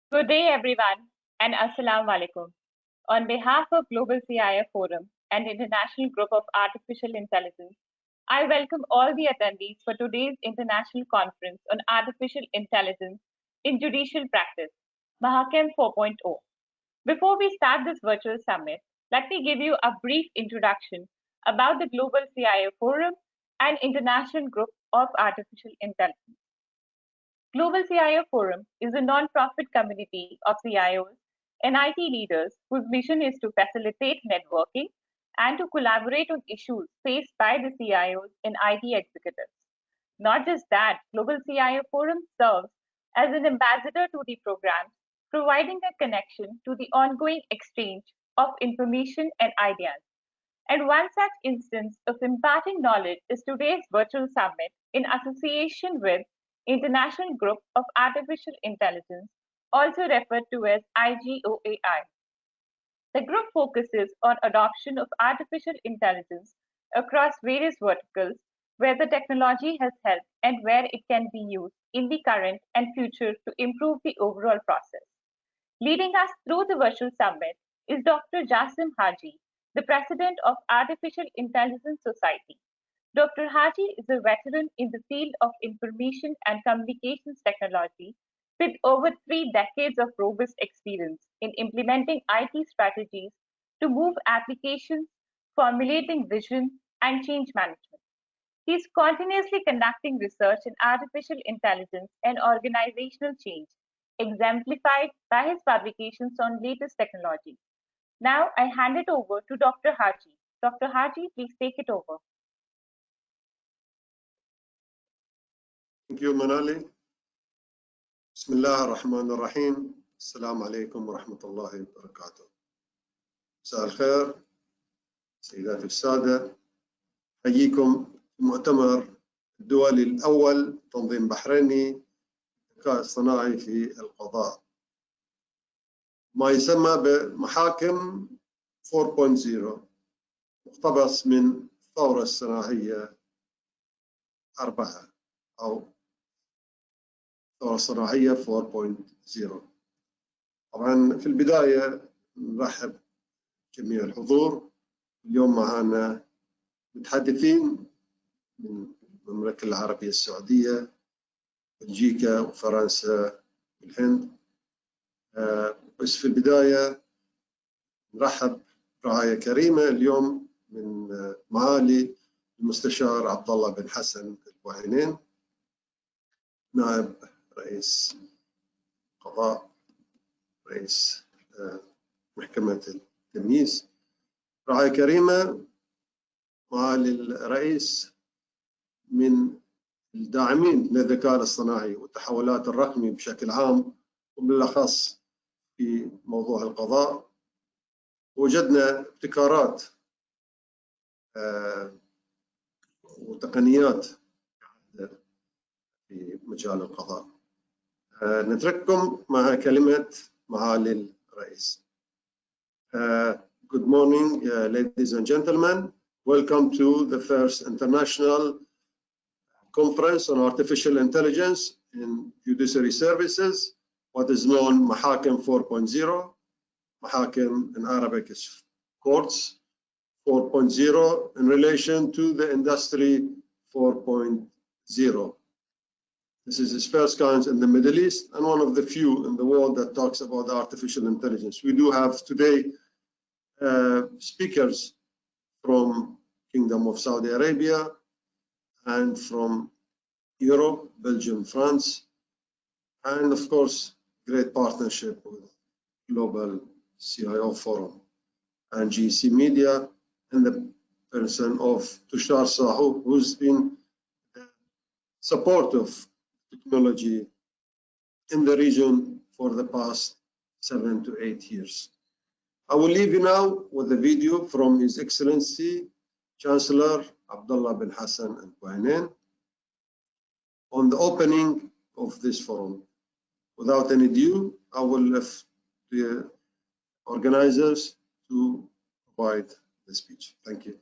Good day, everyone, and Assalamu alaikum. On behalf of Global CIO Forum and International Group of Artificial Intelligence, I welcome all the attendees for today's International Conference on Artificial Intelligence in Judicial Practice, Mahakem 4.0. Before we start this virtual summit, let me give you a brief introduction about the Global CIO Forum and International Group of Artificial Intelligence. Global CIO Forum is a non-profit community of CIOs and IT leaders whose mission is to facilitate networking and to collaborate on issues faced by the CIOs and IT executives. Not just that, Global CIO Forum serves as an ambassador to the program, providing a connection to the ongoing exchange of information and ideas. And one such instance of imparting knowledge is today's virtual summit in association with International Group of Artificial Intelligence, also referred to as IGOAI. The group focuses on adoption of artificial intelligence across various verticals where the technology has helped and where it can be used in the current and future to improve the overall process. Leading us through the virtual summit is Dr. Jasim Harji, the president of Artificial Intelligence Society. Dr. Harji is a veteran in the field of information and communications technology with over 3 decades of robust experience in implementing IT strategies to move applications, formulating vision, and change management. He is continuously conducting research in artificial intelligence and organizational change, exemplified by his publications on latest technology. Now I hand it over to Dr. Harji. Dr. Harji, please take it over. Thank you, Manali. Bismillah ar-Rahman ar-Rahim. Assalamu alaikum wa rahmatullahi wa barakatuh. مساء الخير سيداتي السادة، أحييكم في المؤتمر الدولي الأول تنظيم بحريني الذكاء الصناعي في القضاء، ما يسمى بمحاكم 4.0، مقتبس من الثورة الصناعية 4 أو الثورة الصناعية 4.0. طبعا في البداية نرحب جميع الحضور. اليوم معنا متحدثين من المملكة العربية السعودية، بلجيكا وفرنسا والهند. بس في البداية نرحب برعاية كريمة اليوم من معالي المستشار عبد الله بن حسن البوهينين، نائب رئيس القضاء، رئيس محكمة التمييز. رعاية كريمة معالي الرئيس من الداعمين للذكاء الاصطناعي والتحولات الرقمي بشكل عام، وبالأخص في موضوع القضاء. وجدنا ابتكارات وتقنيات في مجال القضاء. نترككم مع كلمة معالي الرئيس. Good morning, ladies and gentlemen. Welcome to the first international conference on artificial intelligence in judiciary services, what is known Mahakem 4.0. Mahakem in Arabic is courts 4.0 in relation to the industry 4.0. This is its first kind in the Middle East and one of the few in the world that talks about artificial intelligence. We do have today speakers from Kingdom of Saudi Arabia and from Europe, Belgium, France, and of course, great partnership with Global CIO Forum and GC Media in the person of Tushar Sahu, who's been supportive technology in the region for the past 7 to 8 years. I will leave you now with a video from His Excellency Chancellor Abdullah bin Hassan Al Buhainin on the opening of this forum. Without any ado, I will leave the organizers to provide the speech. Thank you.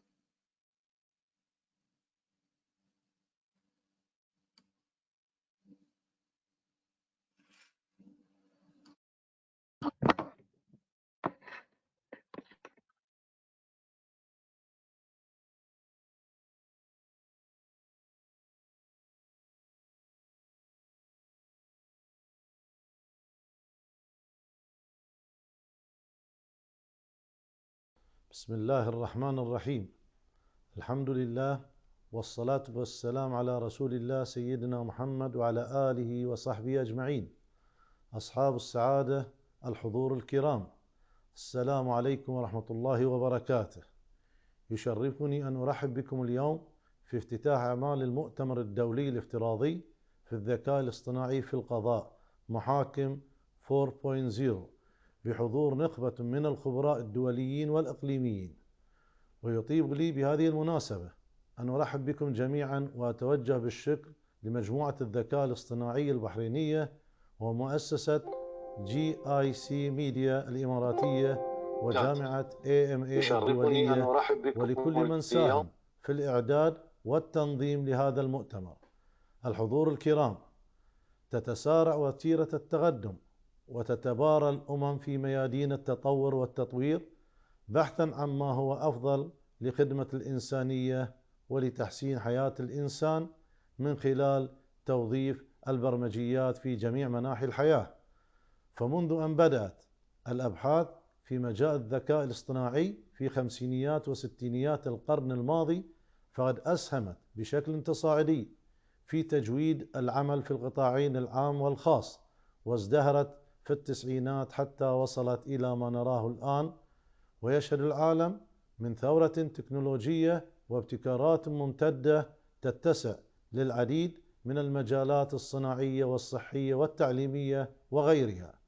بسم الله الرحمن الرحيم. الحمد لله والصلاة والسلام على رسول الله سيدنا محمد وعلى آله وصحبه أجمعين. أصحاب السعادة، الحضور الكرام، السلام عليكم ورحمة الله وبركاته. يشرفني أن أرحب بكم اليوم في افتتاح أعمال المؤتمر الدولي الافتراضي في الذكاء الاصطناعي في القضاء محاكم 4.0 بحضور نخبة من الخبراء الدوليين والإقليميين. ويطيب لي بهذه المناسبة أن أرحب بكم جميعا وأتوجه بالشكر لمجموعة الذكاء الاصطناعي البحرينية ومؤسسة GIC ميديا الإماراتية وجامعة AMA الدولية ولكل من ساهم في الإعداد والتنظيم لهذا المؤتمر. الحضور الكرام، تتسارع وتيرة التقدم وتتبارى الأمم في ميادين التطور والتطوير بحثا عما هو أفضل لخدمة الإنسانية ولتحسين حياة الإنسان من خلال توظيف البرمجيات في جميع مناحي الحياة. فمنذ أن بدأت الأبحاث في مجال الذكاء الاصطناعي في خمسينيات وستينيات القرن الماضي فقد أسهمت بشكل تصاعدي في تجويد العمل في القطاعين العام والخاص، وازدهرت في التسعينات حتى وصلت إلى ما نراه الآن، ويشهد العالم من ثورة تكنولوجية وابتكارات ممتدة تتسع للعديد من المجالات الصناعية والصحية والتعليمية وغيرها.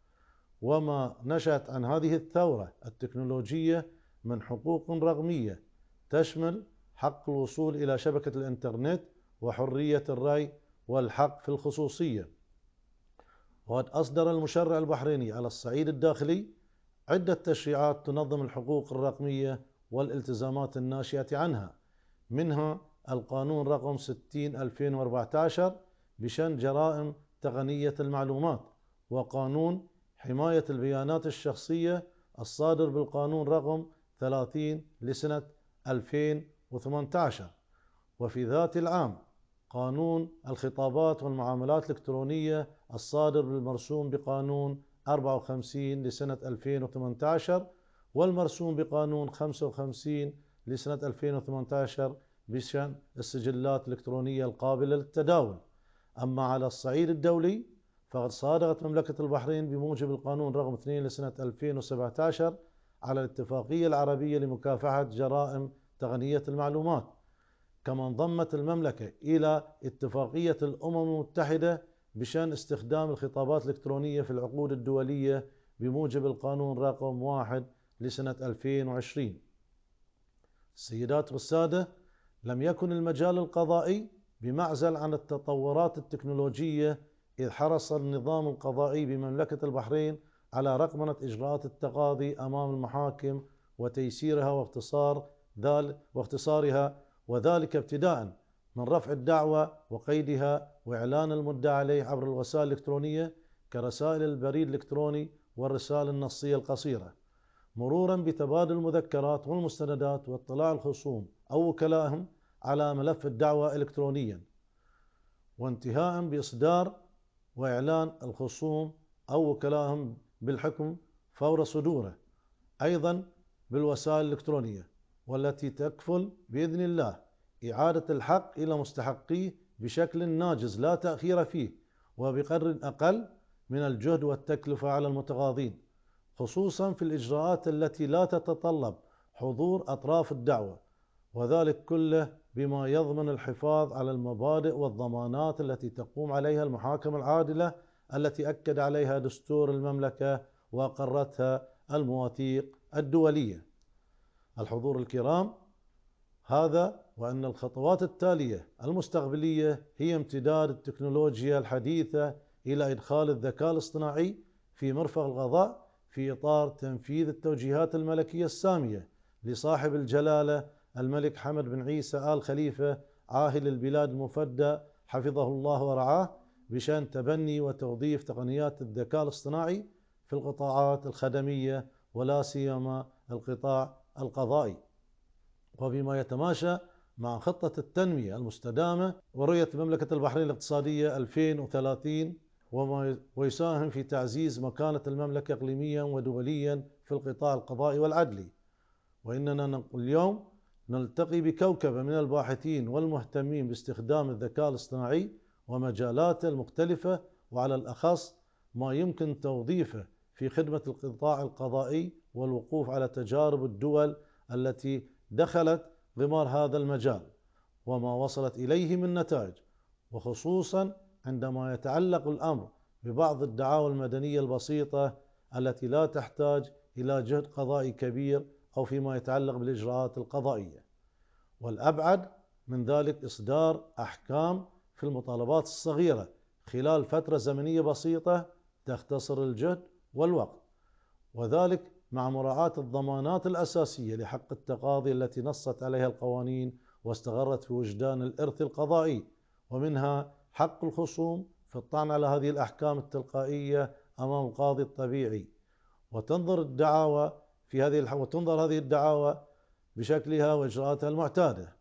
وما نشأت عن هذه الثورة التكنولوجية من حقوق رقمية تشمل حق الوصول إلى شبكة الإنترنت وحرية الرأي والحق في الخصوصية. وقد أصدر المشرع البحريني على الصعيد الداخلي عدة تشريعات تنظم الحقوق الرقمية والالتزامات الناشئة عنها، منها القانون رقم 60/2014 بشأن جرائم تقنية المعلومات، وقانون حماية البيانات الشخصية الصادر بالقانون رقم 30 لسنة 2018. وفي ذات العام قانون الخطابات والمعاملات الإلكترونية الصادر بالمرسوم بقانون 54 لسنة 2018 والمرسوم بقانون 55 لسنة 2018 بشأن السجلات الإلكترونية القابلة للتداول. أما على الصعيد الدولي فقد صادرت مملكة البحرين بموجب القانون رقم 2 لسنة 2017 على الاتفاقية العربية لمكافحة جرائم تقنية المعلومات. كما انضمت المملكة إلى اتفاقية الأمم المتحدة بشأن استخدام الخطابات الإلكترونية في العقود الدولية بموجب القانون رقم 1 لسنة 2020. السيدات والسادة، لم يكن المجال القضائي بمعزل عن التطورات التكنولوجية، إذ حرص النظام القضائي بمملكة البحرين على رقمنة إجراءات التقاضي أمام المحاكم وتيسيرها واختصارها، وذلك ابتداء من رفع الدعوى وقيدها وإعلان المدعى عليه عبر الوسائل الإلكترونية كرسائل البريد الإلكتروني والرسائل النصية القصيرة، مرورا بتبادل المذكرات والمستندات واطلاع الخصوم أو وكلائهم على ملف الدعوى إلكترونيا، وانتهاء بإصدار وإعلان الخصوم أو وكلائهم بالحكم فور صدوره أيضا بالوسائل الإلكترونية، والتي تكفل بإذن الله إعادة الحق إلى مستحقيه بشكل ناجز لا تأخير فيه وبقدر أقل من الجهد والتكلفة على المتقاضين، خصوصا في الإجراءات التي لا تتطلب حضور أطراف الدعوة، وذلك كله بما يضمن الحفاظ على المبادئ والضمانات التي تقوم عليها المحاكم العادلة التي أكد عليها دستور المملكة وأقرتها المواثيق الدولية. الحضور الكرام، هذا وأن الخطوات التالية المستقبلية هي امتداد التكنولوجيا الحديثة إلى إدخال الذكاء الاصطناعي في مرفق القضاء في إطار تنفيذ التوجيهات الملكية السامية لصاحب الجلالة الملك حمد بن عيسى آل خليفة عاهل البلاد المفدى حفظه الله ورعاه بشأن تبني وتوظيف تقنيات الذكاء الاصطناعي في القطاعات الخدمية ولا سيما القطاع القضائي، وبما يتماشى مع خطة التنمية المستدامة ورؤية مملكة البحرين الاقتصادية 2030 ويساهم في تعزيز مكانة المملكة إقليميا ودوليا في القطاع القضائي والعدلي. وإننا اليوم نلتقي بكوكبة من الباحثين والمهتمين باستخدام الذكاء الاصطناعي ومجالاته المختلفة، وعلى الأخص ما يمكن توظيفه في خدمة القطاع القضائي والوقوف على تجارب الدول التي دخلت ضمار هذا المجال وما وصلت إليه من نتائج، وخصوصا عندما يتعلق الأمر ببعض الدعاوى المدنية البسيطة التي لا تحتاج إلى جهد قضائي كبير أو فيما يتعلق بالإجراءات القضائية. والأبعد من ذلك إصدار أحكام في المطالبات الصغيرة خلال فترة زمنية بسيطة تختصر الجهد والوقت، وذلك مع مراعاة الضمانات الأساسية لحق التقاضي التي نصت عليها القوانين واستقرت في وجدان الإرث القضائي، ومنها حق الخصوم في الطعن على هذه الأحكام التلقائية أمام القاضي الطبيعي، وتنظر هذه الدعاوى بشكلها وإجراءاتها المعتادة.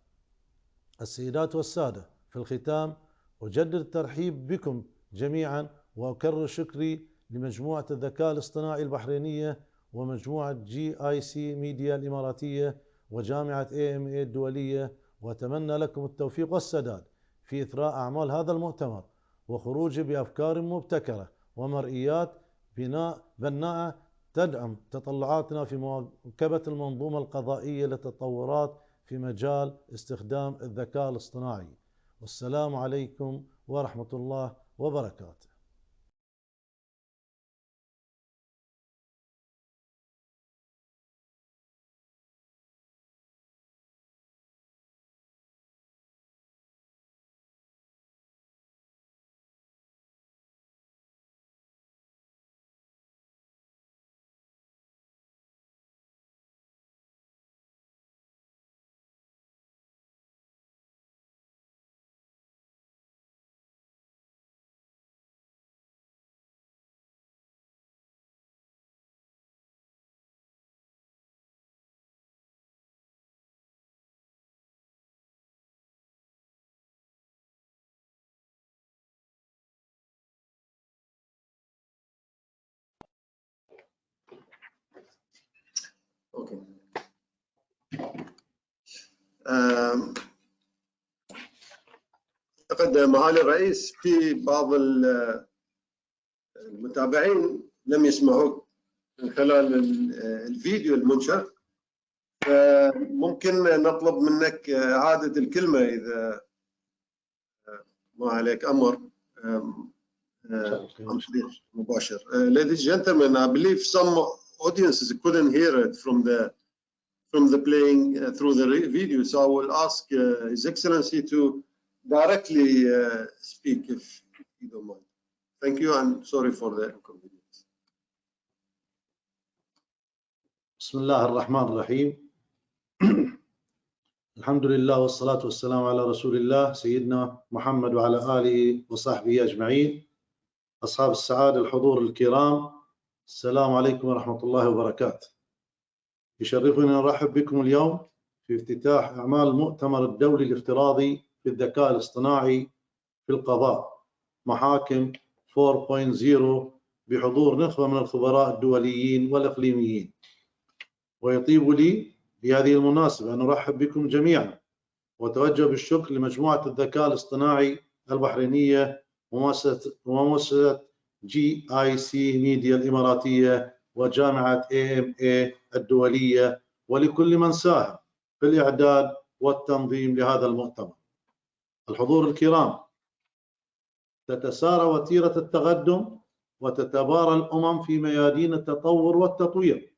السيدات والسادة، في الختام أجدد الترحيب بكم جميعا وأكرر شكري لمجموعة الذكاء الاصطناعي البحرينية ومجموعة GIC ميديا الإماراتية وجامعة AMA الدولية، وأتمنى لكم التوفيق والسداد في إثراء أعمال هذا المؤتمر وخروجه بأفكار مبتكرة ومرئيات بناءة تدعم تطلعاتنا في مواكبة المنظومة القضائية للتطورات في مجال استخدام الذكاء الاصطناعي. والسلام عليكم ورحمة الله وبركاته. اوكي. أعتقد معالي الرئيس في بعض المتابعين لم يسمعوك من خلال الفيديو المنشر، فممكن نطلب منك إعادة الكلمة إذا ما عليك أمر عن طريق مباشر. Ladies and gentlemen, I believe some audiences couldn't hear it from the playing through the video, so I will ask His Excellency to directly speak if you don't mind. Thank you and sorry for the inconvenience. بسم الله الرحمن الرحيم. الحمد لله والصلاة والسلام على رسول الله سيدنا محمد وعلى آله وصحبه أجمعين. أصحاب السعادة الحضور الكرام، السلام عليكم ورحمة الله وبركاته. يشرفني نرحب بكم اليوم في افتتاح أعمال المؤتمر الدولي الافتراضي في الذكاء الاصطناعي في القضاء محاكم 4.0 بحضور نخبة من الخبراء الدوليين والإقليميين. ويطيب لي بهذه المناسبة أن أرحب بكم جميعا وأتوجه بالشكر لمجموعة الذكاء الاصطناعي البحرينية ومؤسسة GIC ميديا الإماراتية وجامعة AMA الدولية ولكل من ساهم في الإعداد والتنظيم لهذا المؤتمر. الحضور الكرام، تتسارع وتيرة التقدم وتتبارى الأمم في ميادين التطور والتطوير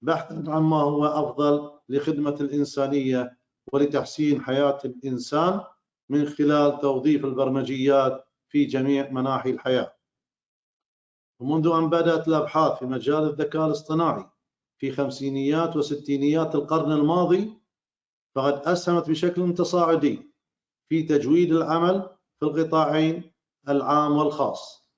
بحثا عن ما هو أفضل لخدمة الإنسانية ولتحسين حياة الإنسان من خلال توظيف البرمجيات في جميع مناحي الحياة. ومنذ أن بدأت الأبحاث في مجال الذكاء الاصطناعي في خمسينيات وستينيات القرن الماضي، فقد أسهمت بشكل تصاعدي في تجويد العمل في القطاعين العام والخاص،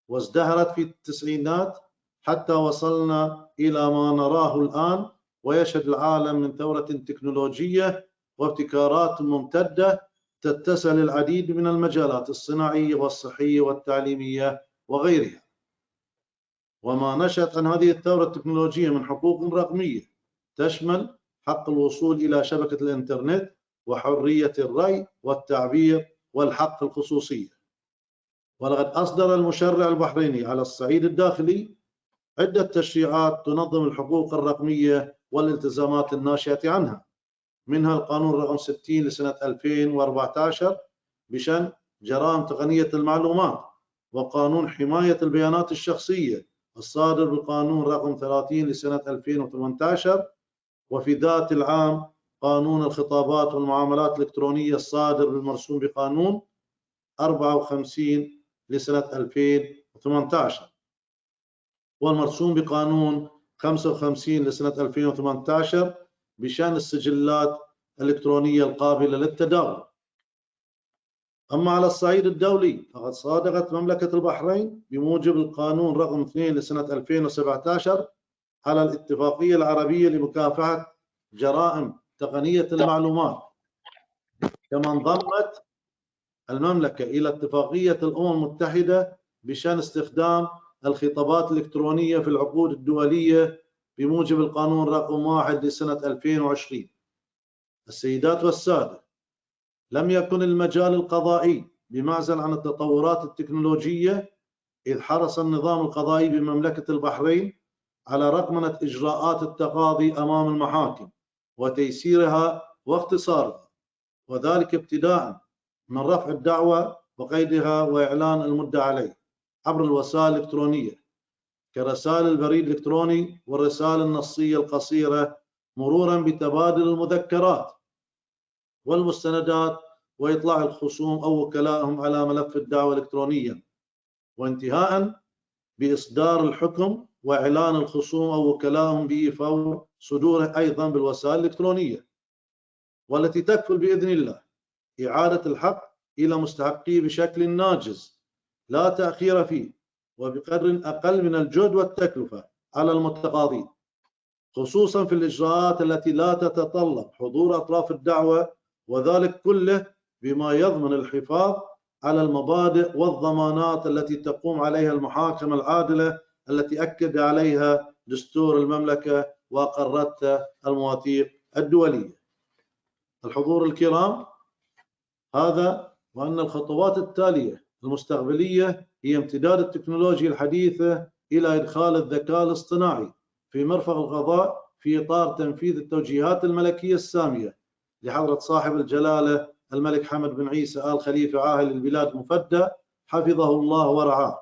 وازدهرت في التسعينات حتى وصلنا إلى ما نراه الآن، ويشهد العالم من ثورة تكنولوجية وابتكارات ممتدة تتسع للعديد من المجالات الصناعية والصحية والتعليمية وغيرها. وما نشأت عن هذه الثورة التكنولوجية من حقوق رقمية تشمل حق الوصول إلى شبكة الإنترنت وحرية الرأي والتعبير والحق الخصوصية. ولقد أصدر المشرع البحريني على الصعيد الداخلي عدة تشريعات تنظم الحقوق الرقمية والالتزامات الناشئة عنها، منها القانون رقم 60 لسنة 2014 بشأن جرائم تقنية المعلومات، وقانون حماية البيانات الشخصية الصادر بالقانون رقم 30 لسنة 2018، وفي ذات العام قانون الخطابات والمعاملات الإلكترونية الصادر بالمرسوم بقانون 54 لسنة 2018، والمرسوم بقانون 55 لسنة 2018 بشأن السجلات الإلكترونية القابلة للتداول. أما على الصعيد الدولي فقد صادقت مملكة البحرين بموجب القانون رقم 2 لسنة 2017 على الاتفاقية العربية لمكافحة جرائم تقنية المعلومات، كما انضمت المملكة إلى اتفاقية الأمم المتحدة بشأن استخدام الخطابات الإلكترونية في العقود الدولية بموجب القانون رقم 1 لسنة 2020. السيدات والسادة، لم يكن المجال القضائي بمعزل عن التطورات التكنولوجية، إذ حرص النظام القضائي بمملكة البحرين على رقمنة إجراءات التقاضي أمام المحاكم وتيسيرها واختصارها، وذلك ابتداء من رفع الدعوى وقيدها وإعلان المدة عليه عبر الوسائل الإلكترونية كرسائل البريد الإلكتروني والرسائل النصية القصيرة، مرورا بتبادل المذكرات والمستندات وإطلاع الخصوم أو وكلائهم على ملف الدعوى إلكترونيا، وانتهاء بإصدار الحكم وإعلان الخصوم أو وكلائهم به فور صدوره أيضا بالوسائل الإلكترونية، والتي تكفل بإذن الله إعادة الحق إلى مستحقيه بشكل ناجز لا تأخير فيه وبقدر أقل من الجهد والتكلفة على المتقاضين، خصوصا في الإجراءات التي لا تتطلب حضور أطراف الدعوة، وذلك كله بما يضمن الحفاظ على المبادئ والضمانات التي تقوم عليها المحاكم العادلة التي أكد عليها دستور المملكة وأقرتها المواثيق الدولية. الحضور الكرام، هذا وأن الخطوات التالية المستقبلية هي امتداد التكنولوجيا الحديثة إلى إدخال الذكاء الاصطناعي في مرفق القضاء في إطار تنفيذ التوجيهات الملكية السامية لحضرة صاحب الجلالة الملك حمد بن عيسى آل خليفة عاهل البلاد المفدى حفظه الله ورعاه،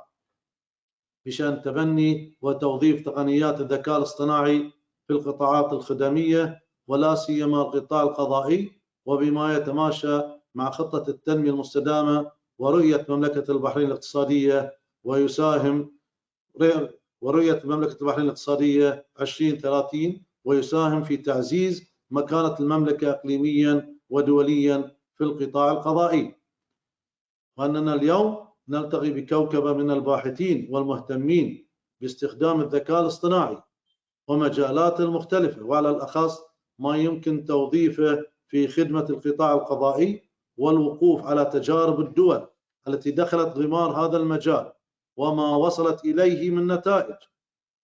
بشأن تبني وتوظيف تقنيات الذكاء الاصطناعي في القطاعات الخدمية ولا سيما القطاع القضائي، وبما يتماشى مع خطة التنمية المستدامة ورؤية مملكة البحرين الاقتصادية ورؤية مملكة البحرين الاقتصادية 2030، ويساهم في تعزيز مكانة المملكة إقليميا ودوليا في القطاع القضائي. وأننا اليوم نلتقي بكوكبة من الباحثين والمهتمين باستخدام الذكاء الاصطناعي ومجالاته المختلفة، وعلى الأخص ما يمكن توظيفه في خدمة القطاع القضائي والوقوف على تجارب الدول التي دخلت غمار هذا المجال وما وصلت إليه من نتائج،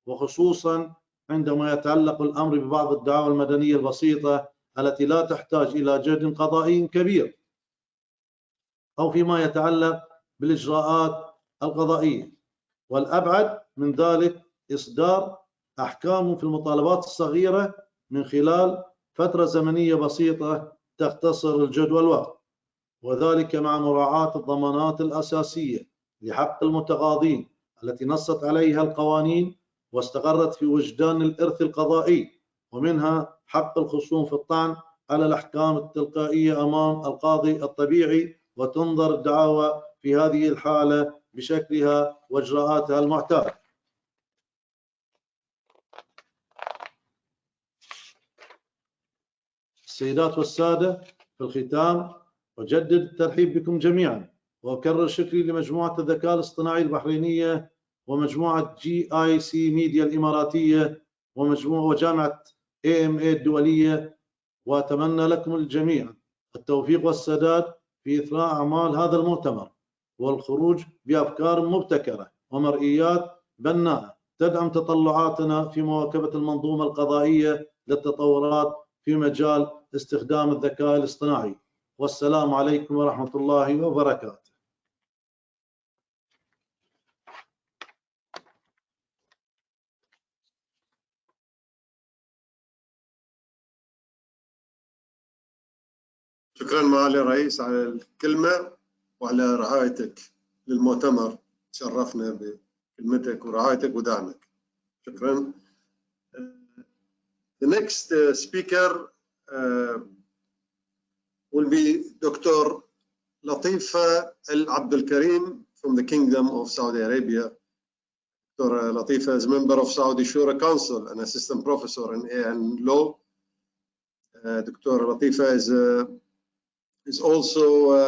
وخصوصا عندما يتعلق الأمر ببعض الدعاوى المدنية البسيطة التي لا تحتاج إلى جهد قضائي كبير، أو فيما يتعلق بالإجراءات القضائية. والأبعد من ذلك إصدار أحكام في المطالبات الصغيرة من خلال فترة زمنية بسيطة تختصر الجهد والوقت، وذلك مع مراعاة الضمانات الأساسية لحق المتقاضين التي نصت عليها القوانين واستقرت في وجدان الإرث القضائي، ومنها حق الخصوم في الطعن على الأحكام التلقائية أمام القاضي الطبيعي، وتنظر الدعاوى في هذه الحالة بشكلها واجراءاتها المعتادة. السيدات والسادة، في الختام أجدد الترحيب بكم جميعا وأكرر شكري لمجموعة الذكاء الاصطناعي البحرينية ومجموعة GIC ميديا الإماراتية وجامعة AMA الدولية، وأتمنى لكم الجميع التوفيق والسداد في إثراء أعمال هذا المؤتمر والخروج بأفكار مبتكرة ومرئيات بناءة تدعم تطلعاتنا في مواكبة المنظومة القضائية للتطورات في مجال استخدام الذكاء الاصطناعي. والسلام عليكم ورحمة الله وبركاته. شكرا معالي الرئيس على الكلمة وعلى رعايتك للمؤتمر. تشرفنا بكلمتك ورعايتك ودعمك. شكرا. The next speaker will be Dr. Latifa Al Abdul Karim from the Kingdom of Saudi Arabia. Dr. Latifa is a member of Saudi Shura Council and assistant professor in AN Law. Dr. Latifa is also a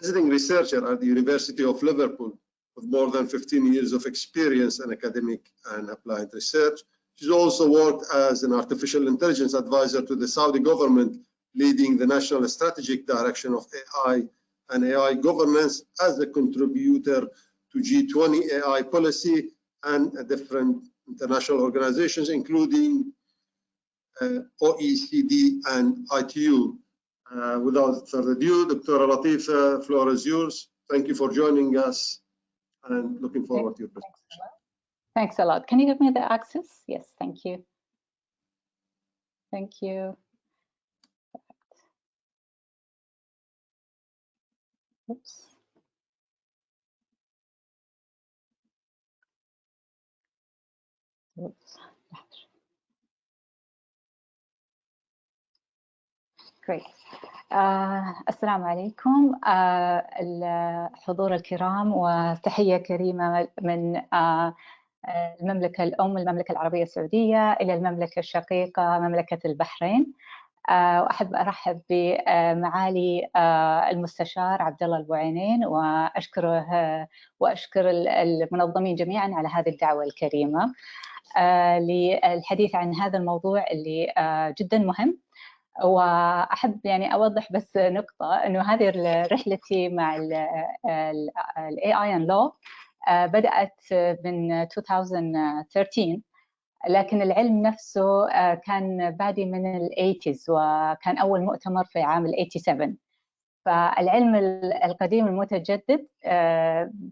visiting researcher at the University of Liverpool with more than 15 years of experience in academic and applied research. She's also worked as an artificial intelligence advisor to the Saudi government, leading the national strategic direction of AI and AI governance as a contributor to G20 AI policy and different international organizations, including OECD and ITU. Without further ado, Dr. Latifa, floor is yours. Thank you for joining us and looking forward to your presentation. Thanks a lot. Can you give me the access? Yes, thank you. Thank you. Oops. Oops. Great. السلام عليكم الحضور الكرام، وتحية كريمة من المملكة الأم المملكة العربية السعودية إلى المملكة الشقيقة مملكة البحرين. وأحب أرحب بمعالي المستشار عبد الله البوعينين وأشكره وأشكر المنظمين جميعا على هذه الدعوة الكريمة للحديث عن هذا الموضوع اللي جدا مهم. وأحب يعني أوضح بس نقطة، إنه هذه رحلتي مع ال AI and Law بدأت من 2013، لكن العلم نفسه كان بادي من ال 80s، وكان أول مؤتمر في عام ال 87. فالعلم القديم المتجدد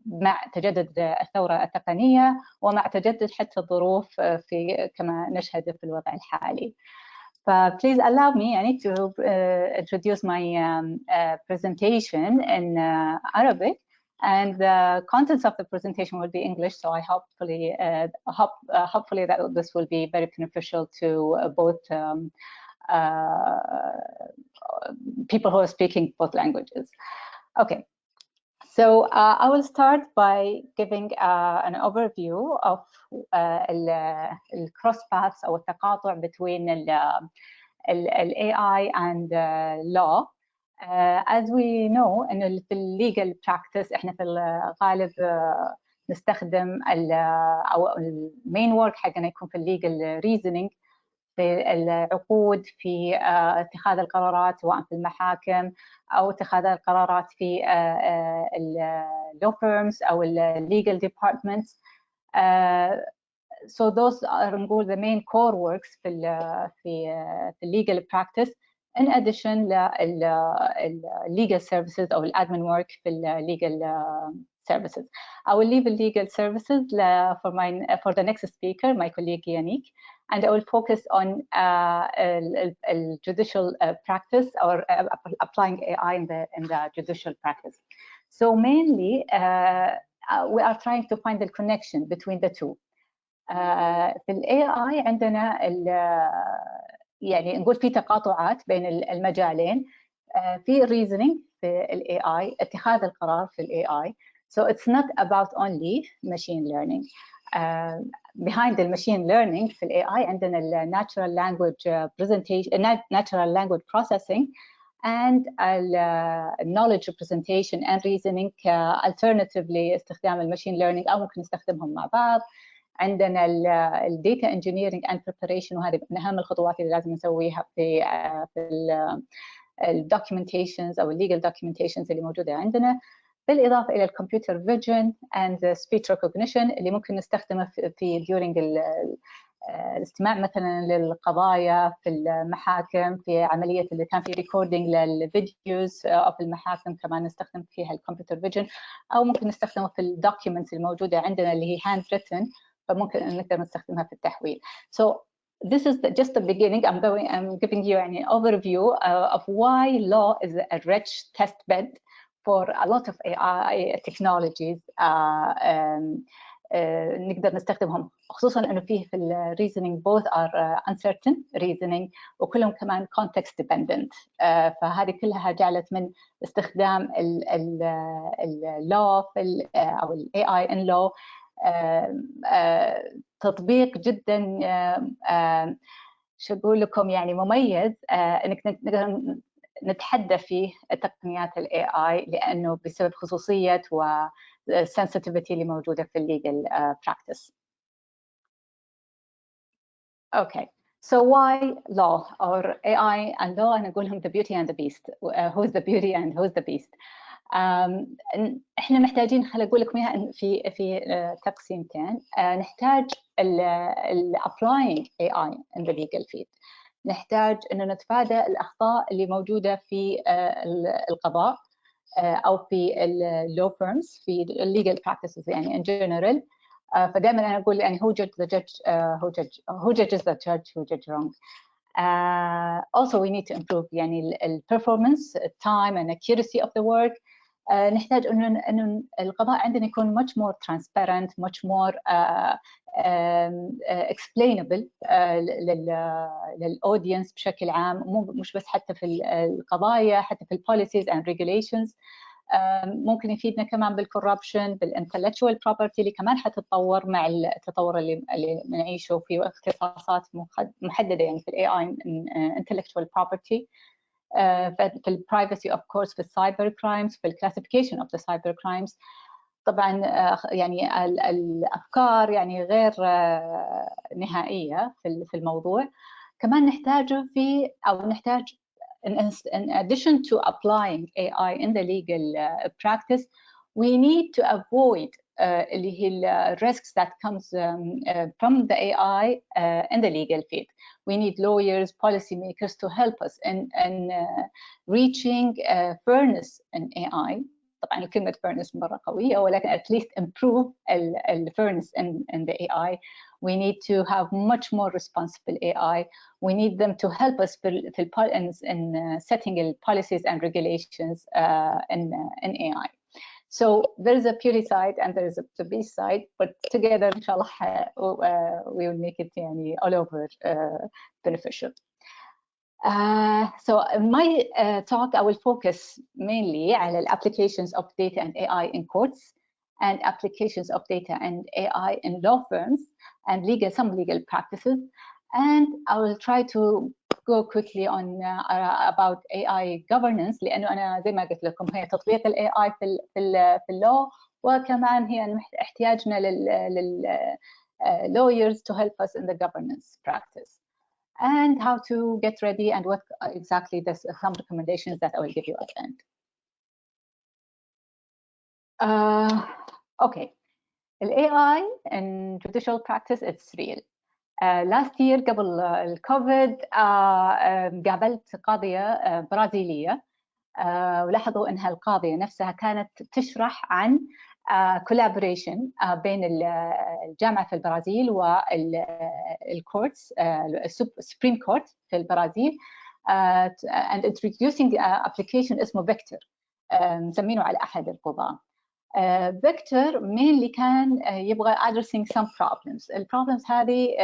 مع تجدد الثورة التقنية ومع تجدد حتى الظروف في كما نشهد في الوضع الحالي. Please allow me to introduce my presentation in Arabic, and the contents of the presentation will be English. So I hopefully that this will be very beneficial to both people who are speaking both languages. Okay. So I will start by giving an overview of cross paths or التقاطع between ال AI and law. As we know إنه في legal practice إحنا في الغالب نستخدم أو main work حقنا يكون في legal reasoning، في العقود، في اتخاذ القرارات سواء في المحاكم أو اتخاذ القرارات في law firms أو legal departments. So those are نقول the main core works في legal practice, in addition لل legal services أو admin work في legal services. I will leave the legal services for the next speaker, my colleague Yannick, and I will focus on judicial practice or applying AI in the judicial practice. So mainly we are trying to find the connection between the two. في ال AI عندنا يعني نقول في تقاطعات بين المجالين، في reasoning في ال AI، اتخاذ القرار في ال AI. So it's not about only machine learning. Behind the machine learning في ال AI عندنا ال natural language presentation, natural language processing, and knowledge representation and reasoning alternative لاستخدام الماشين learning أو ممكن نستخدمهم مع بعض. عندنا ال data engineering and preparation، وهذه من أهم الخطوات اللي لازم نسويها في ال documentations أو legal documentations اللي موجودة عندنا، بالإضافة إلى computer vision and speech recognition اللي ممكن نستخدمه في during الاستماع مثلا للقضايا في المحاكم، في عملية اللي كان في ريكوردينج للفيديوز في المحاكم، كمان نستخدم فيها الكمبيوتر فيجن، أو ممكن نستخدمه في الدوكيومنتس الموجودة عندنا اللي هي هاند ريتن، فممكن نقدر نستخدمها في التحويل. So this is just the beginning. I'm giving you an overview of why law is a rich test bed for a lot of AI technologies. نقدر نستخدمهم، خصوصا انه فيه في الريزنينج both are uncertain reasoning وكلهم كمان context dependent. فهذه كلها جعلت من استخدام اللو في او ال AI in law تطبيق جدا شو اقول لكم يعني مميز، انك نقدر نتحدى فيه تقنيات ال AI لانه بسبب خصوصيه sensitivity اللي موجودة في legal practice. Okay, so why law or AI and law؟ أنا أقولهم the beauty and the beast. Who's the beauty and who's the beast؟ إحنا محتاجين، خليني أقول لكم إياها في تقسيمتين. نحتاج applying AI in the legal field. نحتاج إنه نتفادى الأخطاء اللي موجودة في القضاء أو في law firms، في legal practices يعني in general. فدائما أنا أقول يعني who judges the judge, who judges the judge, who judges wrong. Also we need to improve يعني performance, time and accuracy of the work. نحتاج إنه القضاء عندنا يكون much more transparent, much more explainable للaudience بشكل عام، مش بس حتى في القضايا، حتى في policies and regulations. ممكن يفيدنا كمان بالكوربشن، بالintellectual property اللي كمان حتتطور مع التطور اللي نعيشه في اختصاصات محددة يعني في AI intellectual property، في البرايفسي of course، في السايبر كرايمز، في الكلاسيفيكيشن of the cyber crimes. طبعا يعني الأفكار يعني غير نهائية في الموضوع. كمان نحتاجه في أو نحتاج in addition to applying AI in the legal practice, we need to avoid اللي هي risks that comes from the AI in the legal field. We need lawyers, policymakers to help us in reaching fairness in AI. طبعا كلمة fairness مرة قوية، ولكن at least improve the fairness in the AI. We need to have much more responsible AI. We need them to help us in setting policies and regulations in AI. So there is a beauty side and there is a beast side, but together inshallah we will make it يعني all over beneficial. So in my talk I will focus mainly على the applications of data and AI in courts, and applications of data and AI in law firms and some legal practices, and I will try to go quickly on about AI governance، لأنه أنا زي ما قلت لكم هي تطبيق ال AI في law، وكمان هي احتياجنا لل lawyers to help us in the governance practice, and how to get ready and what exactly some recommendations that I will give you at the end. Okay, the AI in judicial practice, it's real. last year قبل الكوفيد قابلت قاضية برازيلية، ولاحظوا أنها القاضية نفسها كانت تشرح عن collaboration بين الجامعة في البرازيل والكورتس، السوبريم كورت في البرازيل، and introducing application اسمه فيكتور، مسمينه على أحد القضاة. فيكتور mainly كان يبغى addressing some problems. البروبلمز هذه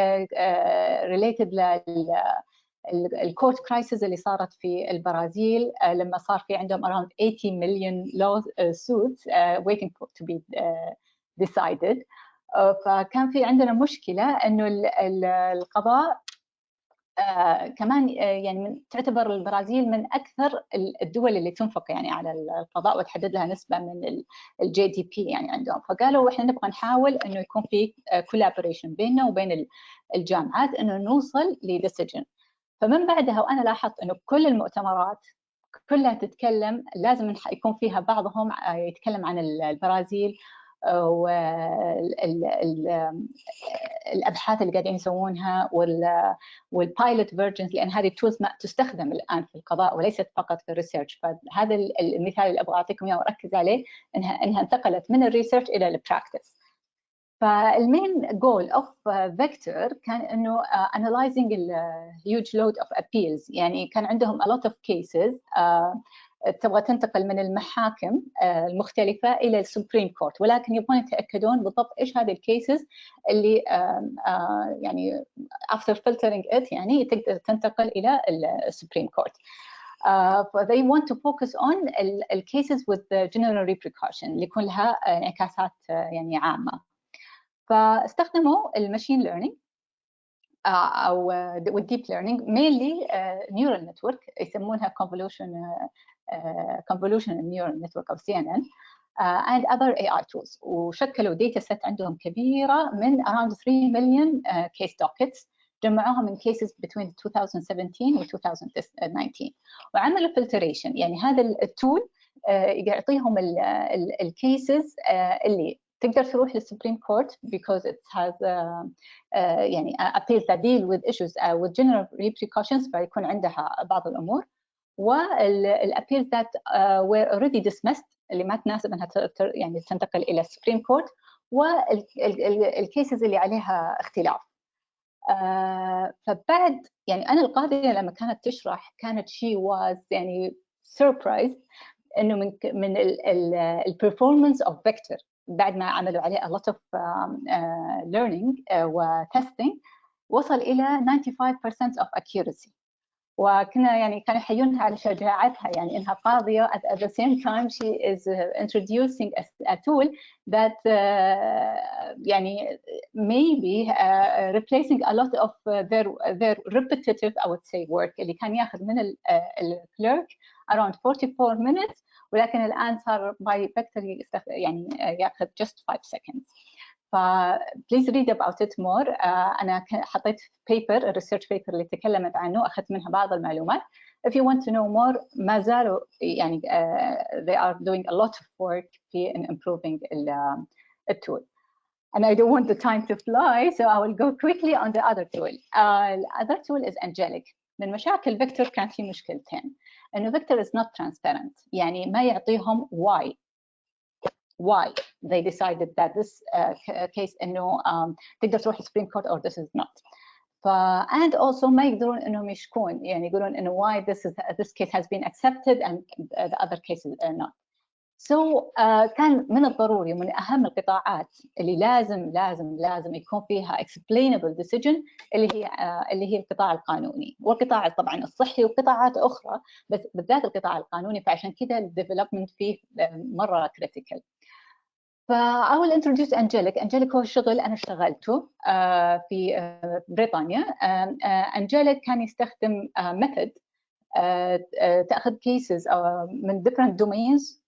related للكورت crisis اللي صارت في البرازيل لما صار في عندهم around 80 million lawsuits waiting to be decided. فكان في عندنا مشكلة إنه القضاء كمان يعني تعتبر البرازيل من أكثر الدول اللي تنفق يعني على القضاء وتحدد لها نسبة من الجي دي بي يعني عندهم. فقالوا إحنا نبغى نحاول إنه يكون في collaboration بيننا وبين الجامعات إنه نوصل لديسيجن. فمن بعدها وأنا لاحظت إنه كل المؤتمرات كلها تتكلم، لازم يكون فيها بعضهم يتكلم عن البرازيل الابحاث اللي قاعدين يسوونها والبايلوت فيرجنز، لان هذه التولز تستخدم الان في القضاء وليست فقط في الريسيرش. فهذا المثال اللي ابغى اعطيكم اياه واركز عليه، انها انتقلت من الريسيرش الى البراكتس. فالمين جول اوف فيكتور كان انه analyzing a huge load of appeals. يعني كان عندهم a lot of cases تبغى تنتقل من المحاكم المختلفه الى السوبريم كورت، ولكن يبغون يتاكدون بالضبط ايش هذه الكيسز اللي يعني after filtering it يعني تقدر تنتقل الى السوبريم كورت. they want to focus on the cases with the general repercussion اللي يكون لها انعكاسات يعني عامه. فاستخدموا الماشين ليرنينج او والديب ليرنينج، mainly neural network يسمونها convolutional neural network او CNN and other AI tools. وشكلوا data set عندهم كبيره من around 3 million case dockets جمعوها من cases between 2017 و 2019 وعملوا filtration. يعني هذا التول يعطيهم الكيسز اللي تقدر تروح للسوبريم كورت because it has يعني appeals that deal with issues with general repercussions، فيكون عندها بعض الامور، والappeals that were already dismissed اللي ما تناسب انها يعني تنتقل الى السوبريم كورت، والكيسز اللي عليها اختلاف. فبعد يعني انا القاضيه لما كانت تشرح كانت she was يعني surprised انه من البرفورمانس اوف فيكتور بعد ما عملوا عليه a lot of learning وتستنج وصل إلى 95% of accuracy. وكنا يعني كانوا يحيونها على شجاعتها، يعني إنها قاضية at the same time she is introducing a tool that يعني maybe replacing a lot of their repetitive I would say work اللي كان ياخذ من الكليرك around 44 minutes، ولكن الآن صار by vector يعني ياخذ just 5 seconds. please read about it more. أنا حطيت paper research paper اللي تكلمت عنه، أخذت منها بعض المعلومات. If you want to know more ما زالوا يعني they are doing a lot of work in improving the tool. And I don't want the time to fly, so I will go quickly on the other tool. The other tool is Angelic. من مشاكل فيكتور كان في مشكلتين، إنه فيكتور is not transparent، يعني ما يعطيهم why they decided that this case إنه تقدر تروح Supreme Court or this is not. And also ما يقدرون إنهم يشكون، يعني يقولون إنه why this case has been accepted and the other cases are not. So كان من الضروري ومن أهم القطاعات اللي لازم يكون فيها explainable decision اللي هي القطاع القانوني، والقطاع طبعا الصحي وقطاعات أخرى، بس بالذات القطاع القانوني. فعشان كذا الديفلوبمنت فيه مرة critical. I will introduce Angelic. Angelic هو شغل أنا اشتغلته في بريطانيا. Angelic كان يستخدم method تأخذ cases من different domains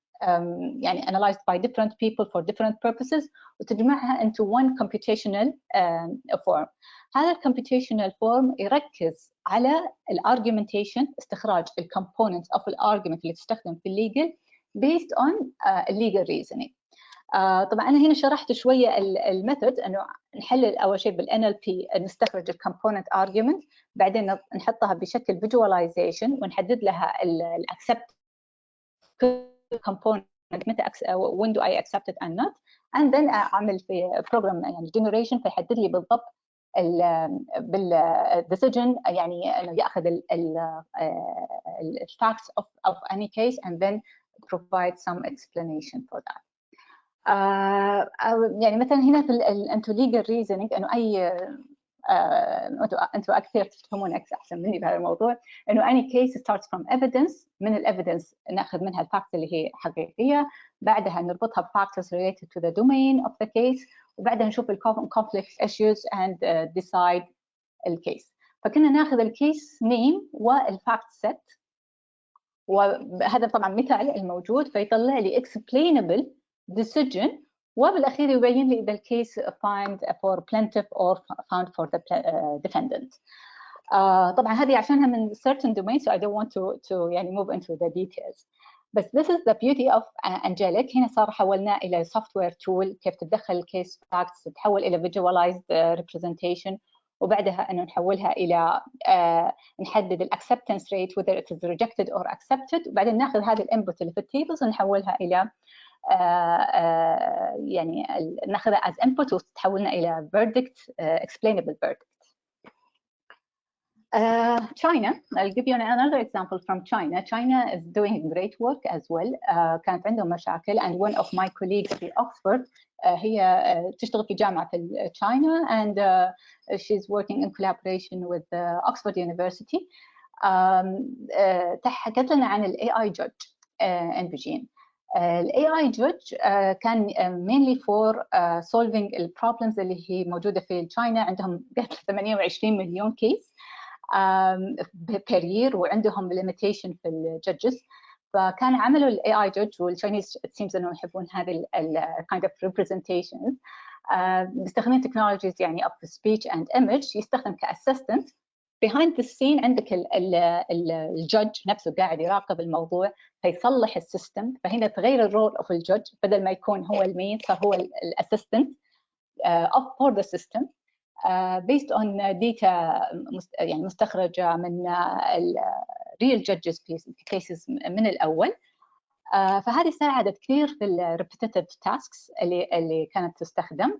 يعني analyzed by different people for different purposes وتجمعها into one computational form. هذا الcomputational form يركز على argumentation، استخراج components of argument اللي تستخدم في legal based on legal reasoning. طبعا أنا هنا شرحت شوية الميثود، إنه نحلل أول شيء بالNLP نستخرج الكومبوننت argument، بعدين نحطها بشكل visualization ونحدد لها الaccept component متى when do I accept it and not، and then أعمل في program يعني generation فيحدد لي بالضبط بالديسيجن يعني إنه يأخذ facts of any case and then provide some explanation for that. يعني مثلا هنا في انتو legal reasoning انه اي انتوا اكثر تفهمون احسن مني بهذا الموضوع، انه any case starts from evidence، من الايفيدنس ناخذ منها الفاكتس اللي هي حقيقيه، بعدها نربطها بفاكتورز related to the domain of the case، وبعدها نشوف complex issues and decide الكيس. فكنا ناخذ الكيس نيم والفاكت سيت، وهذا طبعا مثال الموجود، فيطلع لي explainable decision، وبالأخير يبين لي إذا الكيس find for plaintiff or found for the defendant. طبعا هذه عشانها من certain domains so I don't want to يعني move into the details. بس this is the beauty of Angelic. هنا صار حولناه إلى software tool كيف تدخل الكيس فاكتس، تتحول إلى visualized representation، وبعدها إنه نحولها إلى نحدد الacceptance rate whether it is rejected or accepted، وبعدين ناخذ هذه الانبوت اللي في التيبلز ونحولها إلى يعني ناخذها as input وتتحولنا إلى verdict, explainable verdict. China, I'll give you another example from China. China is doing great work as well. كانت عندهم مشاكل and one of my colleagues في Oxford هي تشتغل في جامعة في China and she's working in collaboration with Oxford University. حكت لنا عن ال AI judge in Beijing. ال AI judge كان mainly for solving the problems اللي هي موجودة في China. عندهم 28 مليون كيس per year وعندهم limitation في الجادجز، فكان عملوا ال AI judge والChinese it seems انه يحبون هذه ال kind of representations مستخدمين technologies يعني of speech and image، يستخدم كassistant. behind the scene عندك الجudge نفسه قاعد يراقب الموضوع فيصلح السيستم، فهنا تغير الرول of الجudge، بدل ما يكون هو المين صار هو الاسيستنت for the system based on data يعني مستخرجة من real judges cases من الأول. فهذه ساعدت كثير في ال repetitive tasks اللي كانت تستخدم،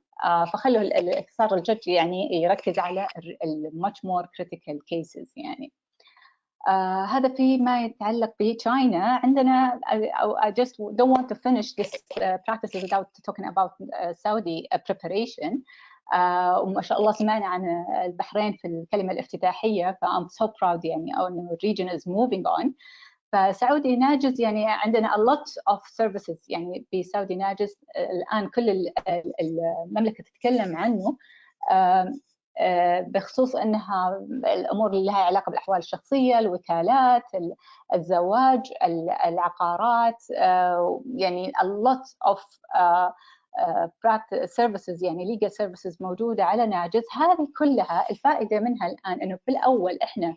فخلوا صار الجدج يعني يركز على ال much more critical cases يعني. هذا فيما يتعلق بتشاينا. عندنا I just don't want to finish this practice without talking about Saudi preparation. وما شاء الله سمعنا عن البحرين في الكلمة الافتتاحية، ف I'm so proud يعني أنه region is moving on. فسعودي ناجز يعني عندنا a lot of services يعني بسعودي ناجز الآن كل المملكة تتكلم عنه بخصوص أنها الأمور اللي لها علاقة بالأحوال الشخصية، الوكالات، الزواج، العقارات، يعني a lot of services يعني legal services موجودة على ناجز. هذه كلها الفائدة منها الآن أنه في الأول إحنا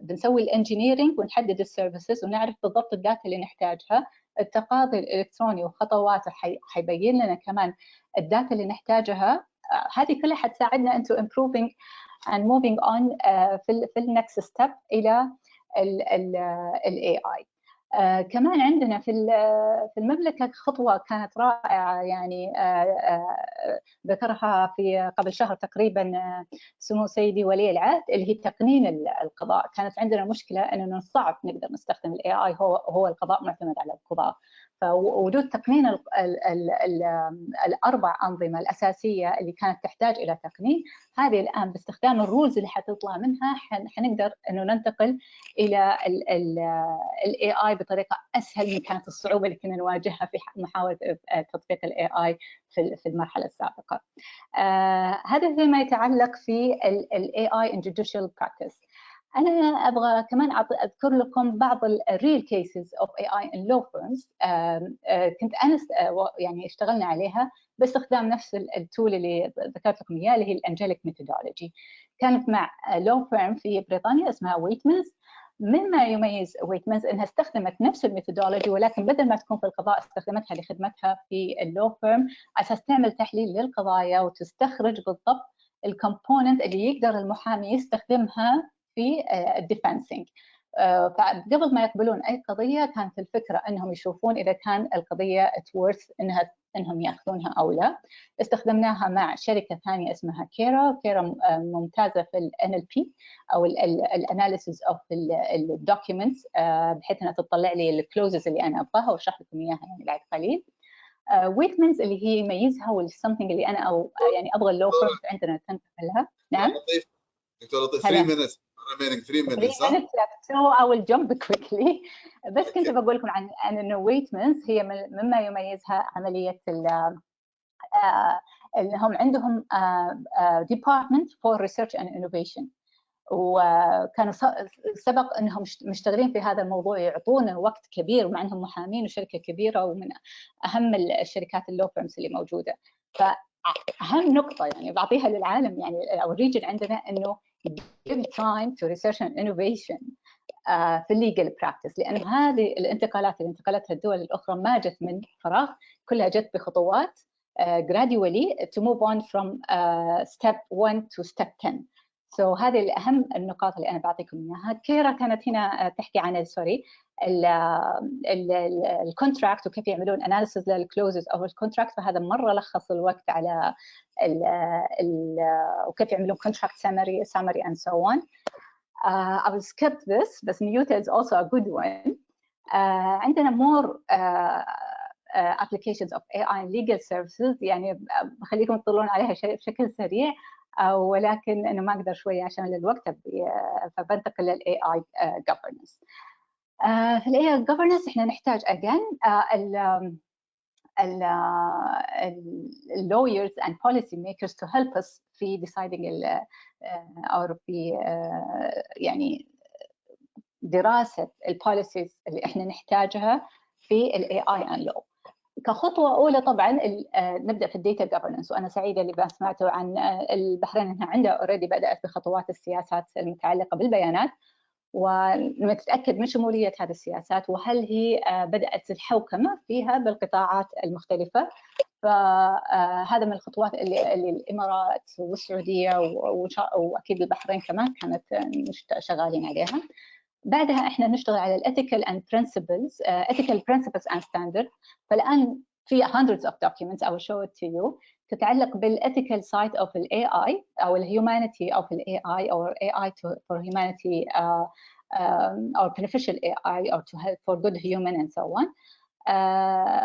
بنسوي الانجينيرينج ونحدد السيرفيسز ونعرف بالضبط الداتا اللي نحتاجها. التقاضي الإلكتروني وخطواته حيبين لنا كمان الداتا اللي نحتاجها. هذه كلها حتساعدنا into improving and moving on في النكست ستيب إلى ال AI. كمان عندنا في المملكة خطوة كانت رائعة يعني ذكرها في قبل شهر تقريبا سمو سيدي ولي العهد، اللي هي تقنين القضاء. كانت عندنا مشكلة أنه صعب نقدر نستخدم ال AI، هو القضاء معتمد على القضاء، فوجود تقنين الأربع أنظمة الأساسية اللي كانت تحتاج إلى تقنين، هذه الآن باستخدام الرولز اللي حتطلع منها حنقدر إنه ننتقل إلى ال AI بطريقة أسهل من كانت الصعوبة اللي كنا نواجهها في محاولة تطبيق ال AI في المرحلة السابقة. هذا فيما يتعلق في ال AI in Judicial Practice. أنا أبغى كمان أذكر لكم بعض ال real cases of AI in law firms. كنت أنا يعني اشتغلنا عليها باستخدام نفس التول اللي ذكرت لكم إياه اللي هي الأنجليك ميثودولوجي. كانت مع law firm في بريطانيا اسمها ويتمنز. مما يميز ويتمنز انها استخدمت نفس الميثودولوجي، ولكن بدل ما تكون في القضاء استخدمتها لخدمتها في اللو فيرم عشان تعمل تحليل للقضايا وتستخرج بالضبط الكومبوننت اللي يقدر المحامي يستخدمها في الديفنسينج. فقبل ما يقبلون اي قضيه كانت الفكره انهم يشوفون اذا كان القضيه ورث انهم ياخذونها او لا. استخدمناها مع شركه ثانيه اسمها كيرا ممتازه في ال NLP او الاناليسيس اوف الدوكيومنتس، بحيث انها تطلع لي الكلوزز اللي انا ابغاها واشرح لكم اياها يعني بعد قليل. ويتمنز اللي هي يميزها والسمثينج اللي انا او يعني ابغى اللو فيرمز عندنا تنتبه لها. نعم دكتور لطيف 3 minutes remaining 3 minutes صح؟ so I will jump quickly. بس كنت بقول لكم عن انه ويتمنز هي مما يميزها عمليه انهم عندهم department for research and innovation، وكانوا سبق انهم مشتغلين في هذا الموضوع، يعطونا وقت كبير ومع انهم محامين وشركه كبيره ومن اهم الشركات اللو فيرمز اللي موجوده. فاهم نقطه يعني بعطيها للعالم يعني او الريجن عندنا انه give time to research and innovation. في الليجل براكتس، لأن هذه الانتقالات اللي انتقلتها الدول الأخرى ما جت من فراغ، كلها جت بخطوات gradually to move on from step 1 to step 10. So هذه الأهم النقاط اللي أنا بعطيكم إياها. كيرا كانت هنا تحكي عن الكونتراكت وكيف يعملون analysis للكلوزز أو الكونتراكت، فهذا مرة لخص الوقت على وكيف يعملون contract summary and so on. I will skip this, but Newton is also a good one. عندنا more applications of AI in legal services، يعني بخليكم تطلعون عليها بشكل سريع، ولكن أنا ما أقدر شوية عشان الوقت، فبنتقل لل AI governance. في ال AI governance إحنا نحتاج again lawyers and policy makers to help us في deciding أو في يعني دراسة البوليسيز اللي إحنا نحتاجها في ال AI and law. كخطوة أولى طبعاً نبدأ في الديتا governance، وأنا سعيدة اللي سمعتوا عن البحرين أنها عندها already بدأت بخطوات السياسات المتعلقة بالبيانات، ونتأكد من شمولية هذه السياسات وهل هي بدأت الحوكمة فيها بالقطاعات المختلفة. فهذا من الخطوات اللي الإمارات والسعودية وأكيد البحرين كمان كانت شغالين عليها. بعدها احنا نشتغل على ethical principles and standards. فالآن في hundreds of documents I will show it to you تتعلق بالethical side of the AI أو humanity of the AI or AI for humanity or beneficial AI or to help for good human and so on.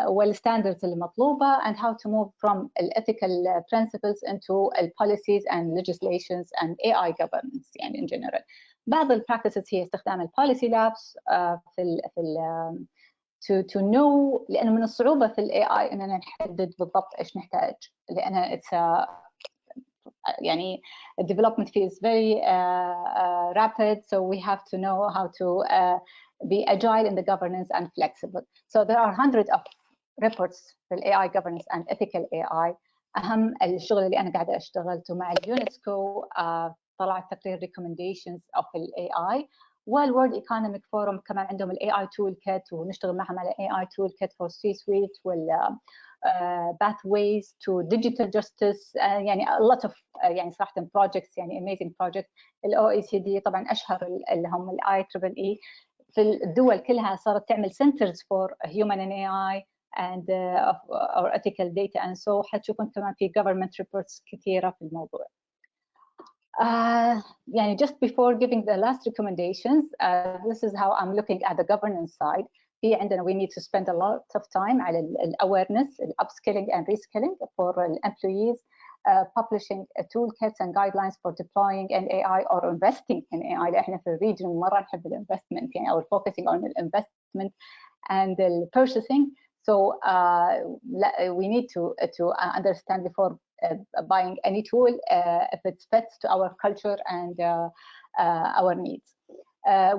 والstandards المطلوبة and how to move from ethical principles into policies and legislations and AI governance يعني in general. بعض البراكتسز هي استخدام البوليسي لابس to know، لأنه من الصعوبة في ال AI إننا نحدد بالضبط إيش نحتاج، لأنها يعني development phase very rapid, so we have to know how to be agile in the governance and flexible. So there are hundreds of reports في ال AI governance and ethical AI. أهم الشغل اللي أنا قاعدة أشتغلته مع اليونسكو، طلعت تقرير recommendations of ال AI، والورد ايكونوميك فورم كمان عندهم ال AI toolkit ونشتغل معهم على AI toolkit for C-suite وال pathways to digital justice. يعني a lot of يعني صراحة projects يعني amazing projects. ال OECD طبعا أشهر اللي هم ال IEEE في الدول كلها صارت تعمل centers for human and AI and or ethical data and so حتشوفون كمان في government reports كثيرة في الموضوع. يعني just before giving the last recommendations, this is how I'm looking at the governance side. في عندنا we need to spend a lot of time على ال awareness, ال upskilling and reskilling for employees, publishing toolkits and guidelines for deploying an AI or investing in AI. احنا في الريجن مرة نحب الانفستمنت يعني or focusing on the investment and the purchasing. So we need to understand before buying any tool if it fits to our culture and our needs.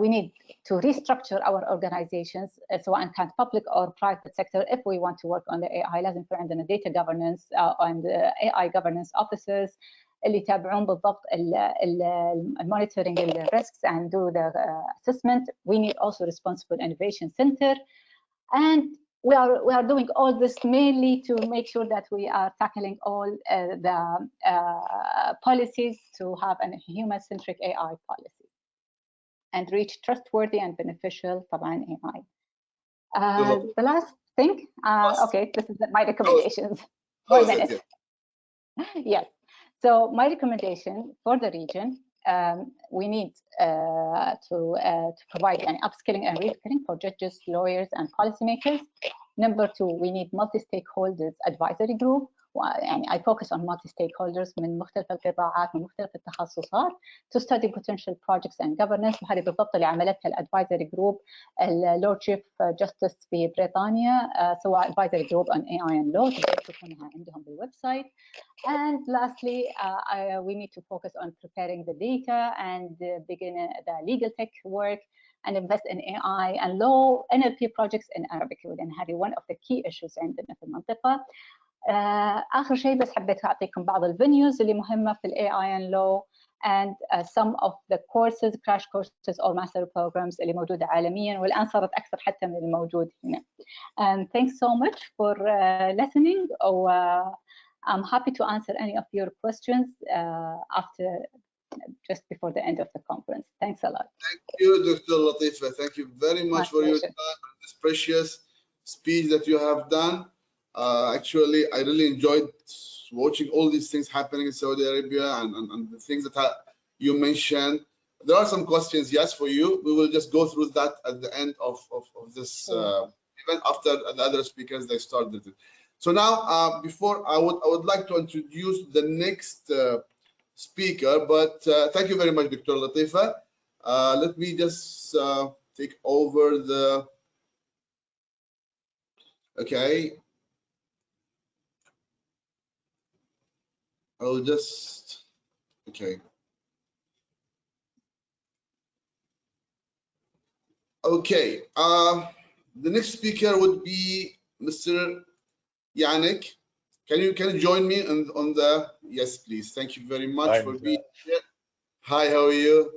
We need to restructure our organizations سواء كانت public or private sector if we want to work on the AI. لازم يكون عندنا data governance and AI governance officers اللي يتابعون بالضبط monitoring the risks and do the assessment. We need also responsible innovation center, and we are doing all this mainly to make sure that we are tackling all the policies to have a human-centric AI policy and reach trustworthy and beneficial طبعا AI. The last thing, okay, this is my recommendations. 1 minute. Yes. So my recommendation for the region, we need to provide an upskilling and reskilling for judges, lawyers, and policymakers. Number 2, we need multi-stakeholders advisory group. يعني I focus on multi-stakeholders من مختلف القطاعات من مختلف التخصصات to study potential projects and governance. وهذه بالضبط اللي عملتها الادفايزري جروب اللوردشيب جاستس في بريطانيا سواء advisory group on AI and law تقدروا تشوفونها عندهم بالويب سايت. And lastly, we need to focus on preparing the data and begin the legal tech work and invest in AI and law NLP projects in Arabic, لأن هذه one of the key issues عندنا في المنطقة. آخر شيء بس حبيت أعطيكم بعض الفينيوز اللي مهمة في ال AI and law. and some of the courses, crash courses or master programs اللي موجودة عالميا والآن صارت أكثر حتى من الموجود هنا. And thanks so much for listening. I'm happy to answer any of your questions just before the end of the conference. Thanks a lot. Thank you, Dr. Latifa. Thank you very much for your time and this precious speech that you have done. Actually, I really enjoyed watching all these things happening in Saudi Arabia and the things that you mentioned. There are some questions, yes, for you. We will just go through that at the end of this event after the other speakers they started it. So now, before I would like to introduce the next speaker, but thank you very much, Dr. Latifa. Let me just take over the. Okay. I'll just. Okay. Okay. The next speaker would be Mr. Yannick. Can you join me on the? Yes, please. Thank you very much for being here. Hi, how are you?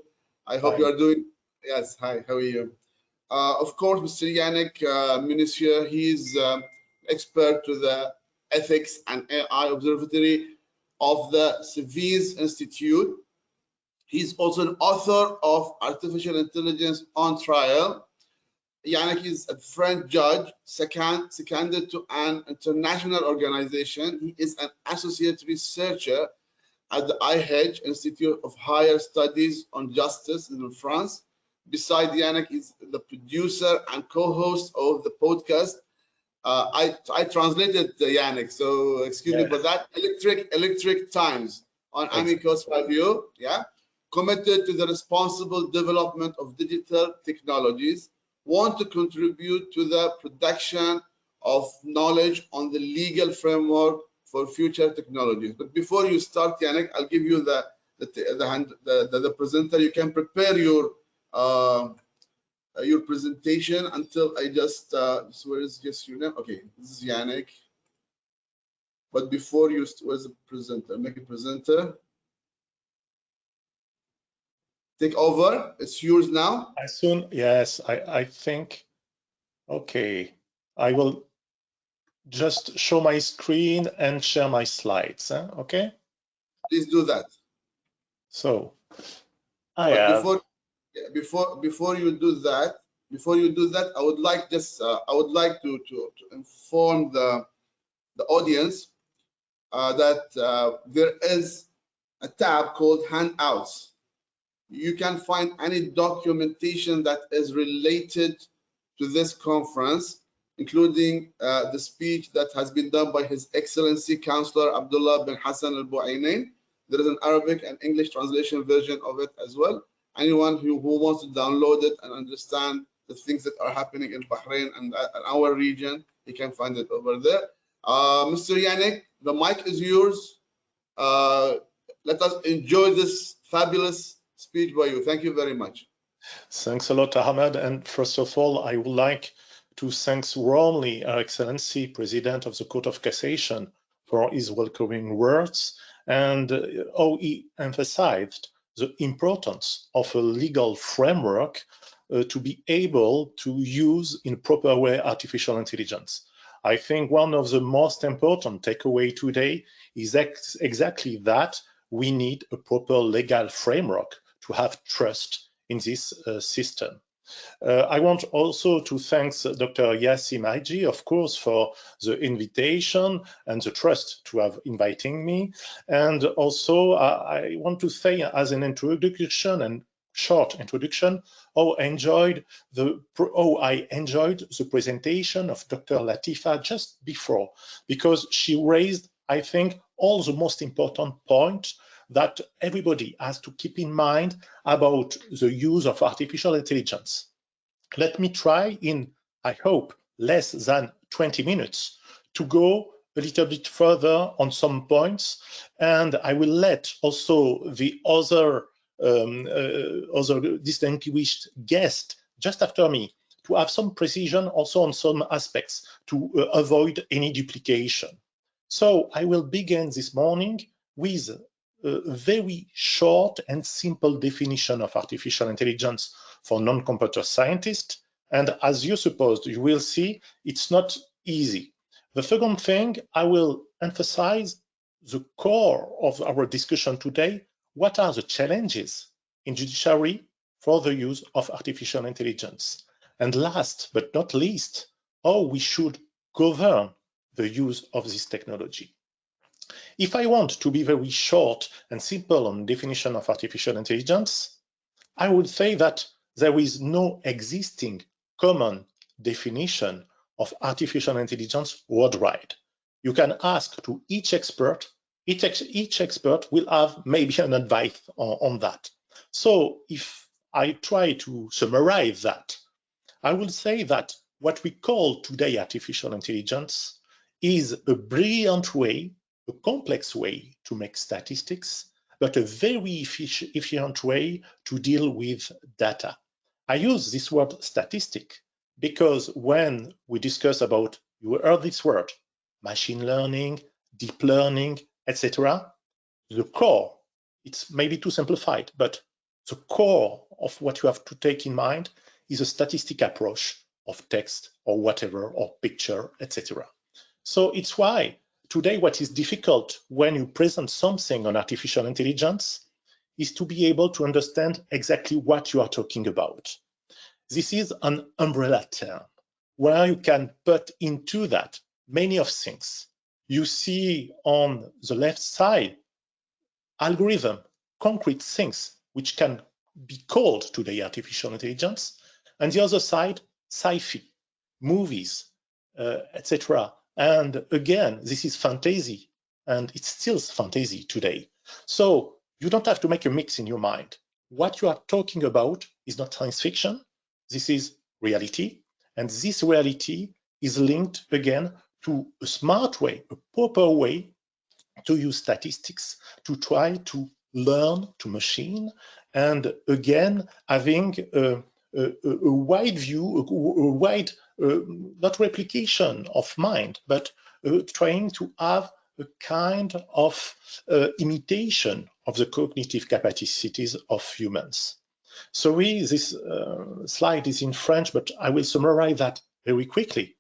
I hope you are doing. Yes. Hi, how are you? Of course, Mr. Yannick Minister, he's expert to the Ethics and AI Observatory of the Civis Institute. He's also an author of Artificial Intelligence on Trial. Yannick is a French judge, seconded to an international organization. He is an associate researcher at the IHEJ Institute of Higher Studies on Justice in France. Besides, Yannick is the producer and co-host of the podcast. I translated Yannick, so excuse me for that. Electric Times on Amicus Review. Yeah, committed to the responsible development of digital technologies. Want to contribute to the production of knowledge on the legal framework for future technologies. But before you start, Yannick, I'll give you the presenter. You can prepare your presentation until I just where is just your name? Okay, this is Yannick. But before you, where's the presenter? Make a presenter. Take over. It's yours now. Yes, I think. Okay, I will just show my screen and share my slides. Okay. Please do that. So, before you do that, I would like to inform the audience that there is a tab called Handouts. You can find any documentation that is related to this conference, including the speech that has been done by His Excellency Councillor Abdullah bin Hassan Al Buainain. There is an Arabic and English translation version of it as well. Anyone who wants to download it and understand the things that are happening in Bahrain and our region, he can find it over there. Mr. Yannick, the mic is yours. Let us enjoy this fabulous speech by you. Thank you very much. Thanks a lot, Ahmed. And first of all, I would like to thank warmly Her Excellency President of the Court of Cassation for his welcoming words and how he emphasized the importance of a legal framework to be able to use in proper way artificial intelligence. I think one of the most important takeaway today is exactly that we need a proper legal framework to have trust in this system. I want also to thank Dr. Jasim Harji, of course, for the invitation and the trust to have inviting me. And also, I want to say as an introduction and short introduction, how I enjoyed the presentation of Dr. Latifa just before, because she raised, I think, all the most important points that everybody has to keep in mind about the use of artificial intelligence. Let me try in, I hope, less than 20 minutes to go a little bit further on some points, and I will let also the other distinguished guest just after me to have some precision also on some aspects to avoid any duplication. So I will begin this morning with a very short and simple definition of artificial intelligence for non-computer scientists. And as you supposed, you will see it's not easy. The second thing, I will emphasize the core of our discussion today. What are the challenges in judiciary for the use of artificial intelligence? And last but not least, how we should govern the use of this technology. If I want to be very short and simple on definition of artificial intelligence, I would say that there is no existing common definition of artificial intelligence worldwide. You can ask to each expert. Each expert will have maybe an advice on that. So if I try to summarize that, I will say that what we call today artificial intelligence is a brilliant way, a complex way to make statistics, but a very efficient way to deal with data. I use this word statistic because when we discuss about, you heard this word, machine learning, deep learning, etc., the core, it's maybe too simplified, but the core of what you have to take in mind is a statistic approach of text or whatever, or picture, etc. So it's why today what is difficult when you present something on artificial intelligence is to be able to understand exactly what you are talking about. This is an umbrella term where you can put into that many of things. You see on the left side, algorithm, concrete things which can be called today artificial intelligence, and the other side, sci-fi, movies, etc. And again, this is fantasy, and it's still fantasy today. So you don't have to make a mix in your mind. What you are talking about is not science fiction. This is reality, and this reality is linked again to a smart way, a proper way to use statistics to try to learn to machine, and again having a wide view, a wide not replication of mind, but trying to have a kind of imitation of the cognitive capacities of humans. So this slide is in French, but I will summarize that very quickly.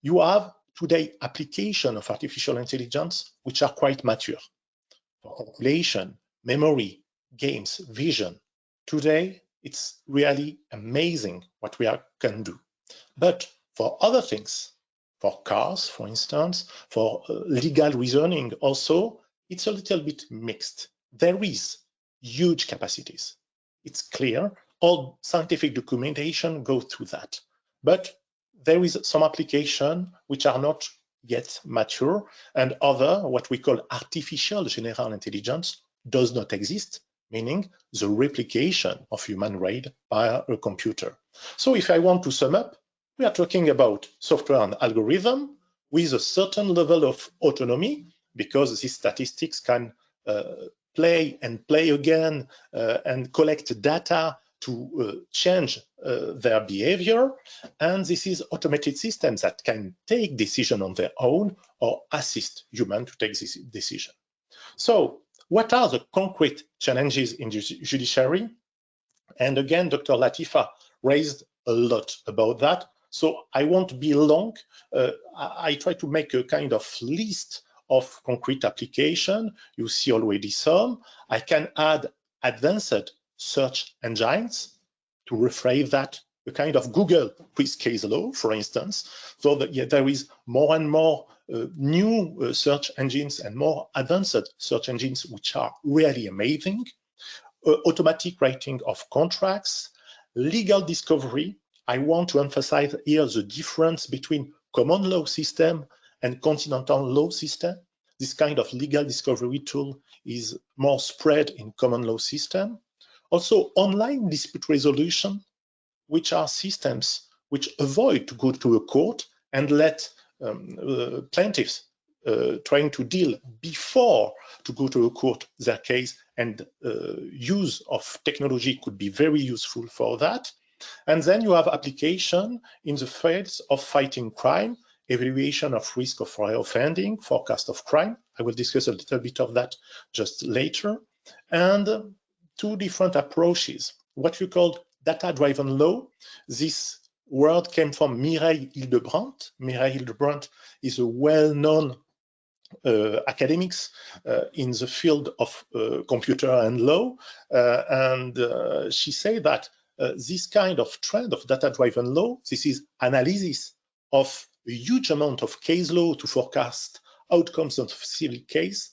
You have today application of artificial intelligence which are quite mature for calculation, memory, games, vision. Today, it's really amazing what we can do. But for other things, for cars, for instance, for legal reasoning also, it's a little bit mixed. There is huge capacities. It's clear. All scientific documentation goes through that. But there is some application which are not yet mature, and other, what we call artificial general intelligence, does not exist, meaning the replication of human brain by a computer. So if I want to sum up, we are talking about software and algorithm with a certain level of autonomy, because these statistics can play again and collect data to change their behavior. And this is automated systems that can take decision on their own or assist human to take this decision. So what are the concrete challenges in judiciary? And again, Dr. Latifa raised a lot about that. So I won't be long. I try to make a kind of list of concrete application. You see already some. I can add advanced search engines to rephrase that, a kind of Google with case law, for instance. So that there is more and more new search engines and more advanced search engines, which are really amazing. Automatic writing of contracts, legal discovery. I want to emphasize here the difference between common law system and continental law system. This kind of legal discovery tool is more spread in common law system. Also, online dispute resolution, which are systems which avoid to go to a court and let plaintiffs trying to deal before to go to a court their case, and use of technology could be very useful for that. And then you have application in the fields of fighting crime. evaluation of risk of reoffending, forecast of crime. I will discuss a little bit of that just later. And two different approaches, what we call data-driven law. This word came from Mireille Hildebrandt. Mireille Hildebrandt is a well-known academics in the field of computer and law, and she said that this kind of trend of data-driven law, this is analysis of a huge amount of case law to forecast outcomes of civil case,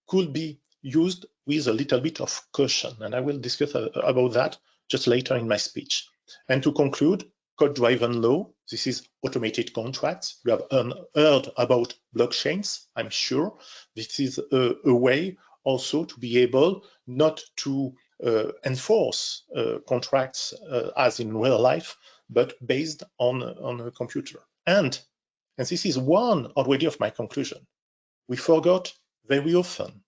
could be used with a little bit of caution, and I will discuss about that just later in my speech. And to conclude, code-driven law, this is automated contracts. You have heard about blockchains, I'm sure. This is a way also to be able not to enforce contracts as in real life, but based on a computer. And this is one already of my conclusion. We forgot very often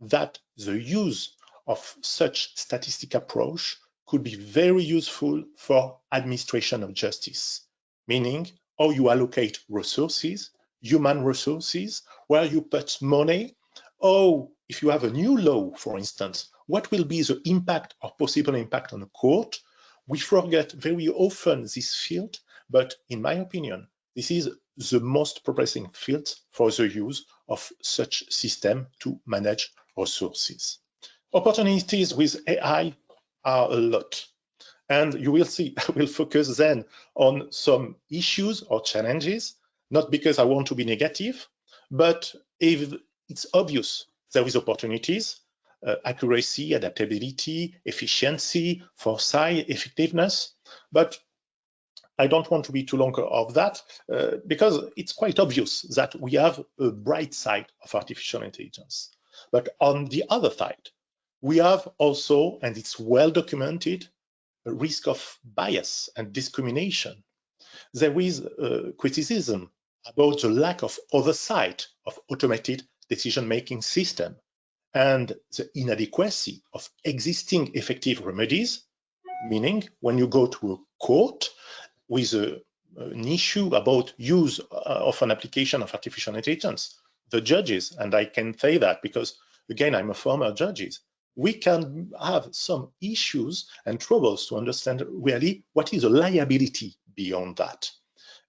that the use of such statistic approach could be very useful for administration of justice, meaning how you allocate resources, human resources, where you put money. Oh, if you have a new law, for instance, what will be the impact or possible impact on the court? We forget very often this field, but in my opinion, this is the most progressing field for the use of such system to manage resources. Opportunities with AI are a lot. And you will see, I will focus then on some issues or challenges, not because I want to be negative, but if it's obvious there is opportunities, accuracy, adaptability, efficiency, foresight, effectiveness, but I don't want to be too long of that because it's quite obvious that we have a bright side of artificial intelligence. But on the other side, we have also, and it's well documented, a risk of bias and discrimination. There is criticism about the lack of oversight of automated decision-making system and the inadequacy of existing effective remedies, meaning when you go to a court with an issue about use of an application of artificial intelligence, the judges, and I can say that because, again, I'm a former judge, we can have some issues and troubles to understand really what is the liability beyond that.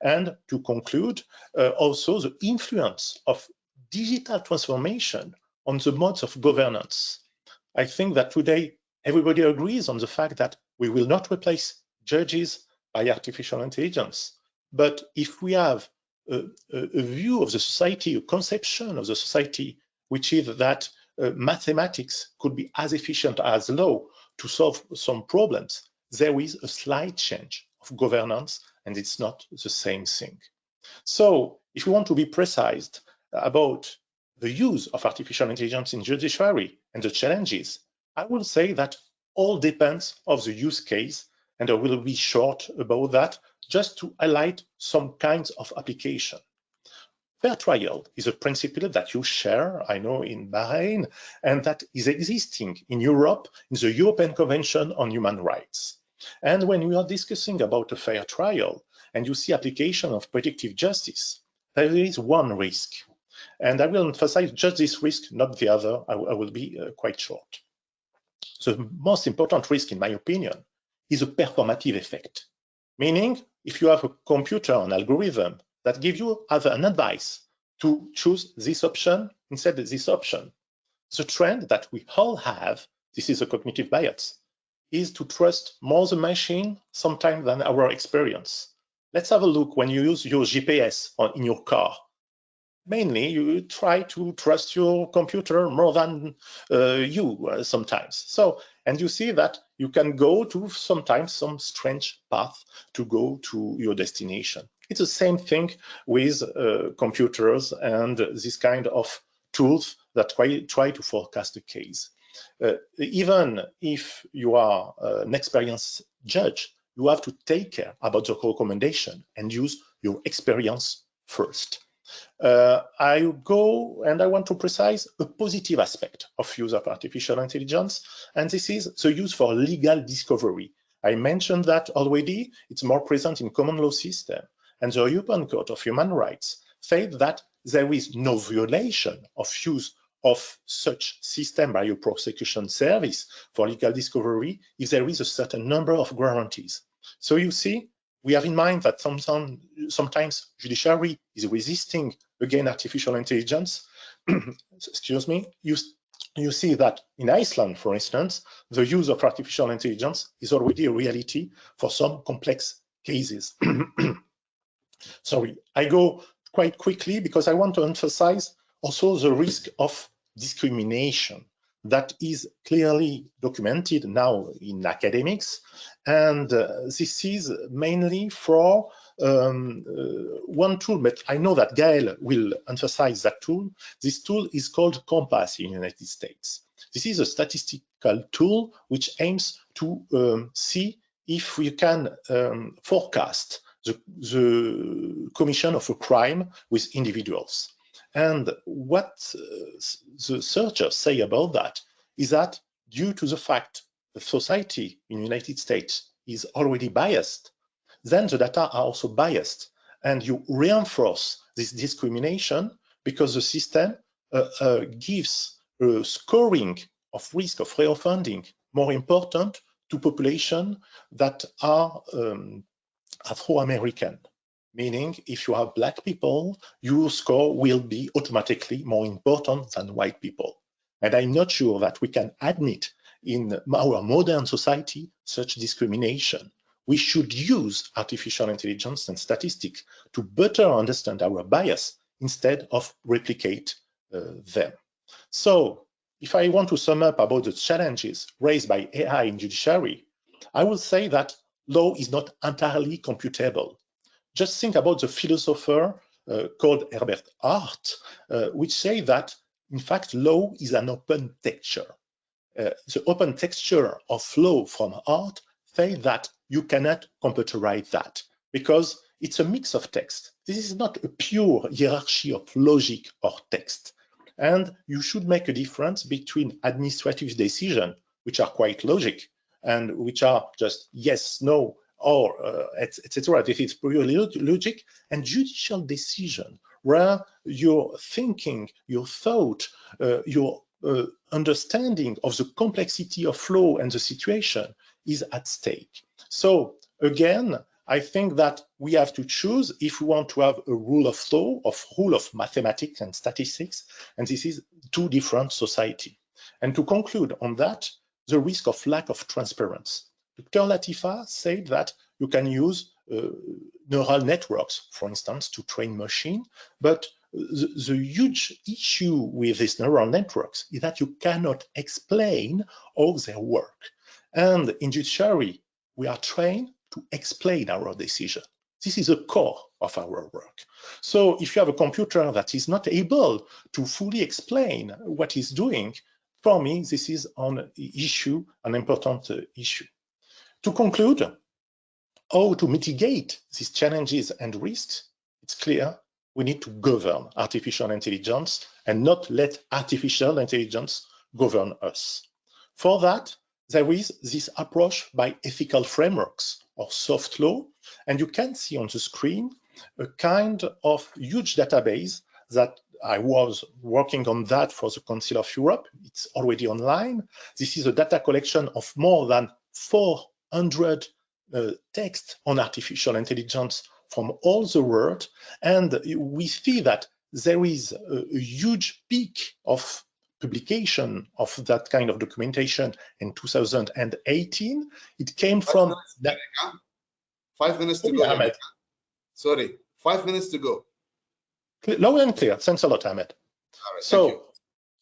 And to conclude, also the influence of digital transformation on the modes of governance. I think that today everybody agrees on the fact that we will not replace judges by artificial intelligence. But if we have a view of the society, a conception of the society, which is that mathematics could be as efficient as law to solve some problems, there is a slight change of governance, and it's not the same thing. So if we want to be precise about the use of artificial intelligence in judiciary and the challenges, I will say that all depends on the use case, and I will be short about that just to highlight some kinds of application. Fair trial is a principle that you share, I know, in Bahrain, and that is existing in Europe, in the European Convention on Human Rights. And when we are discussing about a fair trial, and you see application of predictive justice, there is one risk. And I will emphasize just this risk, not the other. I will be quite short. The most important risk, in my opinion, is a performative effect. Meaning, if you have a computer, an algorithm, that give you as an advice to choose this option instead of this option. The trend that we all have, this is a cognitive bias, is to trust more the machine sometimes than our experience. Let's have a look when you use your GPS in your car. Mainly, you try to trust your computer more than you sometimes. So, and you see that you can go to sometimes some strange path to go to your destination. It's the same thing with computers and this kind of tools that try to forecast the case. Even if you are an experienced judge, you have to take care about the recommendation and use your experience first. I go and I want to precise a positive aspect of use of artificial intelligence, and this is the use for legal discovery. I mentioned that already. It's more present in common law system. and the European Court of Human Rights said that there is no violation of use of such system by a prosecution service for legal discovery if there is a certain number of guarantees. So you see, we have in mind that sometimes judiciary is resisting against artificial intelligence. Excuse me. You see that in Iceland, for instance, the use of artificial intelligence is already a reality for some complex cases. Sorry, I go quite quickly because I want to emphasize also the risk of discrimination that is clearly documented now in academics. And this is mainly for one tool, but I know that Gael will emphasize that tool. This tool is called Compass in the United States. This is a statistical tool which aims to see if we can forecast the commission of a crime with individuals. And what the searchers say about that is that due to the fact that society in the United States is already biased, then the data are also biased. And you reinforce this discrimination because the system gives a scoring of risk of reoffending more important to population that are Afro-American, meaning if you have black people, your score will be automatically more important than white people. And I'm not sure that we can admit in our modern society such discrimination. We should use artificial intelligence and statistics to better understand our bias instead of replicate them. So if I want to sum up about the challenges raised by AI in judiciary, I will say that law is not entirely computable. Just think about the philosopher called Herbert Hart, which say that, in fact, law is an open texture. The open texture of law from Hart say that you cannot computerize that because it's a mix of text. This is not a pure hierarchy of logic or text. And you should make a difference between administrative decisions, which are quite logic, and which are just yes, no, or etc. This is purely logic, and judicial decision, where your thinking, your thought, your understanding of the complexity of law and the situation is at stake. So again, I think that we have to choose if we want to have a rule of law, of rule of mathematics and statistics, and this is two different societies. And to conclude on that, the risk of lack of transparency. Dr. Latifa said that you can use neural networks, for instance, to train machine, but the huge issue with these neural networks is that you cannot explain how they work. And in judiciary, we are trained to explain our decision. This is the core of our work. So if you have a computer that is not able to fully explain what it's doing, for me, this is an issue, an important issue. To conclude, how to mitigate these challenges and risks, it's clear we need to govern artificial intelligence and not let artificial intelligence govern us. For that, there is this approach by ethical frameworks or soft law, and you can see on the screen a kind of huge database that I was working on that for the Council of Europe. It's already online. This is a data collection of more than 400 texts on artificial intelligence from all the world, and we see that there is a huge peak of publication of that kind of documentation in 2018. It came from that. 5 minutes to go. Ahmed. Sorry, 5 minutes to go. Loud and clear. Thanks a lot, Ahmed. All right, so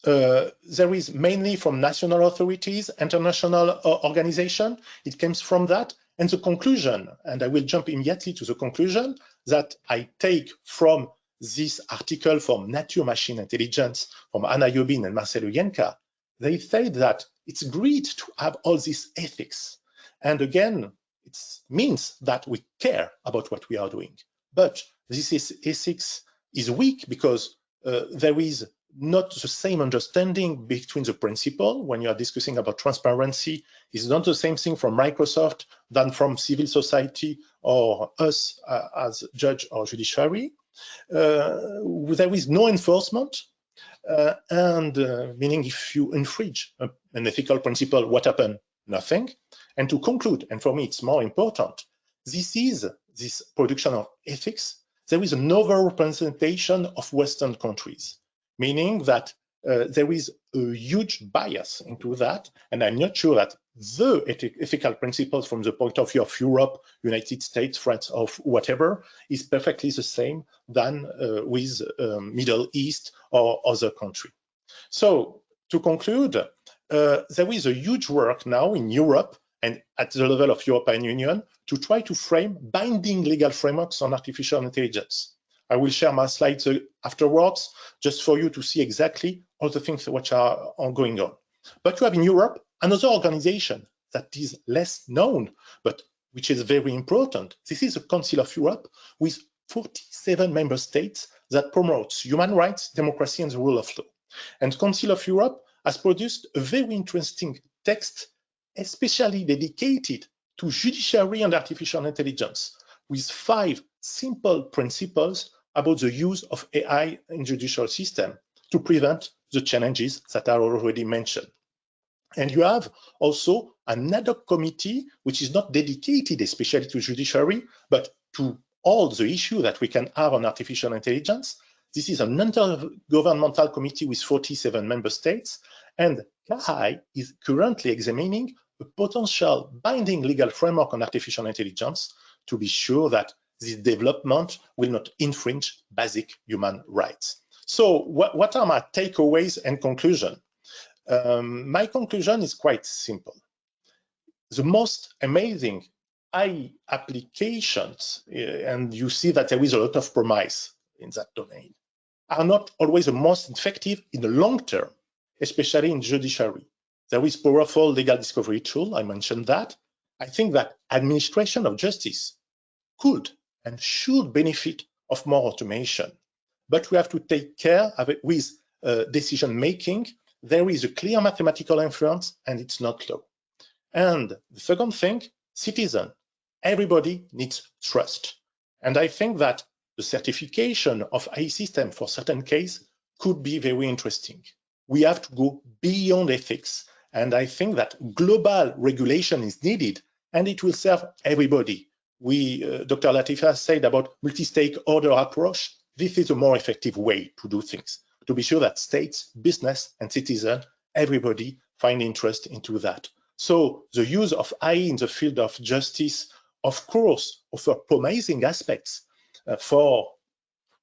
there is mainly from national authorities, international organization. It comes from that. And the conclusion, and I will jump immediately to the conclusion that I take from this article from Nature Machine Intelligence from Anna Yobin and Marcelo Yenka, they say that it's great to have all this ethics. And again, it means that we care about what we are doing. But this ethics is weak because there is not the same understanding between the principle when you are discussing about transparency. It's not the same thing from Microsoft than from civil society or us as judge or judiciary. There is no enforcement, meaning if you infringe an ethical principle, what happened? Nothing. And to conclude, and for me it's more important, this production of ethics, there is an overrepresentation of Western countries, meaning that there is a huge bias into that, and I'm not sure that the ethical principles from the point of view of Europe, United States, France, or whatever, is perfectly the same than with Middle East or other country. So to conclude, there is a huge work now in Europe and at the level of European Union to try to frame binding legal frameworks on artificial intelligence. I will share my slides afterwards, just for you to see exactly all the things which are going on. But you have in Europe another organization that is less known, but which is very important. This is the Council of Europe with 47 member states that promotes human rights, democracy, and the rule of law. And Council of Europe has produced a very interesting text, especially dedicated to judiciary and artificial intelligence, with 5 simple principles about the use of AI in judicial system to prevent the challenges that are already mentioned. And you have also an ad hoc committee, which is not dedicated especially to judiciary, but to all the issues that we can have on artificial intelligence. This is an intergovernmental committee with 47 member states, and CAI is currently examining a potential binding legal framework on artificial intelligence to be sure that this development will not infringe basic human rights. So what are my takeaways and conclusion? My conclusion is quite simple. The most amazing AI applications, and you see that there is a lot of promise in that domain, are not always the most effective in the long term, especially in judiciary. There is powerful legal discovery tool, I mentioned that. I think that administration of justice could and should benefit of more automation, but we have to take care of it with decision making. There is a clear mathematical inference and it's not low. And the second thing, citizen, everybody needs trust. And I think that the certification of AI system for certain cases could be very interesting. We have to go beyond ethics. And I think that global regulation is needed and it will serve everybody. Dr. Latifa said about multi-stakeholder approach. This is a more effective way to do things, to be sure that states, business, and citizens, everybody find interest into that. So the use of AI in the field of justice, of course, offers promising aspects for,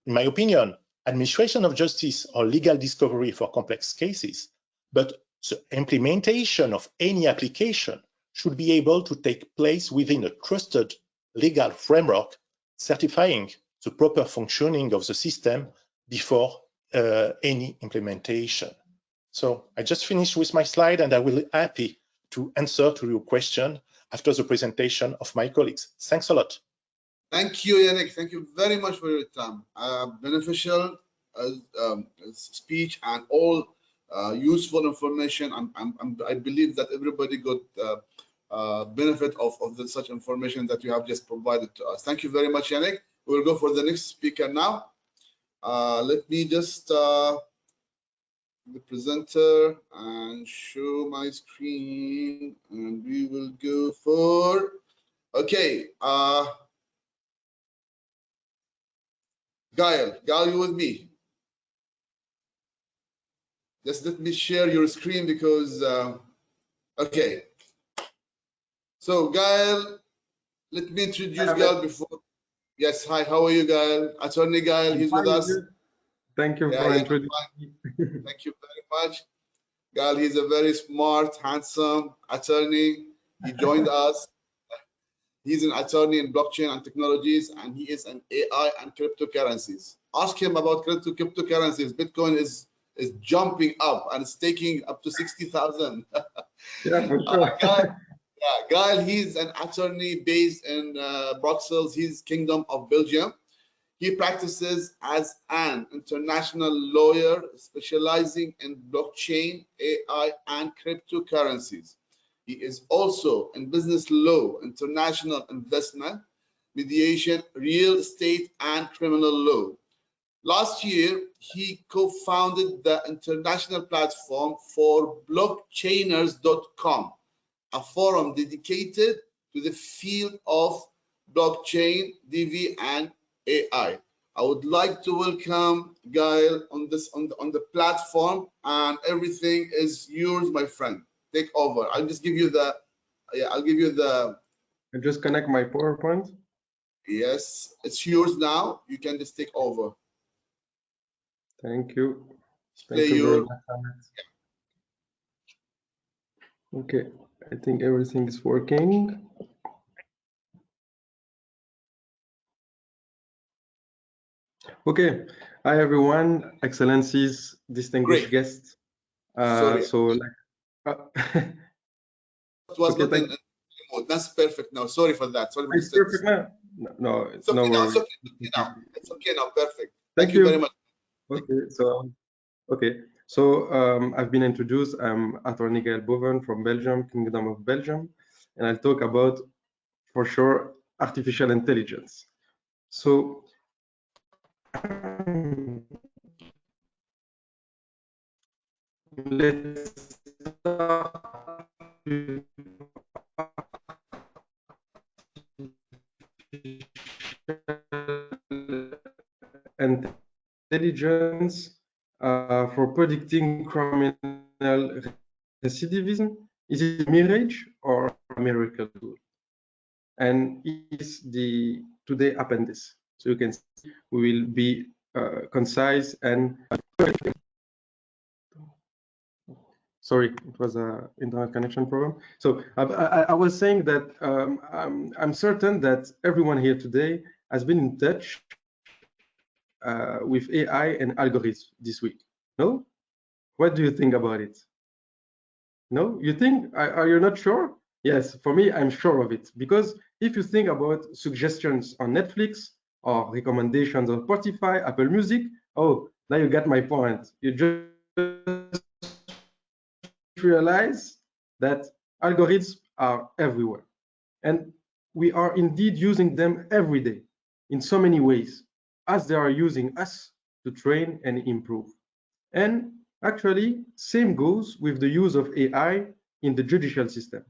in my opinion, administration of justice or legal discovery for complex cases. But the implementation of any application should be able to take place within a trusted legal framework, certifying the proper functioning of the system before any implementation. So I just finished with my slide and I will be happy to answer to your question after the presentation of my colleagues. Thanks a lot. Thank you, Yannick. Thank you very much for your time. Beneficial speech and all useful information. I believe that everybody got benefit of such information that you have just provided to us. Thank you very much, Yannick. We'll go for the next speaker now. Let me just the presenter and show my screen, and we will go for, okay, Gael, you with me? Just let me share your screen because, okay. So Gael, let me introduce Gael before. Yes, hi, how are you, Gael? Attorney Gael, he's with us. Thank you for introducing me. Thank you very much. Gael, he's a very smart, handsome attorney. He joined us. He's an attorney in blockchain and technologies, and he is an AI and cryptocurrencies. Ask him about cryptocurrencies. Bitcoin is jumping up and it's taking up to 60,000. Yeah, for sure. Gael, he's an attorney based in Brussels. He's Kingdom of Belgium. He practices as an international lawyer specializing in blockchain, AI, and cryptocurrencies. He is also in business law, international investment, mediation, real estate, and criminal law. Last year, he co-founded the international platform for blockchainers.com, a forum dedicated to the field of blockchain, DV, and AI. I would like to welcome Gael on the platform, and everything is yours, my friend. Take over. I'll just give you the I just connect my PowerPoint. Yes, it's yours now. You can just take over. Thank you. Thank you very much, Ahmed. Okay, I think everything is working. Okay, hi everyone, excellencies, distinguished guests. Sorry. It was not in remote. That's perfect now. Sorry for that. Sorry for it's perfect now. No, it's okay no now. worries. It's okay now. It's okay now. Perfect. Thank you very much. Okay, so I've been introduced. I'm Attorney Gael Boven from Belgium, Kingdom of Belgium, and I'll talk about, for sure, artificial intelligence. So let's start with intelligence for predicting criminal recidivism. Is it a mirage or a miracle tool? And is the today appendix. So you can see we will be concise and sorry, it was an internet connection problem. So I was saying that I'm certain that everyone here today has been in touch with AI and algorithms this week. No? What do you think about it? No? You think? Are you not sure? Yes, for me, I'm sure of it. Because if you think about suggestions on Netflix or recommendations on Spotify, Apple Music, oh, now you got my point. You just realize that algorithms are everywhere. And we are indeed using them every day in so many ways, as they are using us to train and improve. And actually, same goes with the use of AI in the judicial system.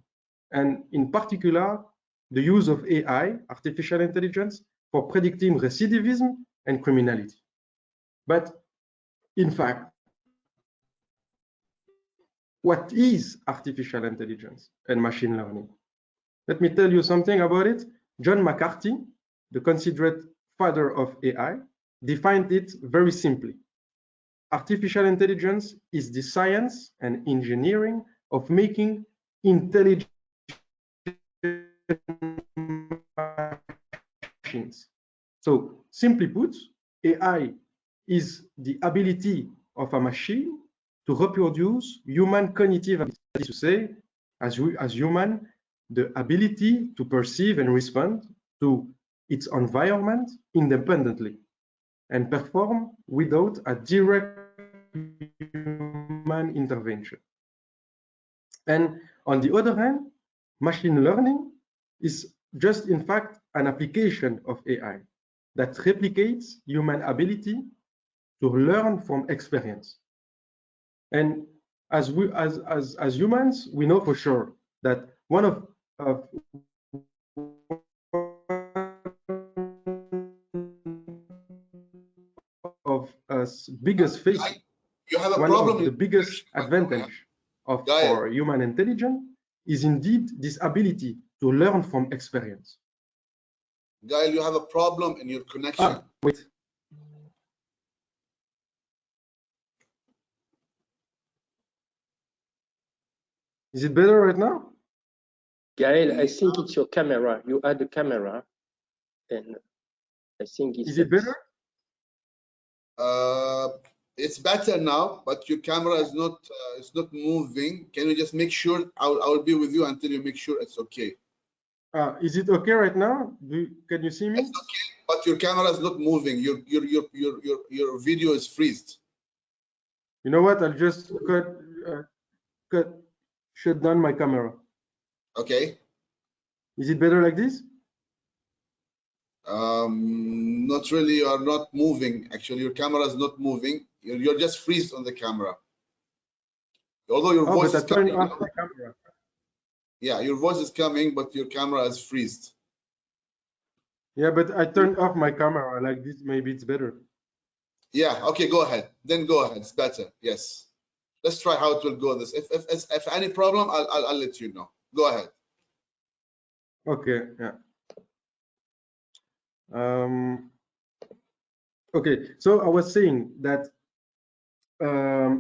And in particular, the use of AI, artificial intelligence, for predicting recidivism and criminality. But in fact, what is artificial intelligence and machine learning? Let me tell you something about it. John McCarthy, the considered father of AI, defined it very simply. Artificial intelligence is the science and engineering of making intelligent machines. So simply put, AI is the ability of a machine to reproduce human cognitive ability, to say, as human, the ability to perceive and respond to its environment independently and perform without a direct human intervention. And on the other hand, machine learning is just, in fact, an application of AI that replicates human ability to learn from experience. And as humans, we know for sure that one of us biggest face, you have a one problem of the biggest advantage of our human intelligence is indeed this ability to learn from experience. Gael, you have a problem in your connection. Wait. Is it better right now? Gael, I think it's your camera. You add the camera, and I think it's. Is it better? It's better now, but your camera is not moving. Can you just make sure? I'll be with you until you make sure it's okay. Is it okay right now? Can you see me? It's okay. But your camera is not moving. Your video is freezed. You know what? I'll just shut down my camera. Okay. Is it better like this? Not really. You are not moving. Actually, your camera is not moving. You're just freezed on the camera. Although your voice is coming. Off my camera. Yeah, your voice is coming, but your camera is freezed. Yeah, but I turned off my camera like this. Maybe it's better. Yeah. Okay. Go ahead. Then go ahead. It's better. Yes. Let's try how it will go. This. If any problem, I'll let you know. Go ahead. Okay. Yeah. Okay. So I was saying that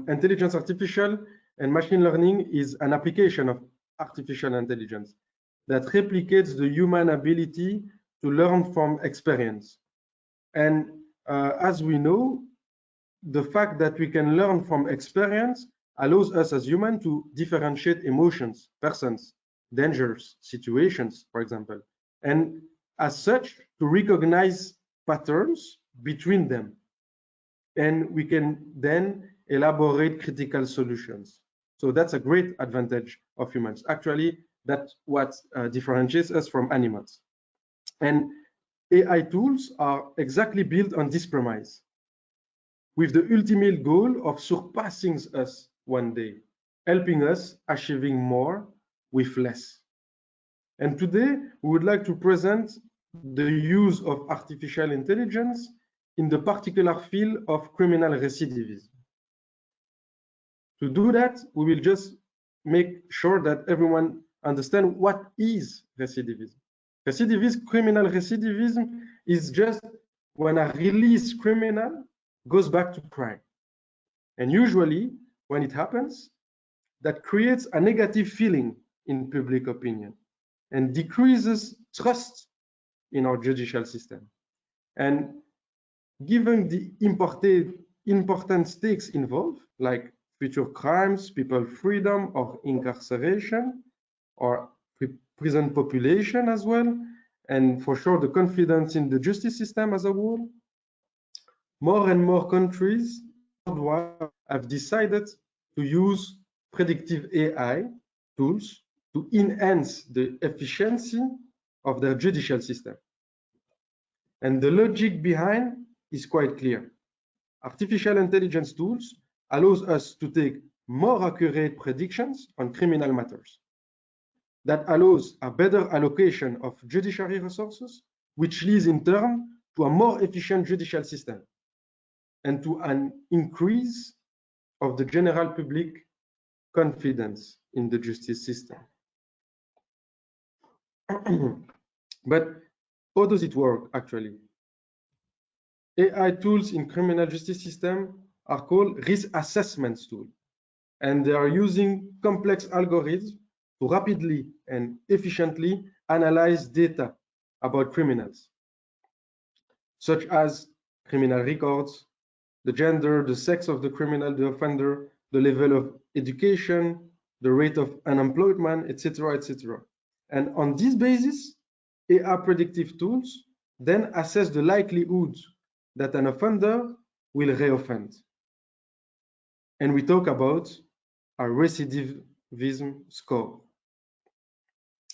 intelligence artificial and machine learning is an application of artificial intelligence that replicates the human ability to learn from experience. And as we know, the fact that we can learn from experience allows us as humans to differentiate emotions, persons, dangers, situations, for example, and as such, to recognize patterns between them. And we can then elaborate critical solutions. So that's a great advantage of humans. Actually, that's what differentiates us from animals. And AI tools are exactly built on this premise, with the ultimate goal of surpassing us one day, helping us achieving more with less. And today, we would like to present the use of artificial intelligence in the particular field of criminal recidivism. To do that, we will just make sure that everyone understands what is recidivism. Criminal recidivism is just when a released criminal goes back to crime. And usually, when it happens, that creates a negative feeling in public opinion and decreases trust in our judicial system. And given the important stakes involved, like future crimes, people freedom, or incarceration, or prison population as well, and for sure the confidence in the justice system as a whole, more and more countries worldwide have decided to use predictive AI tools to enhance the efficiency of their judicial system. And the logic behind is quite clear. Artificial intelligence tools allows us to take more accurate predictions on criminal matters. That allows a better allocation of judiciary resources, which leads in turn to a more efficient judicial system and to an increase of the general public confidence in the justice system. But how does it work actually? AI tools in criminal justice system are called risk assessment tools, and they are using complex algorithms to rapidly and efficiently analyze data about criminals, such as criminal records, the gender, the sex of the criminal, the offender, the level of education, the rate of unemployment, etc., etc. And on this basis, AI predictive tools then assess the likelihood that an offender will reoffend. And we talk about a recidivism score.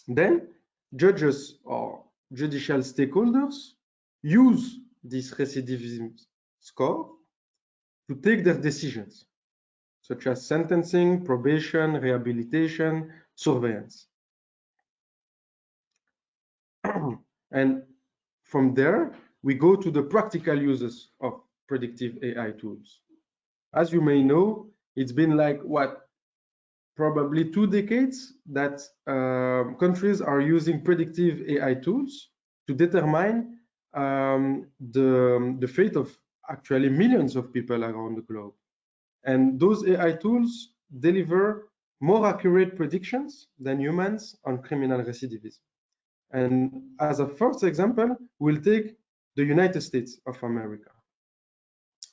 Then judges or judicial stakeholders use this recidivism score to take their decisions, such as sentencing, probation, rehabilitation, surveillance. And from there, we go to the practical uses of predictive AI tools. As you may know, it's been like what, probably 2 decades that countries are using predictive AI tools to determine the fate of actually millions of people around the globe. And those AI tools deliver more accurate predictions than humans on criminal recidivism. And as a first example, we'll take the United States of America.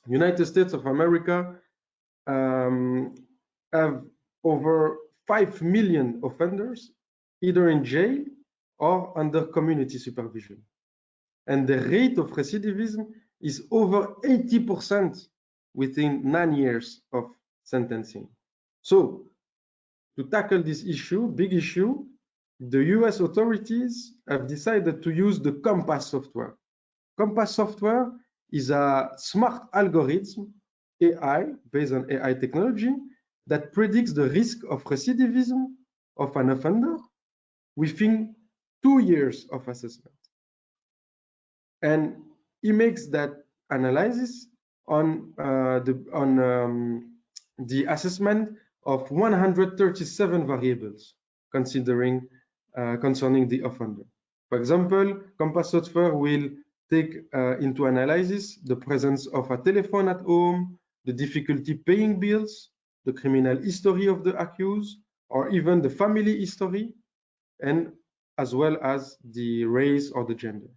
United States of America have over 5 million offenders, either in jail or under community supervision. and the rate of recidivism is over 80% within 9 years of sentencing. So, to tackle this issue, big issue, the US authorities have decided to use the Compass software. Compass software is a smart algorithm, AI, based on AI technology, that predicts the risk of recidivism of an offender within 2 years of assessment. And he makes that analysis on the assessment of 137 variables concerning the offender. For example, Compass software will take into analysis the presence of a telephone at home, the difficulty paying bills, the criminal history of the accused, or even the family history, and as well as the race or the gender.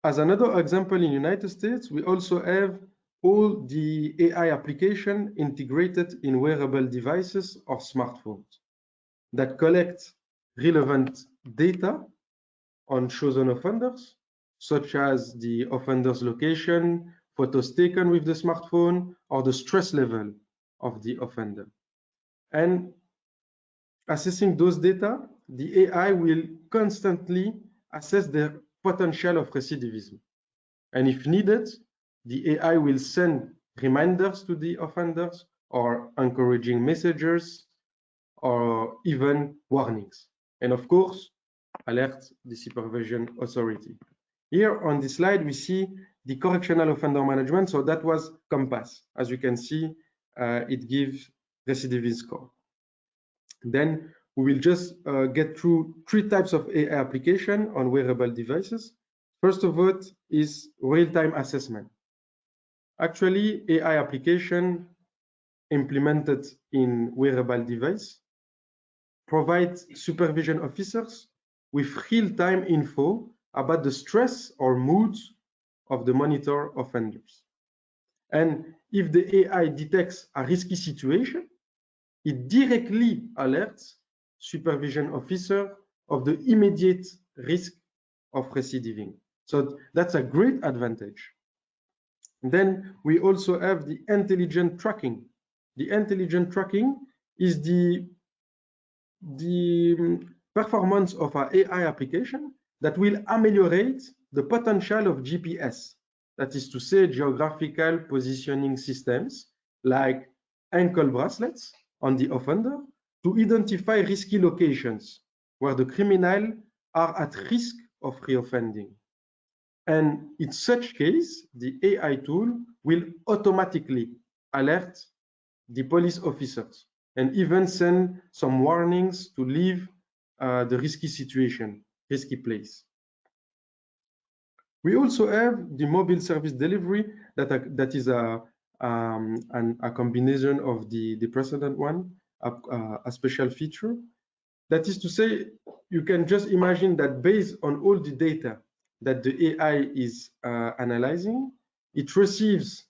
As another example, in the United States, we also have all the AI application integrated in wearable devices or smartphones that collect relevant data on chosen offenders, such as the offender's location, photos taken with the smartphone, or the stress level of the offender. And assessing those data, the AI will constantly assess the potential of recidivism. And if needed, the AI will send reminders to the offenders or encouraging messages or even warnings. And of course, alert the supervision authority. Here on this slide, we see the correctional offender management. So that was Compass. As you can see, it gives recidivist score. Then we will just get through 3 types of AI application on wearable devices. First of all is real-time assessment. Actually, AI application implemented in wearable device provides supervision officers with real-time info about the stress or moods of the monitor offenders. And if the AI detects a risky situation, it directly alerts supervision officer of the immediate risk of recidiving. So that's a great advantage. And then we also have the intelligent tracking. The intelligent tracking is the performance of our AI application that will ameliorate the potential of GPS. That is to say, geographical positioning systems like ankle bracelets on the offender to identify risky locations where the criminal are at risk of reoffending. And in such case, the AI tool will automatically alert the police officers and even send some warnings to leave the risky situation, risky place. We also have the mobile service delivery that is a combination of the precedent one, a special feature. That is to say, you can just imagine that based on all the data that the AI is analyzing, it receives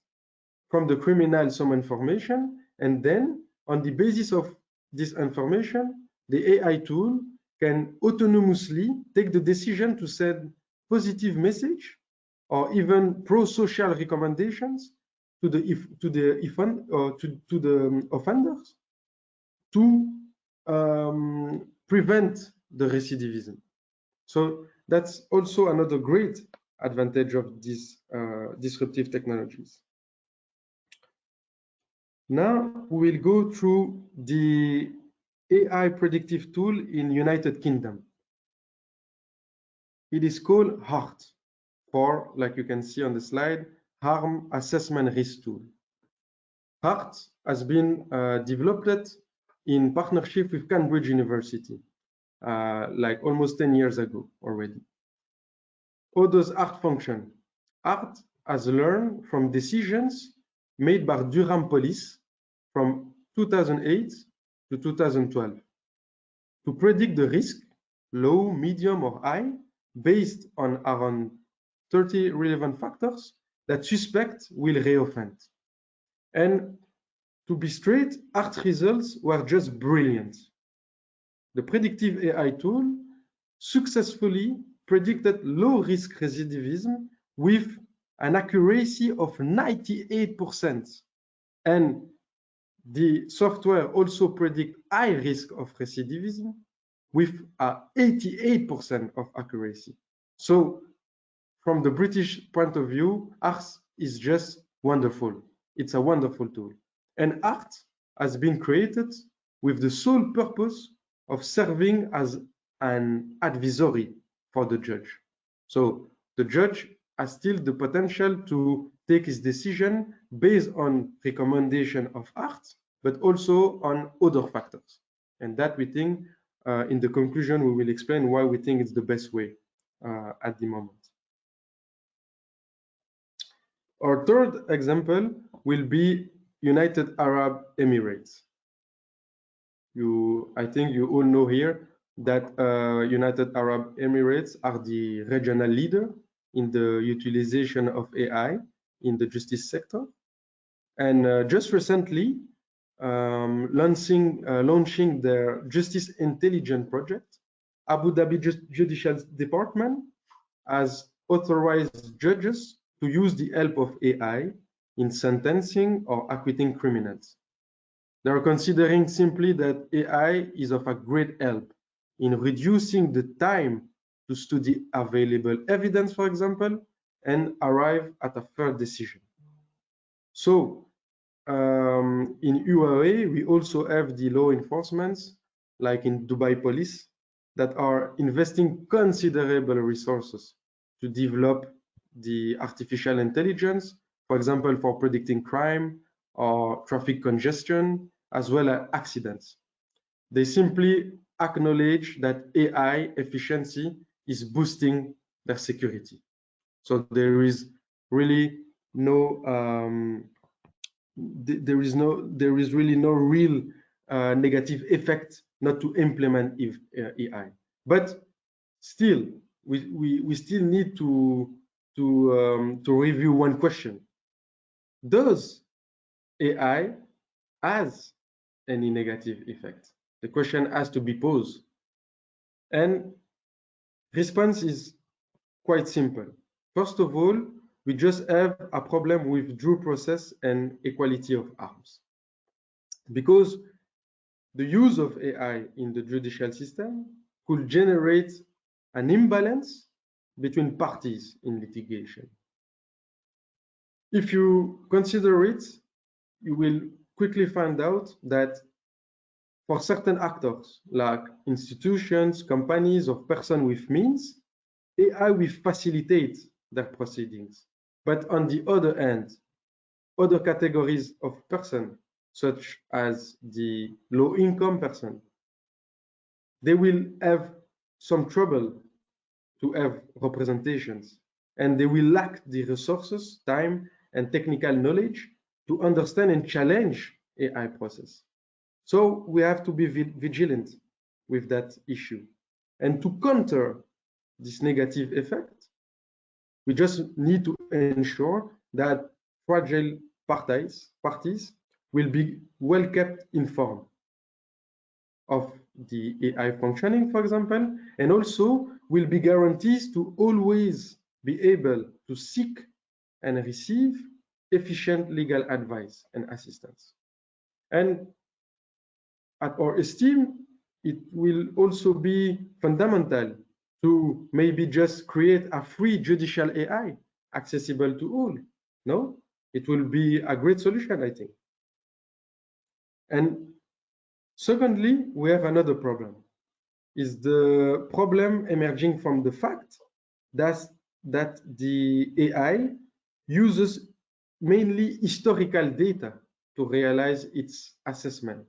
from the criminal some information, and then on the basis of this information, the AI tool can autonomously take the decision to send positive message or even pro-social recommendations to the offenders to prevent the recidivism. So that's also another great advantage of these disruptive technologies. Now we will go through the AI predictive tool in United Kingdom. It is called HART, for, like you can see on the slide, Harm Assessment Risk Tool. HART has been developed in partnership with Cambridge University, like almost 10 years ago already. How does HART function? HART has learned from decisions made by Durham Police from 2008 to 2012 to predict the risk, low, medium, or high, based on around 30 relevant factors that suspect will reoffend. And to be straight, HART results were just brilliant. The predictive AI tool successfully predicted low-risk recidivism with an accuracy of 98%. And the software also predict high risk of recidivism with 88% of accuracy. So from the British point of view, ART is just wonderful. It's a wonderful tool. And ART has been created with the sole purpose of serving as an advisory for the judge. So the judge has still the potential to take his decision based on recommendation of ART, but also on other factors. And that we think, in the conclusion, we will explain why we think it's the best way at the moment. Our third example will be United Arab Emirates. I think you all know here that United Arab Emirates are the regional leader in the utilization of AI in the justice sector. And just recently, launching their Justice Intelligence project, Abu Dhabi Judicial Department has authorized judges to use the help of AI in sentencing or acquitting criminals. They are considering simply that AI is of a great help in reducing the time to study available evidence, for example, and arrive at a fair decision. So in UAE, we also have the law enforcement, like in Dubai Police, that are investing considerable resources to develop the artificial intelligence, for example, for predicting crime or traffic congestion, as well as accidents. They simply acknowledge that AI efficiency is boosting their security. So there is really no there is really no real negative effect not to implement AI. But still, we still need to review one question: does AI has any negative effect? The question has to be posed, and response is quite simple. First of all, we just have a problem with due process and equality of arms, because the use of AI in the judicial system could generate an imbalance between parties in litigation. If you consider it, you will quickly find out that for certain actors, like institutions, companies, or persons with means, AI will facilitate their proceedings. But on the other hand, other categories of persons, such as the low-income person, they will have some trouble to have representations, and they will lack the resources, time, and technical knowledge to understand and challenge AI process. So we have to be vigilant with that issue. And to counter this negative effect, we just need to ensure that fragile parties will be well kept informed of the AI functioning, for example, and also will be guarantees to always be able to seek and receive efficient legal advice and assistance. And at our esteem, it will also be fundamental to maybe just create a free judicial AI accessible to all. No, it will be a great solution, I think. And secondly, we have another problem, is the problem emerging from the fact that the AI uses mainly historical data to realize its assessment.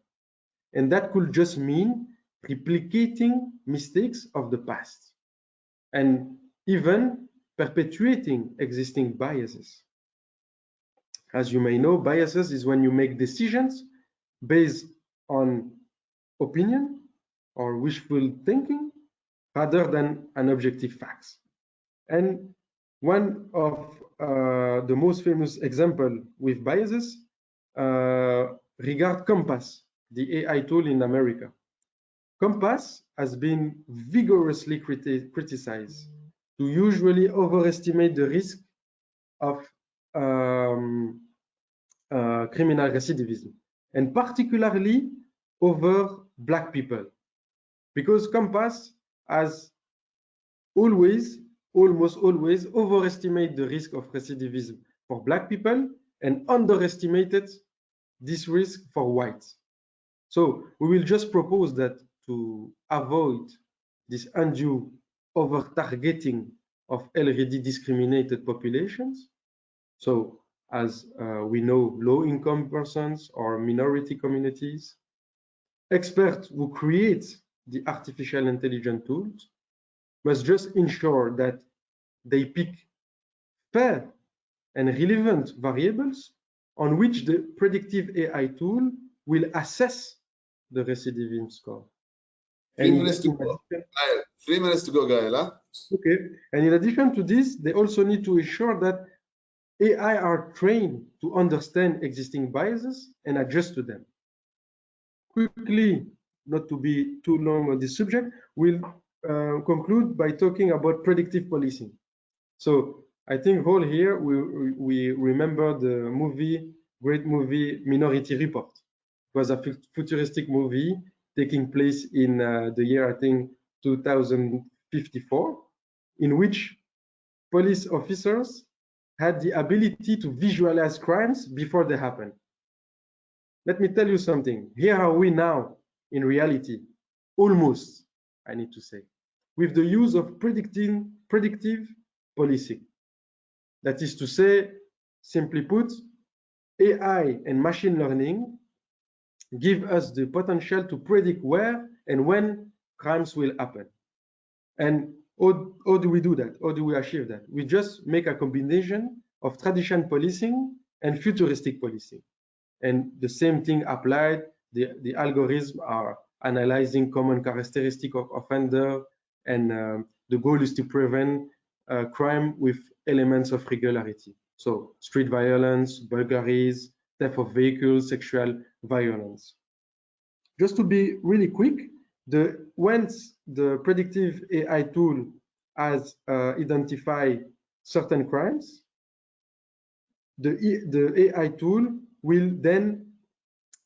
And that could just mean replicating mistakes of the past and even perpetuating existing biases. As you may know, biases is when you make decisions based on opinion or wishful thinking rather than an objective facts. And one of the most famous example with biases regard Compass, the AI tool in America. Compass has been vigorously criticized to usually overestimate the risk of criminal recidivism, and particularly over Black people, because Compass has almost always overestimated the risk of recidivism for Black people and underestimated this risk for whites. So we will just propose that to avoid this undue over-targeting of already discriminated populations. So as we know, low-income persons or minority communities, experts who create the artificial intelligence tools must just ensure that they pick fair and relevant variables on which the predictive AI tool will assess the recidivism score. 3 minutes to go. 3 minutes to go, Gael. Huh? Okay. And in addition to this, they also need to ensure that AI are trained to understand existing biases and adjust to them. Quickly, not to be too long on this subject, we'll conclude by talking about predictive policing. So I think all here we remember the great movie Minority Report. It was a futuristic movie taking place in the year, I think, 2054, in which police officers had the ability to visualize crimes before they happen. Let me tell you something. Here are we now in reality, almost, I need to say, with the use of predictive policing. That is to say, simply put, AI and machine learning give us the potential to predict where and when crimes will happen. And how do we do that? How do we achieve that? We just make a combination of traditional policing and futuristic policing. And the same thing applied. The algorithms are analyzing common characteristics of offender, and the goal is to prevent crime with elements of regularity. So street violence, burglaries, theft of vehicles, sexual violence. Just to be really quick, once the predictive AI tool has identified certain crimes, the AI tool will then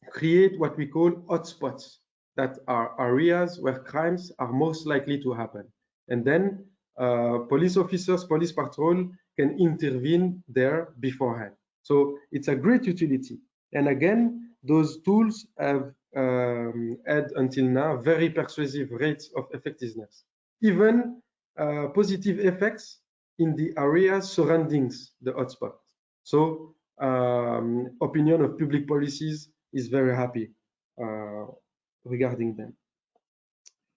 create what we call hotspots, that are areas where crimes are most likely to happen. And then police officers, police patrol can intervene there beforehand. So it's a great utility. And again, those tools have had until now very persuasive rates of effectiveness, even positive effects in the areas surrounding the hotspot. So opinion of public policies is very happy regarding them.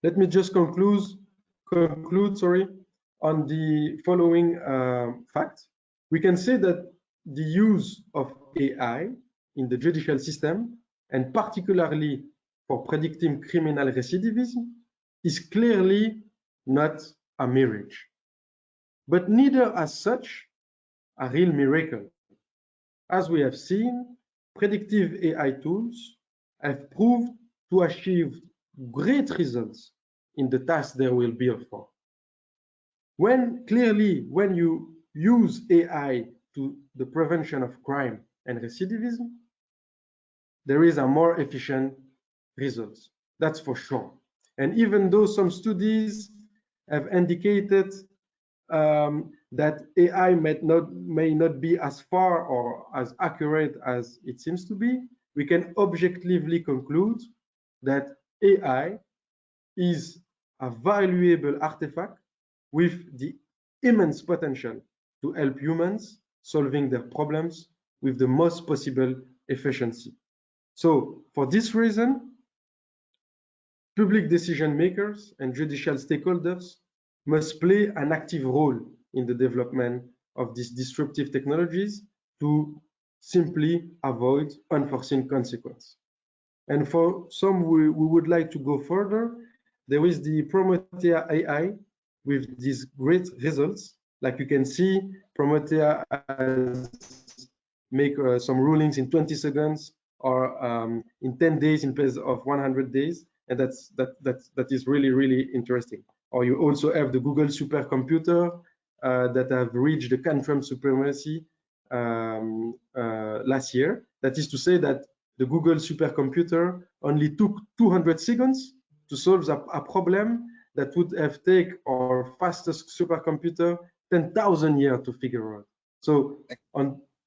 Let me just conclude on the following fact. We can say that the use of AI in the judicial system, and particularly for predicting criminal recidivism, is clearly not a mirage, but neither as such a real miracle. As we have seen, predictive AI tools have proved to achieve great results in the tasks they will be for. When you use AI to the prevention of crime and recidivism, there is a more efficient results. That's for sure. And even though some studies have indicated that AI may not be as far or as accurate as it seems to be, we can objectively conclude that AI is a valuable artifact with the immense potential to help humans solving their problems with the most possible efficiency. So for this reason, public decision makers and judicial stakeholders must play an active role in the development of these disruptive technologies to simply avoid unforeseen consequences. And for some, we would like to go further. There is the Prometheus AI with these great results. Like you can see, Prometheus make some rulings in 20 seconds or in 10 days in place of 100 days. and that is really interesting. Or you also have the Google supercomputer that have reached the quantum supremacy last year. That is to say that the Google supercomputer only took 200 seconds to solve a problem that would have taken our fastest supercomputer 10,000 years to figure out. So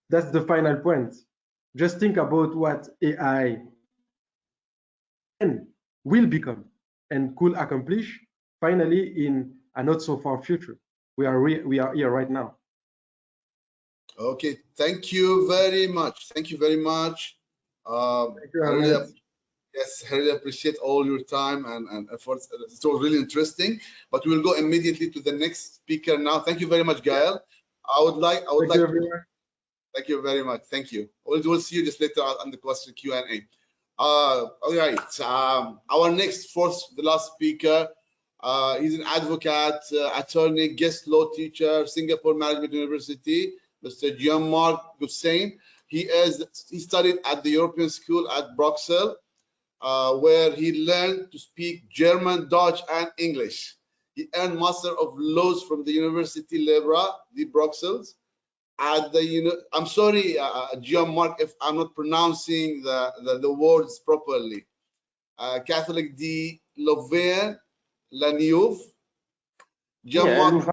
that's the final point. Just think about what AI will become and could accomplish finally in a not so far future. We are here right now. Okay, thank you very much. Thank you very much. Thank you, yes, I really appreciate all your time and efforts. It was really interesting. But we'll go immediately to the next speaker now. Thank you very much, Gael. Thank you very much. Thank you. We'll see you just later on the question Q&A. All right. Our next, the last speaker. He's an advocate, attorney, guest law teacher, Singapore Management University, Mr. Jean-Marc Gussain. He studied at the European School at Brussels, where he learned to speak German, Dutch, and English. He earned Master of Laws from the University Libre de Bruxelles. I'm sorry, Jean-Marc, if I'm not pronouncing the words properly. Catholic de Louvain-la-Neuve. Jean-Marc.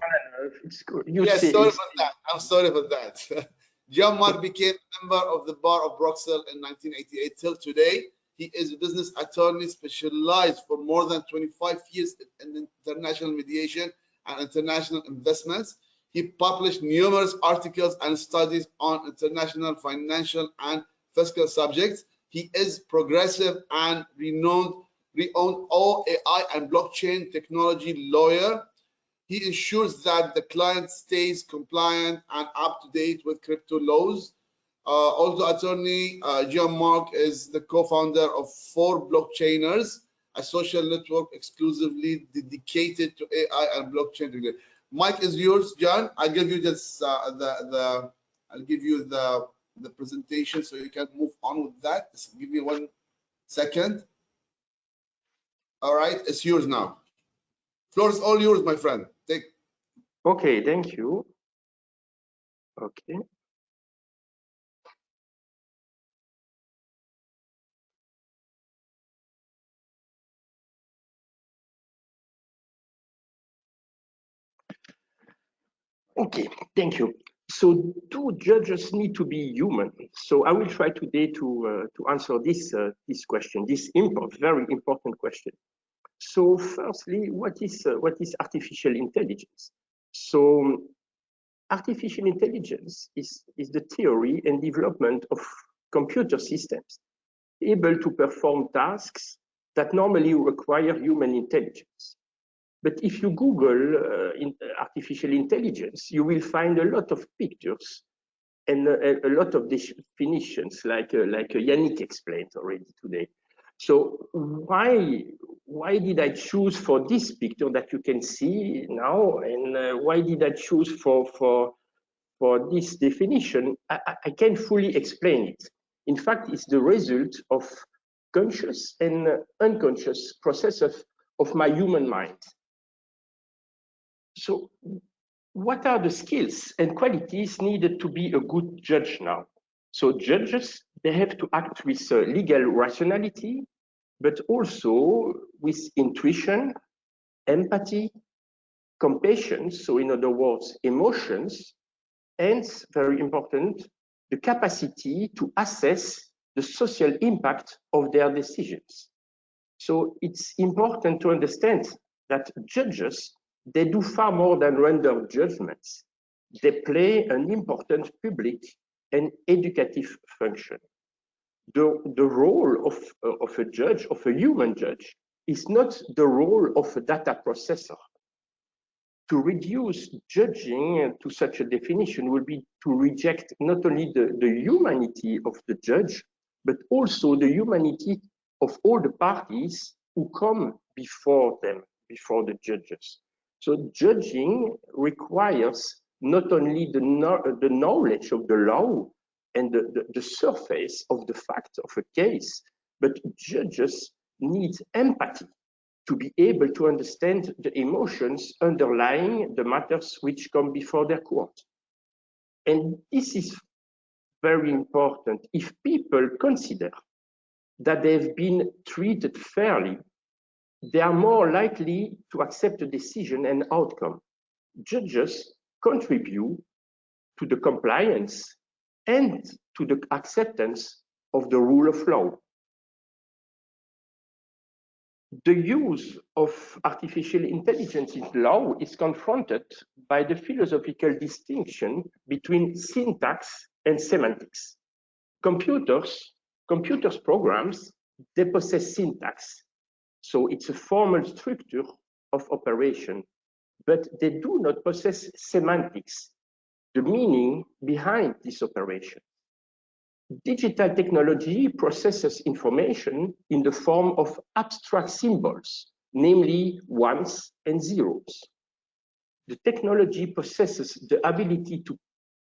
It's good. Yes, sorry for that. I'm sorry for that. Jean-Marc became a member of the Bar of Bruxelles in 1988 till today. He is a business attorney specialized for more than 25 years in international mediation and international investments. He published numerous articles and studies on international financial and fiscal subjects. He is progressive and renowned AI and blockchain technology lawyer. He ensures that the client stays compliant and up to date with crypto laws. Also, attorney Jean-Marc is the co-founder of 4 Blockchainers, a social network exclusively dedicated to AI and blockchain. Mic is yours, John. I'll give you just the presentation so you can move on with that. Just give me 1 second. All right, it's yours now. Floor is all yours, my friend. Okay, thank you. Okay. Okay, thank you. So do judges need to be human? So I will try today to answer this question, this very important question. So firstly, what is artificial intelligence? So artificial intelligence is the theory and development of computer systems able to perform tasks that normally require human intelligence. But if you Google artificial intelligence, you will find a lot of pictures and a lot of definitions, like Yannick explained already today. So why did I choose for this picture that you can see now, and why did I choose for this definition? I can't fully explain it. In fact, it's the result of conscious and unconscious processes of my human mind. So what are the skills and qualities needed to be a good judge now? So judges, they have to act with legal rationality, but also with intuition, empathy, compassion, so in other words, emotions, and very important, the capacity to assess the social impact of their decisions. So it's important to understand that judges, they do far more than render judgments. They play an important public and educative function. The role of a judge, of a human judge, is not the role of a data processor. To reduce judging to such a definition would be to reject not only the humanity of the judge, but also the humanity of all the parties who come before them, before the judges. So judging requires not only the knowledge of the law and the surface of the fact of a case, but judges needs empathy to be able to understand the emotions underlying the matters which come before their court. And this is very important. If people consider that they've been treated fairly, they are more likely to accept a decision and outcome. Judges contribute to the compliance and to the acceptance of the rule of law. The use of artificial intelligence in law is confronted by the philosophical distinction between syntax and semantics. Computers programs, they possess syntax. So it's a formal structure of operation, but they do not possess semantics, the meaning behind this operation. Digital technology processes information in the form of abstract symbols, namely ones and zeros. The technology possesses the ability to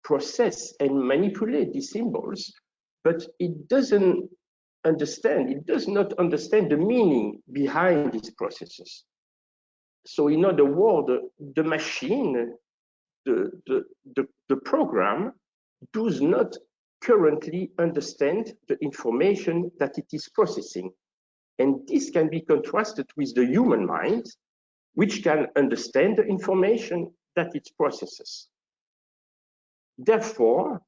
process and manipulate these symbols, but it does not understand the meaning behind these processes. So in other words, the machine, the program does not currently understand the information that it is processing. And this can be contrasted with the human mind, which can understand the information that it processes. Therefore,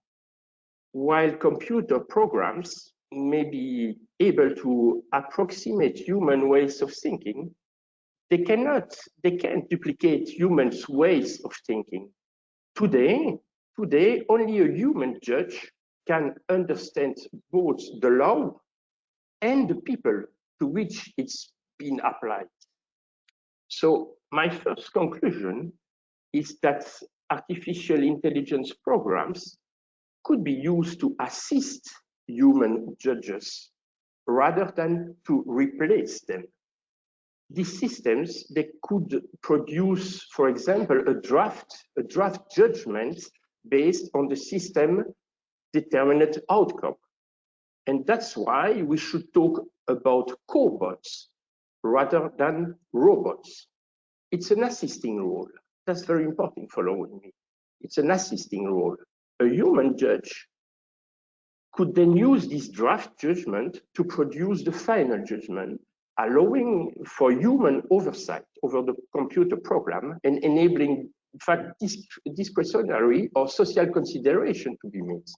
while computer programs may be able to approximate human ways of thinking, they can't duplicate humans' ways of thinking. Today, only a human judge can understand both the law and the people to which it's been applied. So my first conclusion is that artificial intelligence programs could be used to assist human judges rather than to replace them. These systems, they could produce, for example, a draft judgment based on the system determined outcome. And that's why we should talk about cobots rather than robots. It's an assisting role. That's very important following me. It's an assisting role. A human judge could then use this draft judgment to produce the final judgment, allowing for human oversight over the computer program and enabling, in fact, discretionary or social consideration to be made.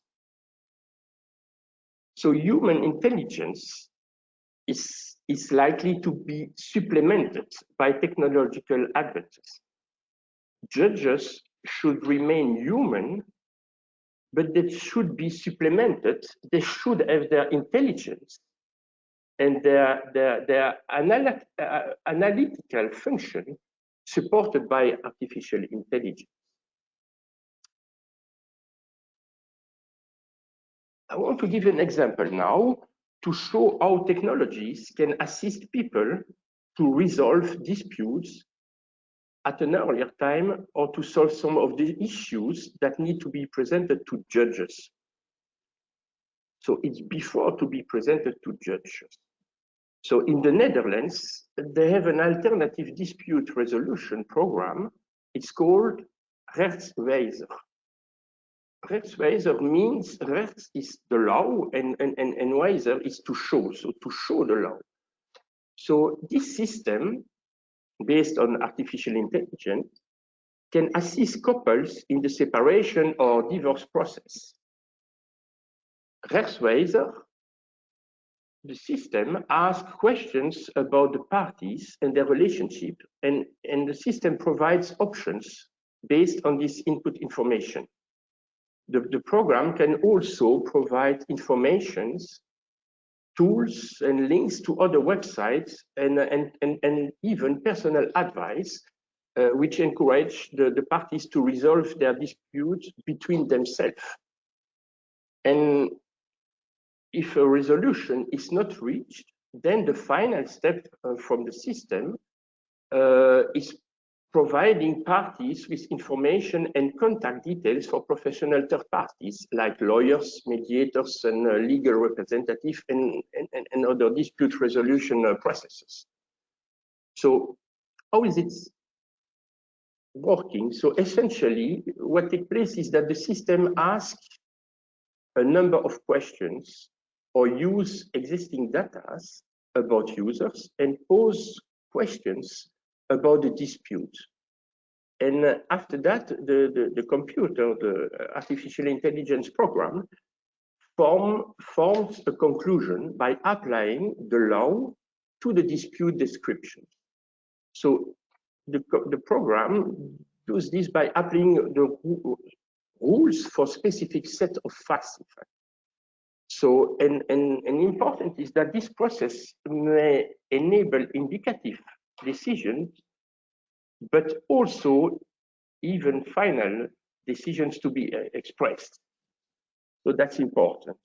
So human intelligence is likely to be supplemented by technological advances. Judges should remain human, but they should be supplemented. They should have their intelligence and their analytical function supported by artificial intelligence. I want to give an example now to show how technologies can assist people to resolve disputes at an earlier time or to solve some of the issues that need to be presented to judges. So it's before to be presented to judges. So in the Netherlands, they have an alternative dispute resolution program. It's called Rechtswijzer. Rechtswijzer means rechts is the law and wijzer is to show, so to show the law. So this system, based on artificial intelligence, can assist couples in the separation or divorce process. Rechtswijzer, the system asks questions about the parties and their relationship, and the system provides options based on this input information. The program can also provide informations, tools, and links to other websites and even personal advice, which encourage the parties to resolve their disputes between themselves. And if a resolution is not reached, then the final step from the system is providing parties with information and contact details for professional third parties like lawyers, mediators, and legal representatives and other dispute resolution processes. So how is it working? So essentially, what takes place is that the system asks a number of questions or use existing data about users and pose questions about the dispute. And after that, the computer, the artificial intelligence program, forms a conclusion by applying the law to the dispute description. So the program does this by applying the rules for specific set of facts. In fact. So, and important is that this process may enable indicative decisions, but also even final decisions to be expressed. So that's important.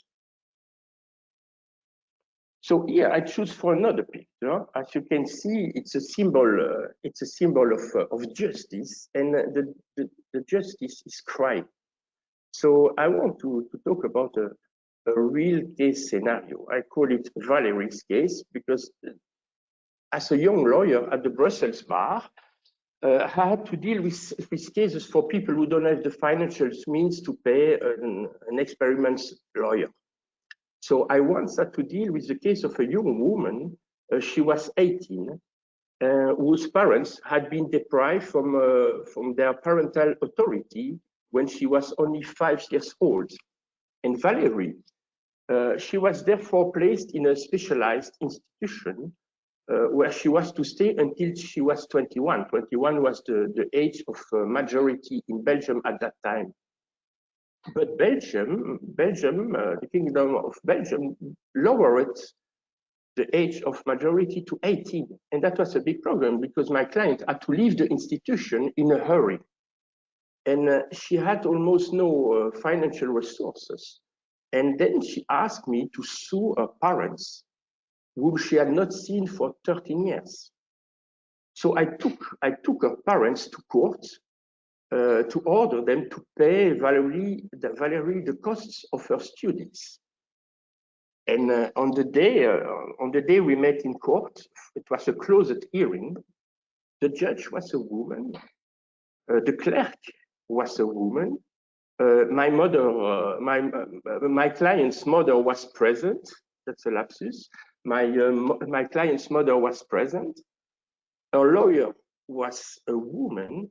So here I choose for another picture. As you can see, it's a symbol. It's a symbol of justice, and the justice is crying. So I want to talk about a real case scenario. I call it Valerie's case because as a young lawyer at the Brussels bar, I had to deal with cases for people who don't have the financial means to pay an experienced lawyer. So I once had to deal with the case of a young woman. She was 18, whose parents had been deprived from their parental authority when she was only 5 years old. And Valerie, she was therefore placed in a specialized institution where she was to stay until she was 21. 21 was the age of majority in Belgium at that time. But Belgium, the Kingdom of Belgium, lowered the age of majority to 18. And that was a big problem because my client had to leave the institution in a hurry. And she had almost no financial resources. And then she asked me to sue her parents, whom she had not seen for 13 years. So I took her parents to court to order them to pay Valerie the costs of her students. And on the day we met in court, it was a closed hearing. The judge was a woman. The clerk was a woman. My mother, my client's mother was present. That's a lapsus. My client's mother was present. Her lawyer was a woman.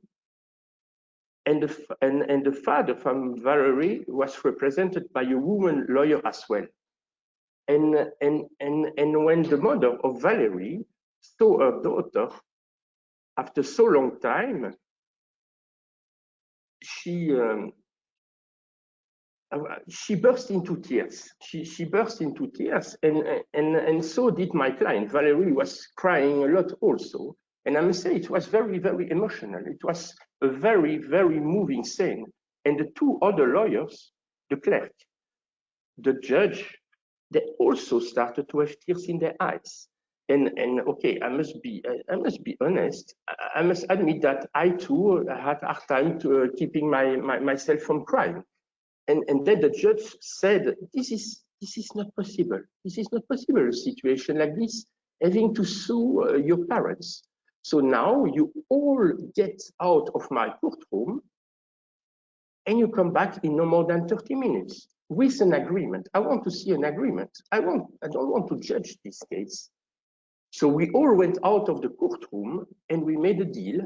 And the father from Valerie was represented by a woman lawyer as well. And when the mother of Valerie saw her daughter after so long time, she burst into tears. She burst into tears, and so did my client. Valerie was crying a lot also. And I must say it was very, very emotional. It was a very, very moving scene. And the two other lawyers, the clerk, the judge, they also started to have tears in their eyes. And okay, I must be honest. I must admit that I too had a hard time to keeping myself from crying. And then the judge said, this is not possible. This is not possible, a situation like this, having to sue your parents. So now you all get out of my courtroom and you come back in no more than 30 minutes with an agreement. I want to see an agreement. I don't want to judge this case. So we all went out of the courtroom and we made a deal.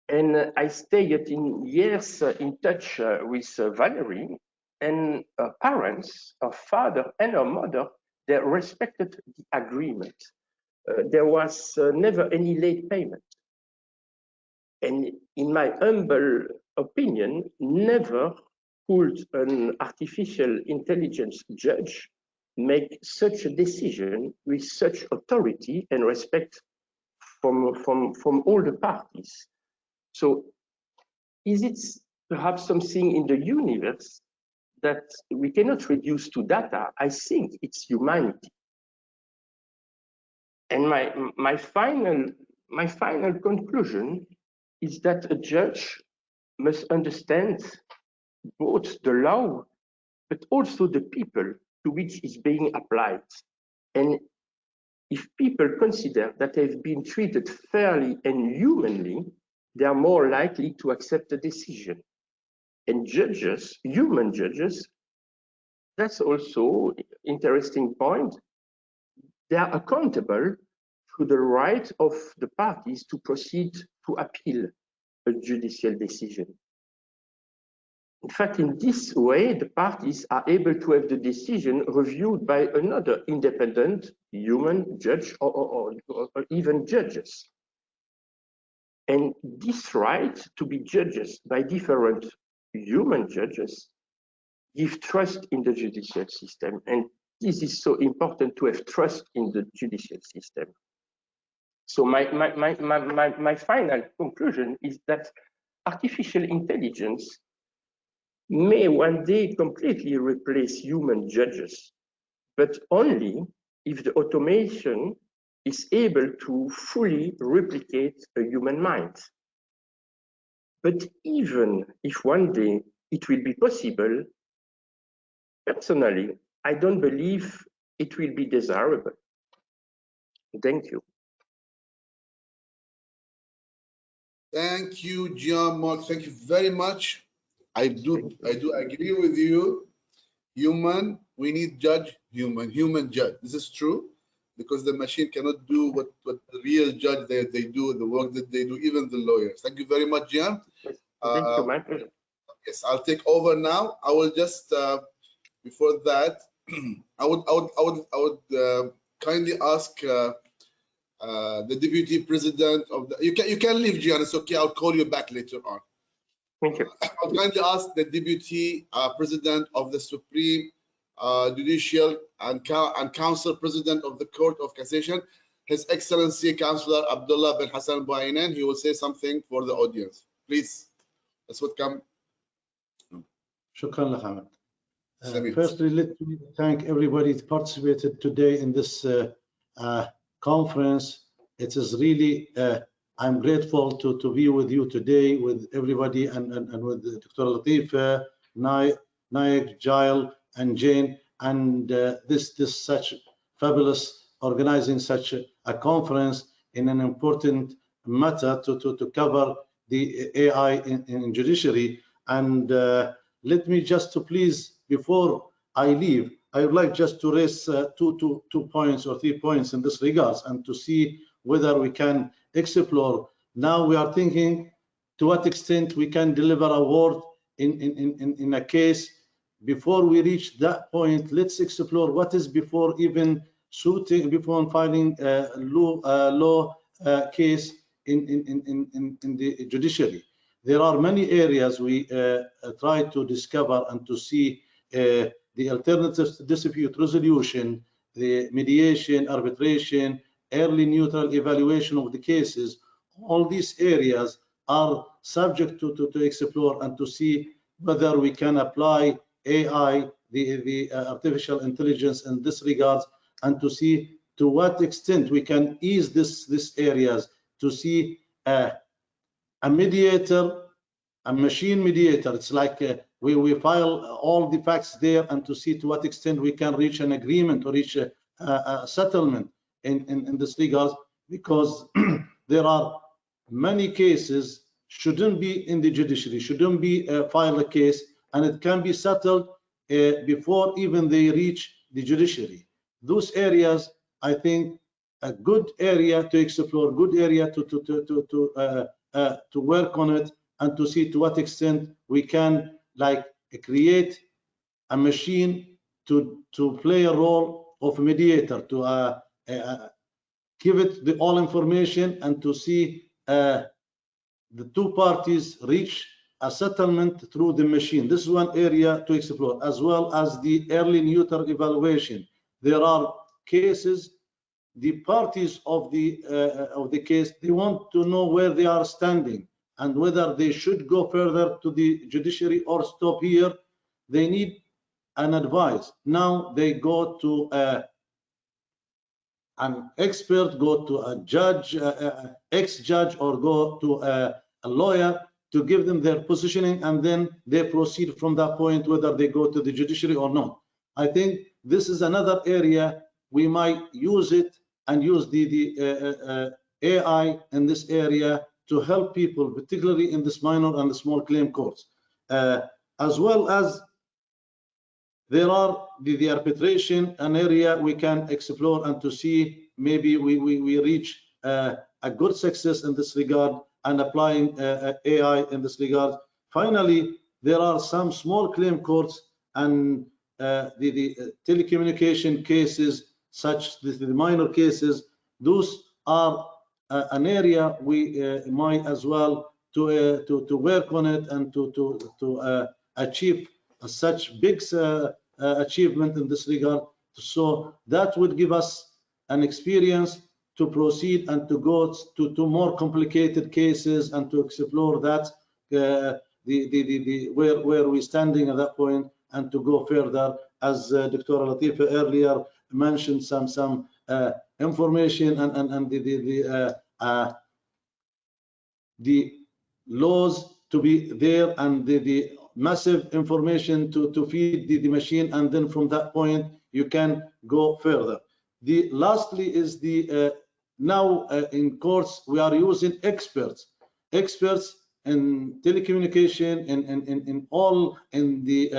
And I stayed in years in touch with Valerie, and her parents, her father and her mother, they respected the agreement. There was never any late payment. And in my humble opinion, never could an artificial intelligence judge make such a decision with such authority and respect from all the parties. So is it perhaps something in the universe that we cannot reduce to data? I think it's humanity. And my final conclusion is that a judge must understand both the law, but also the people to which it's being applied. And if people consider that they've been treated fairly and humanly, they are more likely to accept a decision. And judges, human judges, that's also an interesting point. They are accountable to the right of the parties to proceed to appeal a judicial decision. In fact, in this way, the parties are able to have the decision reviewed by another independent human judge or even judges. And this right to be judges by different human judges give trust in the judicial system. And this is so important to have trust in the judicial system. So my final conclusion is that artificial intelligence may one day completely replace human judges, but only if the automation is able to fully replicate a human mind. But even if one day it will be possible, personally, I don't believe it will be desirable. Thank you. Thank you, Jean-Marc. Thank you very much. I do agree with you. Human, we need judge, human judge. This is true, because the machine cannot do what the real judge they do, the work that they do, even the lawyers. Thank you very much, Jean. Thank you, my pleasure. Yes, I'll take over now. I will just before that, I would kindly ask the deputy president of the. You can leave, Gian. It's okay. I'll call you back later on. Thank you. I'll kindly ask the deputy president of the Supreme Judicial and Council President of the Court of Cassation, His Excellency Councillor Abdullah bin Hassan Bouainen. He will say something for the audience. Please, let's welcome. Shukran, Ahmed. Firstly, let me thank everybody that participated today in this conference. It is really, I'm grateful to be with you today, with everybody, and with Dr. Latif, Naik, Jail, and Jane, and this such fabulous organizing such a conference in an important matter to cover the AI in judiciary. And let me just to please, before I leave, I would like just to raise two points or 3 points in this regards, and to see whether we can explore. Now we are thinking to what extent we can deliver a word in a case. Before we reach that point, let's explore what is before even suiting, before filing a law case in the judiciary. There are many areas we try to discover and to see the alternatives to dispute resolution, the mediation, arbitration, early neutral evaluation of the cases. All these areas are subject to explore and to see whether we can apply AI, the artificial intelligence in this regard, and to see to what extent we can ease these areas, to see a mediator, a machine mediator. It's like we file all the facts there, and to see to what extent we can reach an agreement or reach a settlement in this regard, because there are many cases shouldn't be in the judiciary, shouldn't be file a case, and it can be settled before even they reach the judiciary. Those areas, I think, a good area to explore, good area to work on it, and to see to what extent we can like create a machine to play a role of mediator, to give it all information, and to see the two parties reach a settlement through the machine. This is one area to explore, as well as the early neutral evaluation. There are cases, the parties of the case, they want to know where they are standing and whether they should go further to the judiciary or stop here. They need an advice. Now they go to an expert, go to a judge, ex-judge, or go to a lawyer to give them their positioning, and then they proceed from that point, whether they go to the judiciary or not. I think this is another area we might use it and use the AI in this area to help people, particularly in this minor and the small claim courts, as well as there are the arbitration, an area we can explore and to see maybe we reach a good success in this regard and applying AI in this regard. Finally, there are some small claim courts and the telecommunication cases, such the minor cases. Those are an area we might as well to work on it and to achieve such big achievement in this regard. So that would give us an experience to proceed and to go to more complicated cases and to explore that where we're standing at that point and to go further, as Dr. Latifa earlier mentioned some information and the laws to be there and the massive information to feed the machine, and then from that point you can go further. Lastly is the now in courts we are using experts in telecommunication, in all, in the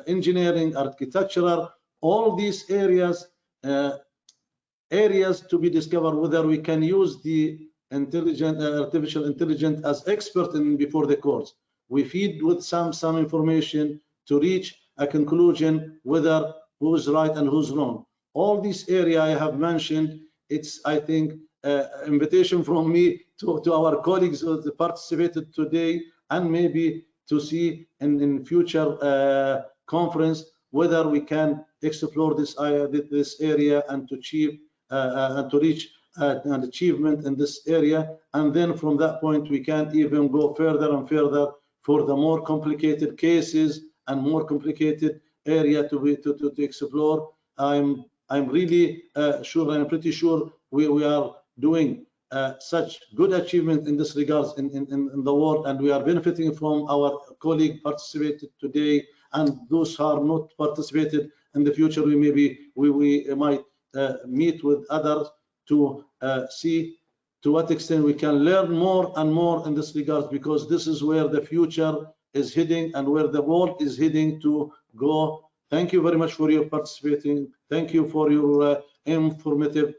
engineering, architectural, all these areas to be discovered, whether we can use the artificial intelligence as expert before the courts. We feed with some information to reach a conclusion whether who's right and who's wrong. All this area I have mentioned, it's, I think, invitation from me to our colleagues who participated today, and maybe to see in future conference whether we can explore this area and to achieve and to reach an achievement in this area. And then from that point we can even go further and further for the more complicated cases and more complicated area to explore. I'm really sure, I'm pretty sure we are doing such good achievement in this regards in the world, and we are benefiting from our colleague participated today, and those who are not participated in the future, we might meet with others to see to what extent we can learn more and more in this regard, because this is where the future is heading and where the world is heading to go. Thank you very much for your participating. Thank you for your informative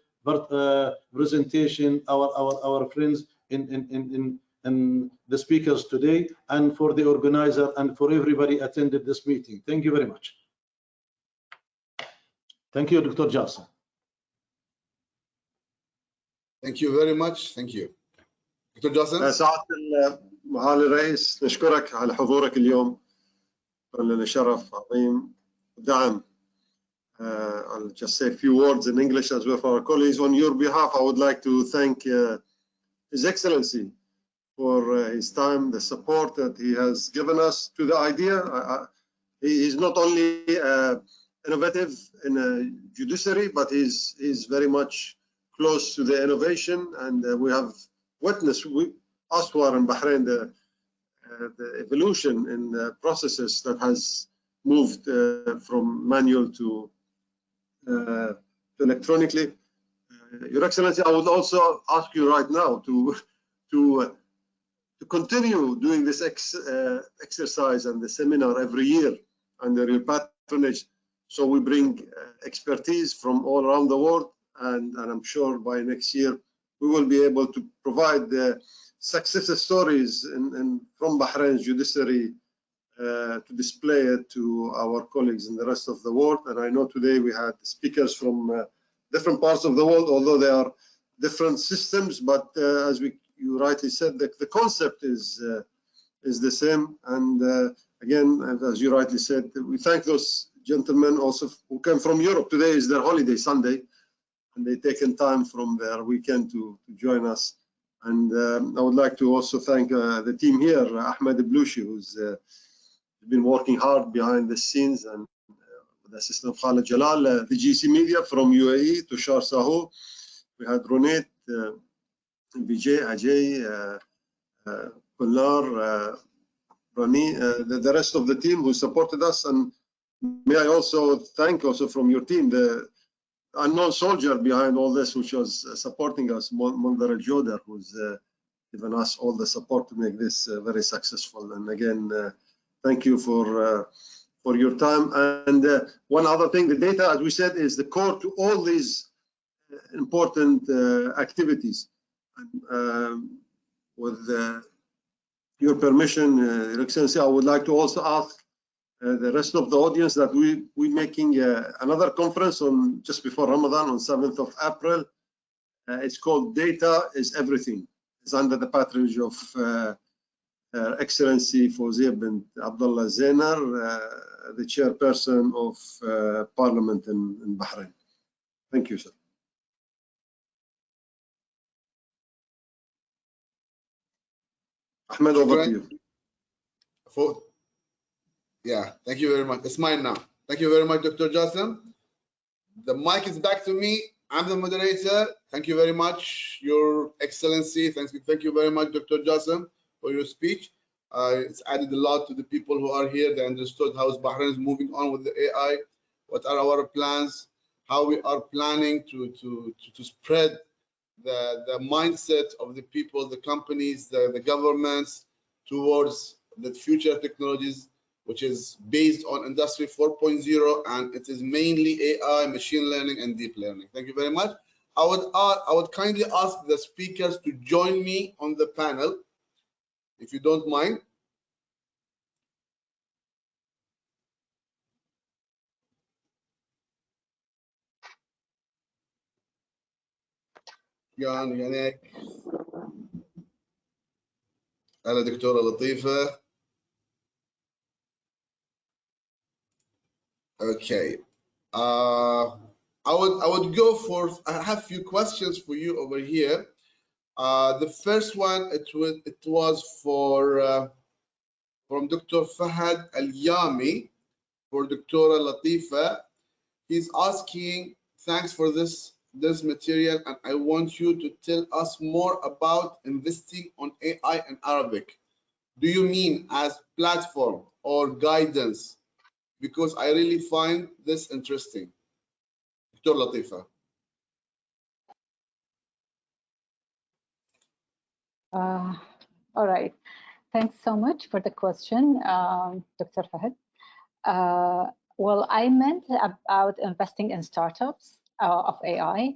presentation, our friends in the speakers today, and for the organizer and for everybody attended this meeting. Thank you very much. Thank you, Dr. Jasim. Thank you very much. Thank you. Dr. Jasim. سعادة معالي الرئيس، نشكرك على حضورك اليوم. لنا شرف عظيم ودعم. I'll just say a few words in English as well for our colleagues. On your behalf, I would like to thank His Excellency for his time, the support that he has given us to the idea. He is not only innovative in a judiciary, but he's very much close to the innovation, and we have witnessed us who are in Bahrain the evolution in the processes that has moved from manual to electronically. Your Excellency, I would also ask you right now to continue doing this exercise and the seminar every year under your patronage, so we bring expertise from all around the world, and I'm sure by next year we will be able to provide the success stories from Bahrain's judiciary to display it to our colleagues in the rest of the world. And I know today we had speakers from different parts of the world, although they are different systems, but as you rightly said, the concept is the same. And again, as you rightly said, we thank those gentlemen also who came from Europe. Today is their holiday, Sunday, and they've taken time from their weekend to join us. And I would like to also thank the team here, Ahmed Blushi, who's been working hard behind the scenes, and with the assistant of Khalid Jalal, the GC Media from UAE, Tushar Saho. We had Ronit, Vijay, Ajay, Kulnar, Rani, the rest of the team who supported us, and may I also thank also from your team the unknown soldier behind all this, which was supporting us, Mundar Al-Joder, who's given us all the support to make this very successful. And again, thank you for your time. And one other thing, the data, as we said, is the core to all these important activities. With your permission, Your Excellency, I would like to also ask the rest of the audience that we're making another conference on just before Ramadan on 7th of April. It's called Data is Everything. It's under the patronage of Her Excellency Fawzia bint Abdullah Zainar, the chairperson of Parliament in Bahrain. Thank you, sir. Ahmed, over to you. Yeah, thank you very much. It's mine now. Thank you very much, Dr. Jasim. The mic is back to me. I'm the moderator. Thank you very much, Your Excellency. Thank you very much, Dr. Jasim, for your speech. It's added a lot to the people who are here. They understood how Bahrain is moving on with the AI, what are our plans, how we are planning to spread the mindset of the people, the companies, the governments towards the future technologies, which is based on Industry 4.0, and it is mainly AI, machine learning, and deep learning. Thank you very much. I would kindly ask the speakers to join me on the panel, if you don't mind. Jan, Yanek, Ala Dr. Latifa. Okay. I would go for, I have a few questions for you over here. The first one, it was for from Dr. Fahad Al-Yami for Dr. Latifa. He's asking, thanks for this material, and I want you to tell us more about investing on AI in Arabic. Do you mean as platform or guidance? Because I really find this interesting. Dr. Latifa. All right. Thanks so much for the question, Dr. Fahad. Well, I meant about investing in startups of AI,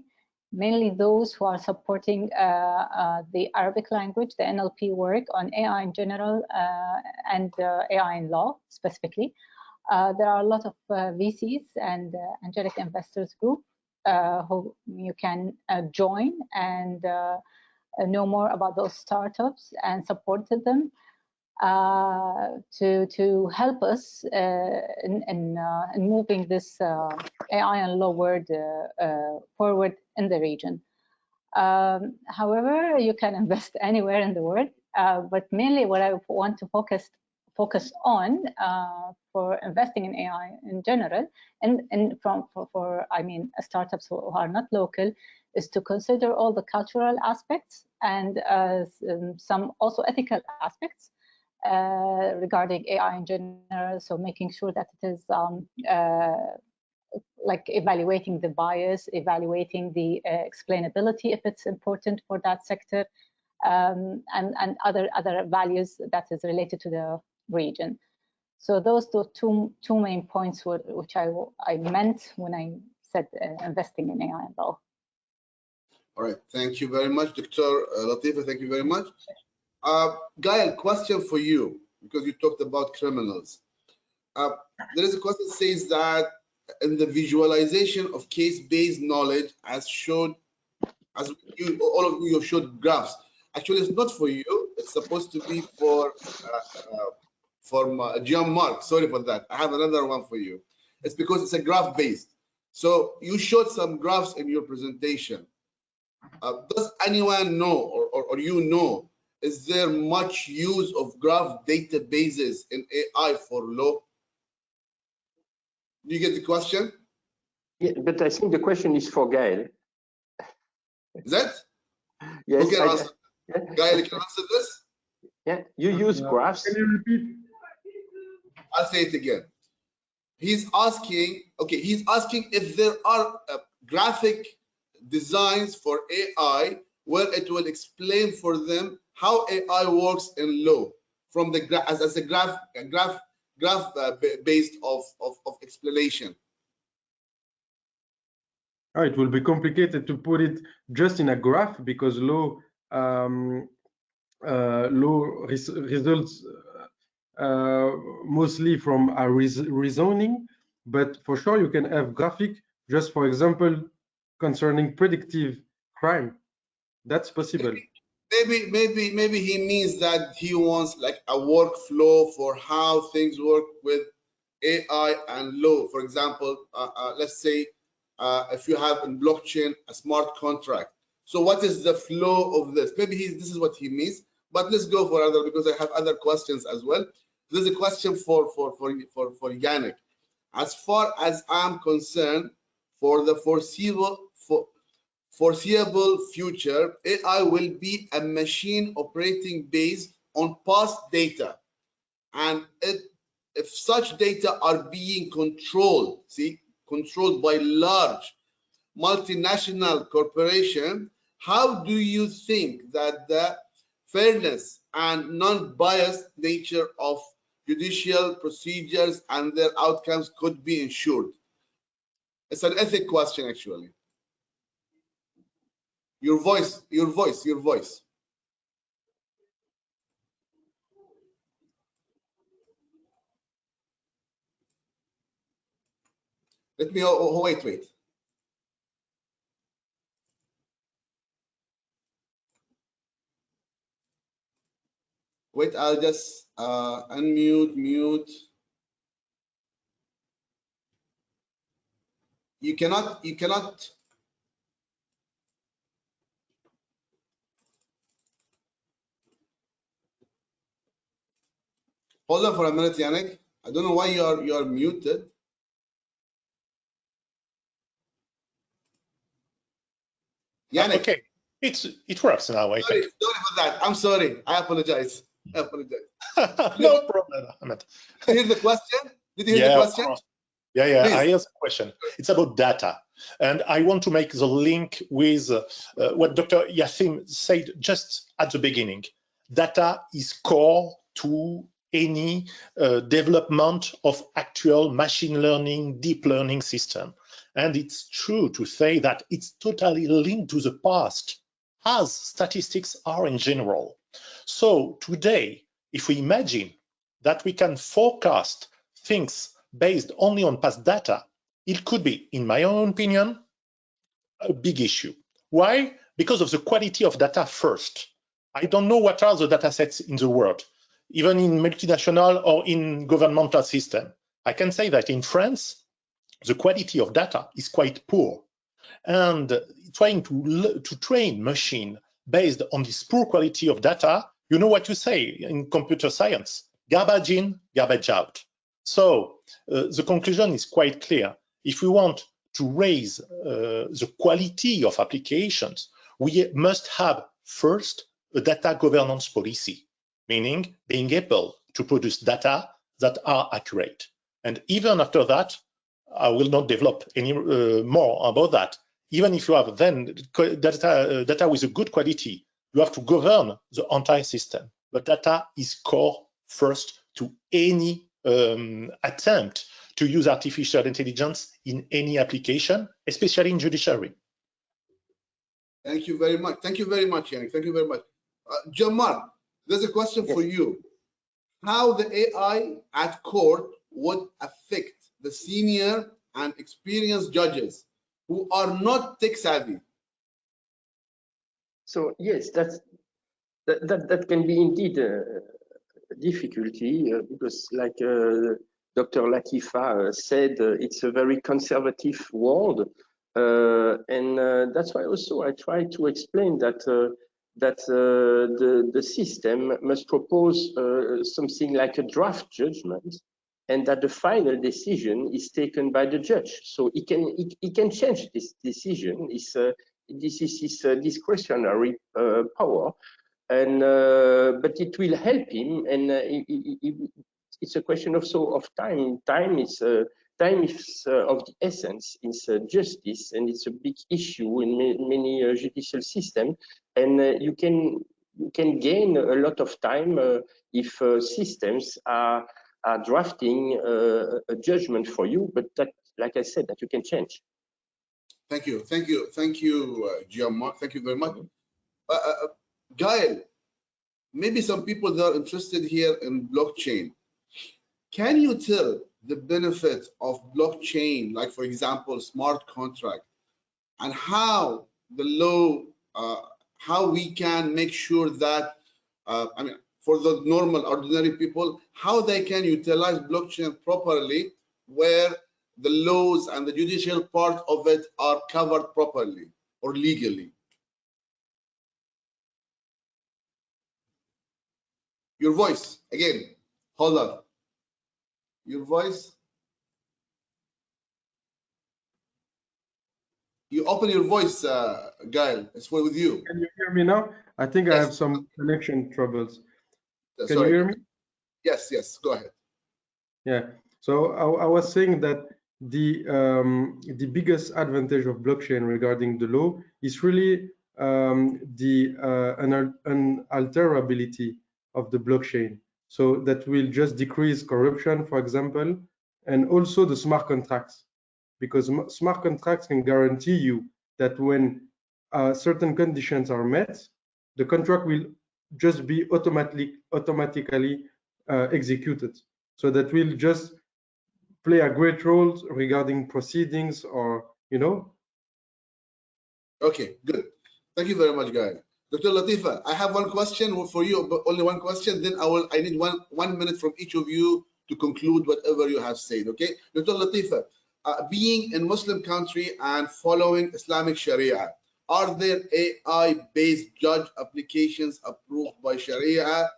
mainly those who are supporting the Arabic language, the NLP work on AI in general, and AI in law specifically. There are a lot of VCs and angelic investors group who you can join and know more about those startups and support them to help us in moving this AI and law world forward in the region. However, you can invest anywhere in the world, but mainly what I want to focus on for investing in AI in general, and for I mean startups who are not local, is to consider all the cultural aspects and some also ethical aspects regarding AI in general. So making sure that it is like evaluating the bias, evaluating the explainability if it's important for that sector, and other values that is related to the region. So those two main points which I meant when I said investing in AI and law. All right, thank you very much, Dr. Latifa. Thank you very much. Gael, question for you, because you talked about criminals. There is a question that says that in the visualization of case-based knowledge, as showed, as you, all of you have showed graphs. Actually, it's not for you. It's supposed to be for Jean-Marc. Sorry for that. I have another one for you. It's because it's a graph-based. So you showed some graphs in your presentation. Does anyone know, or you know, is there much use of graph databases in AI for law? Do you get the question? Yeah, but I think the question is for Gael. Is that? Yes. Who can answer? Gael, can answer this? Yeah, you use graphs. Can you repeat? I'll say it again. He's asking, okay, he's asking if there are graphic designs for AI where it will explain for them how AI works in law from the as a graph based of explanation. It will be complicated to put it just in a graph because law results mostly from a reasoning, but for sure you can have graphic just, for example, concerning predictive crime. That's possible. Maybe he means that he wants like a workflow for how things work with AI and law. For example, let's say if you have in blockchain a smart contract. So what is the flow of this? Maybe this is what he means. But let's go for other, because I have other questions as well. There's a question for Yannick. As far as I'm concerned, for the foreseeable future, AI will be a machine operating based on past data, and if such data are being controlled by large multinational corporation, how do you think that the fairness and non-biased nature of judicial procedures and their outcomes could be ensured? It's an ethic question, actually. Your voice. Let me, wait. Wait, I'll just mute. You cannot. Hold on for a minute, Yannick. I don't know why you're muted. Yannick. Okay, it works now. I think. Sorry for that. I'm sorry. I apologize. No problem, Ahmed. Did you hear the question? Did you hear the question? Yeah. I hear the question. It's about data, and I want to make the link with what Dr. Jasim said just at the beginning. Data is core to any development of actual machine learning, deep learning system. And it's true to say that it's totally linked to the past, as statistics are in general. So today, if we imagine that we can forecast things based only on past data, it could be, in my own opinion, a big issue. Why? Because of the quality of data first. I don't know what are the data sets in the world, even in multinational or in governmental system. I can say that in France, the quality of data is quite poor. And trying to train machine based on this poor quality of data, you know what you say in computer science, garbage in, garbage out. So the conclusion is quite clear. If we want to raise the quality of applications, we must have first a data governance policy, meaning being able to produce data that are accurate. And even after that, I will not develop any more about that. Even if you have then data with a good quality, you have to govern the entire system. But data is core first to any attempt to use artificial intelligence in any application, especially in judiciary. Thank you very much. Thank you very much, Yannick. Thank you very much. Jamal, there's a question for you. How the AI at court would affect the senior and experienced judges who are not tech savvy? So yes, that can be indeed a difficulty because, like Dr. Latifa said, it's a very conservative world, and that's why also I try to explain that the system must propose something like a draft judgment, and that the final decision is taken by the judge. So it can change this decision. This is his discretionary power. and but it will help him, and it's a question also of time. Time is of the essence. It's justice, and it's a big issue in many judicial systems. And you can gain a lot of time if systems are drafting a judgment for you. But that, like I said, that you can change. Thank you, Gianmarco. Thank you very much. Gael, maybe some people that are interested here in blockchain. Can you tell the benefit of blockchain, like for example, smart contract, and how the law, how we can make sure that, I mean, for the normal, ordinary people, how they can utilize blockchain properly, where the laws and the judicial part of it are covered properly or legally? Your voice, again, hold on. Your voice. You open your voice, Gael. It's with you. Can you hear me now? I think Yes. I have some connection troubles. Can Sorry. you hear me? Yes, yes. Go ahead. Yeah. So I was saying that the biggest advantage of blockchain regarding the law is really the unalterability of the blockchain. So that will just decrease corruption, for example, and also the smart contracts, because smart contracts can guarantee you that when certain conditions are met, the contract will just be automatically executed. So that will just play a great role regarding proceedings, or Okay, good. Thank you very much, Gael. Dr. Latifa, I have one question for you, but only one question. Then I need one minute from each of you to conclude whatever you have said. Okay, Dr. Latifa, being in Muslim country and following Islamic Sharia, are there AI-based judge applications approved by Sharia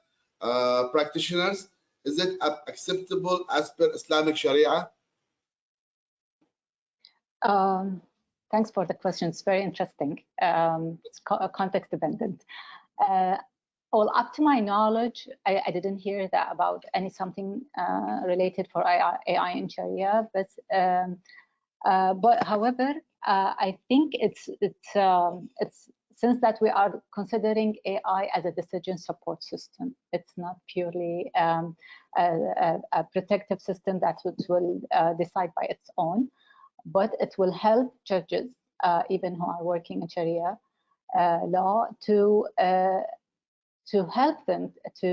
practitioners? Is it acceptable as per Islamic Sharia? Thanks for the question. It's very interesting. It's context dependent. Well, up to my knowledge, I didn't hear that about something related for AI in Sharia. But however, I think it's since that we are considering AI as a decision support system. It's not purely a protective system that will decide by its own, but it will help judges, even who are working in Sharia law, to help them to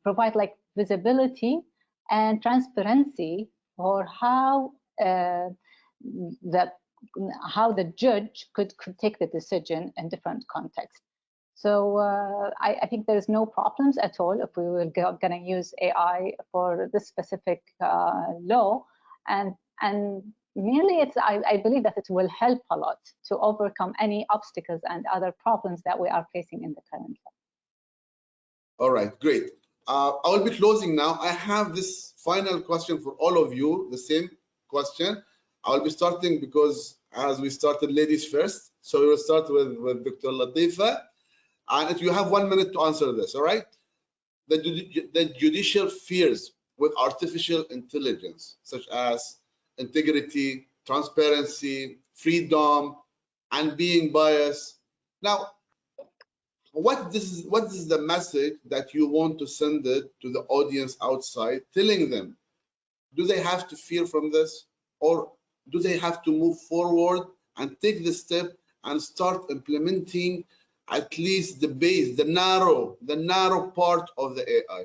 provide like visibility and transparency for how the judge could take the decision in different contexts. So I think there's no problems at all if we were going to use AI for this specific law, and merely I believe that it will help a lot to overcome any obstacles and other problems that we are facing in the current law. All right, great. I will be closing now. I have this final question for all of you, the same question. I will be starting because as we started ladies first, so we will start with Dr. Latifa. And if you have 1 minute to answer this, all right? The judicial fears with artificial intelligence, such as integrity, transparency, freedom, and being biased. Now, what is the message that you want to send it to the audience outside, telling them, do they have to fear from this, or do they have to move forward and take the step and start implementing at least the base, the narrow part of the AI?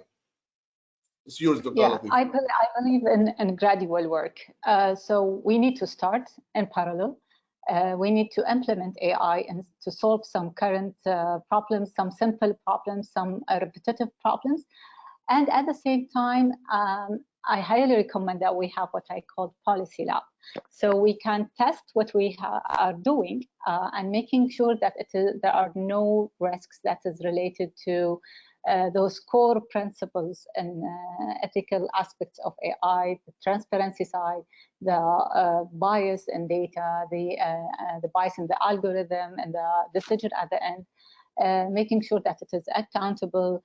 It's yours, Dr. Yeah, Latif. I believe in gradual work. So we need to start in parallel. We need to implement AI and to solve some current problems, some simple problems, some repetitive problems. And at the same time, I highly recommend that we have what I call policy lab. So we can test what we are doing and making sure that there are no risks that is related to those core principles and ethical aspects of AI, the transparency side, the bias in data, the bias in the algorithm, and the decision at the end. making sure that it is accountable,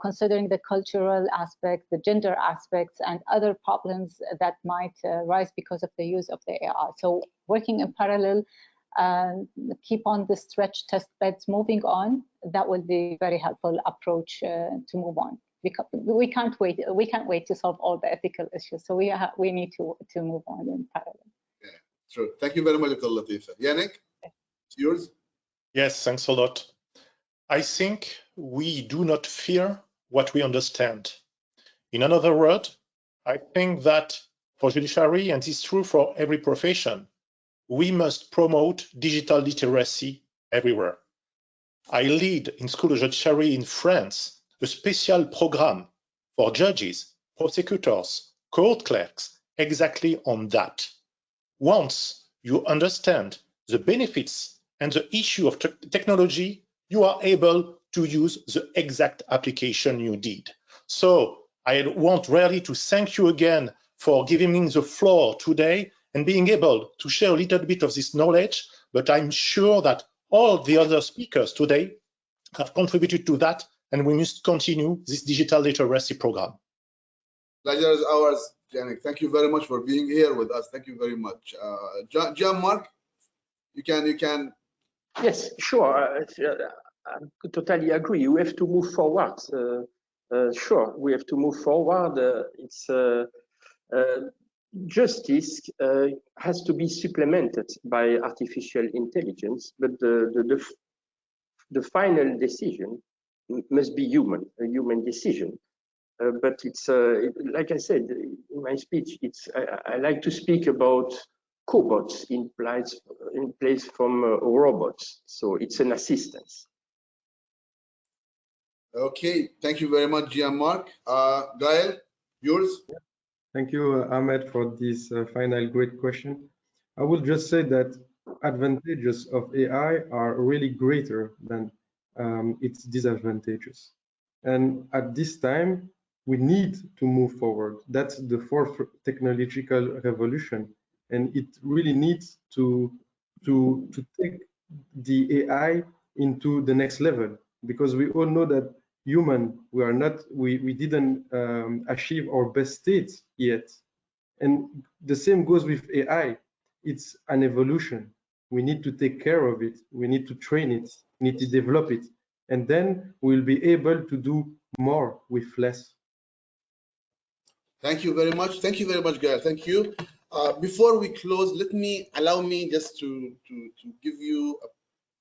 considering the cultural aspect, the gender aspects, and other problems that might rise because of the use of the AI. So working in parallel, keep on the stretch test beds moving on. That will be a very helpful approach to move on. Because we can't wait. We can't wait to solve all the ethical issues. So we need to move on in parallel. Yeah, sure. Thank you very much, Dr. Latifa. Yannick, it's yours. Yes, thanks a lot. I think we do not fear what we understand. In another word, I think that for judiciary, and it's true for every profession, we must promote digital literacy everywhere. I lead in School of Judiciary in France a special program for judges, prosecutors, court clerks, exactly on that. Once you understand the benefits and the issue of technology, you are able to use the exact application you did. So I want really to thank you again for giving me the floor today and being able to share a little bit of this knowledge, but I'm sure that all the other speakers today have contributed to that, and we must continue this digital literacy program. Pleasure is ours, Yannick. Thank you very much for being here with us. Thank you very much. Jean-Marc, you can. Yes, sure. I totally agree. We have to move forward. Sure, we have to move forward. Justice has to be supplemented by artificial intelligence, but the final decision must be a human decision. But it's like I said in my speech, I like to speak about cobots in place from robots. So it's an assistance. Okay, thank you very much, Jean-Marc. Gael, yours. Thank you, Ahmed, for this final great question. I will just say that advantages of AI are really greater than its disadvantages. And at this time, we need to move forward. That's the fourth technological revolution. And it really needs to take the AI into the next level, because we all know that we didn't achieve our best state yet. And the same goes with AI. It's an evolution. We need to take care of it. We need to train it, we need to develop it. And then we'll be able to do more with less. Thank you very much. Thank you very much, Gael. Thank you. Before we close, allow me just to give you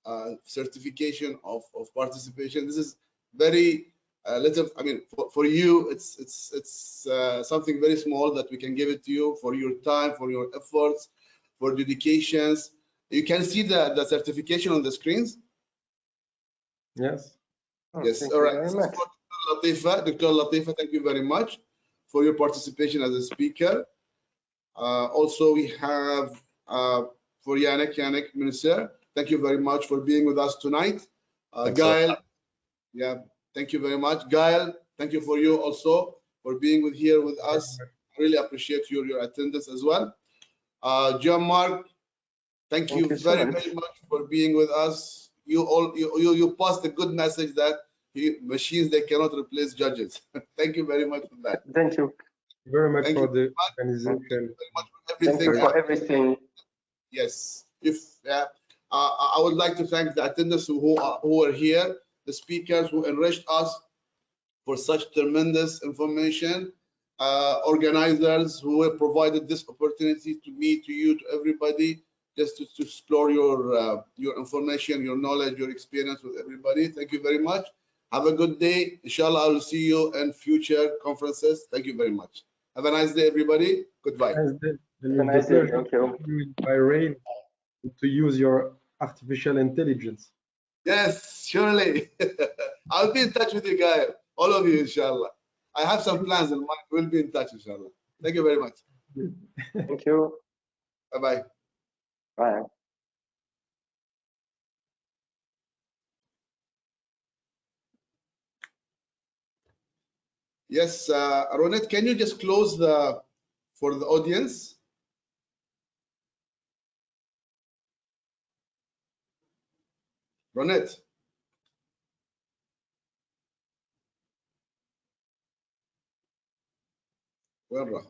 a certification of participation. This is very little. I mean, for you, it's something very small that we can give it to you for your time, for your efforts, for dedications. You can see the certification on the screens. Yes. Oh, yes. All right. This is for Dr. Latifa. Thank you very much for your participation as a speaker. Also, we have for Yannick Minister. Thank you very much for being with us tonight. Gael, yeah, thank you very much. Gael, thank you for you also for being here with us. I really appreciate your attendance as well. Jean-Marc, thank you very much for being with us. You passed a good message that machines, they cannot replace judges. Thank you very much for that. Thank you. Very much for the organization. Thank you for everything. Yes. I would like to thank the attendees who are here, the speakers who enriched us for such tremendous information, organizers who have provided this opportunity to me, to you, to everybody, just to explore your information, your knowledge, your experience with everybody. Thank you very much. Have a good day. Inshallah, I will see you in future conferences. Thank you very much. Have a nice day, everybody. Goodbye. Have a nice day. Thank you. By rain to use your artificial intelligence. Yes, surely. I'll be in touch with you guys, all of you, inshallah. I have some plans in mind. We'll be in touch, inshallah. Thank you very much. Thank you. Bye-bye. Bye. Yes, Ronet, can you just close for the audience? Ronet. وين راح؟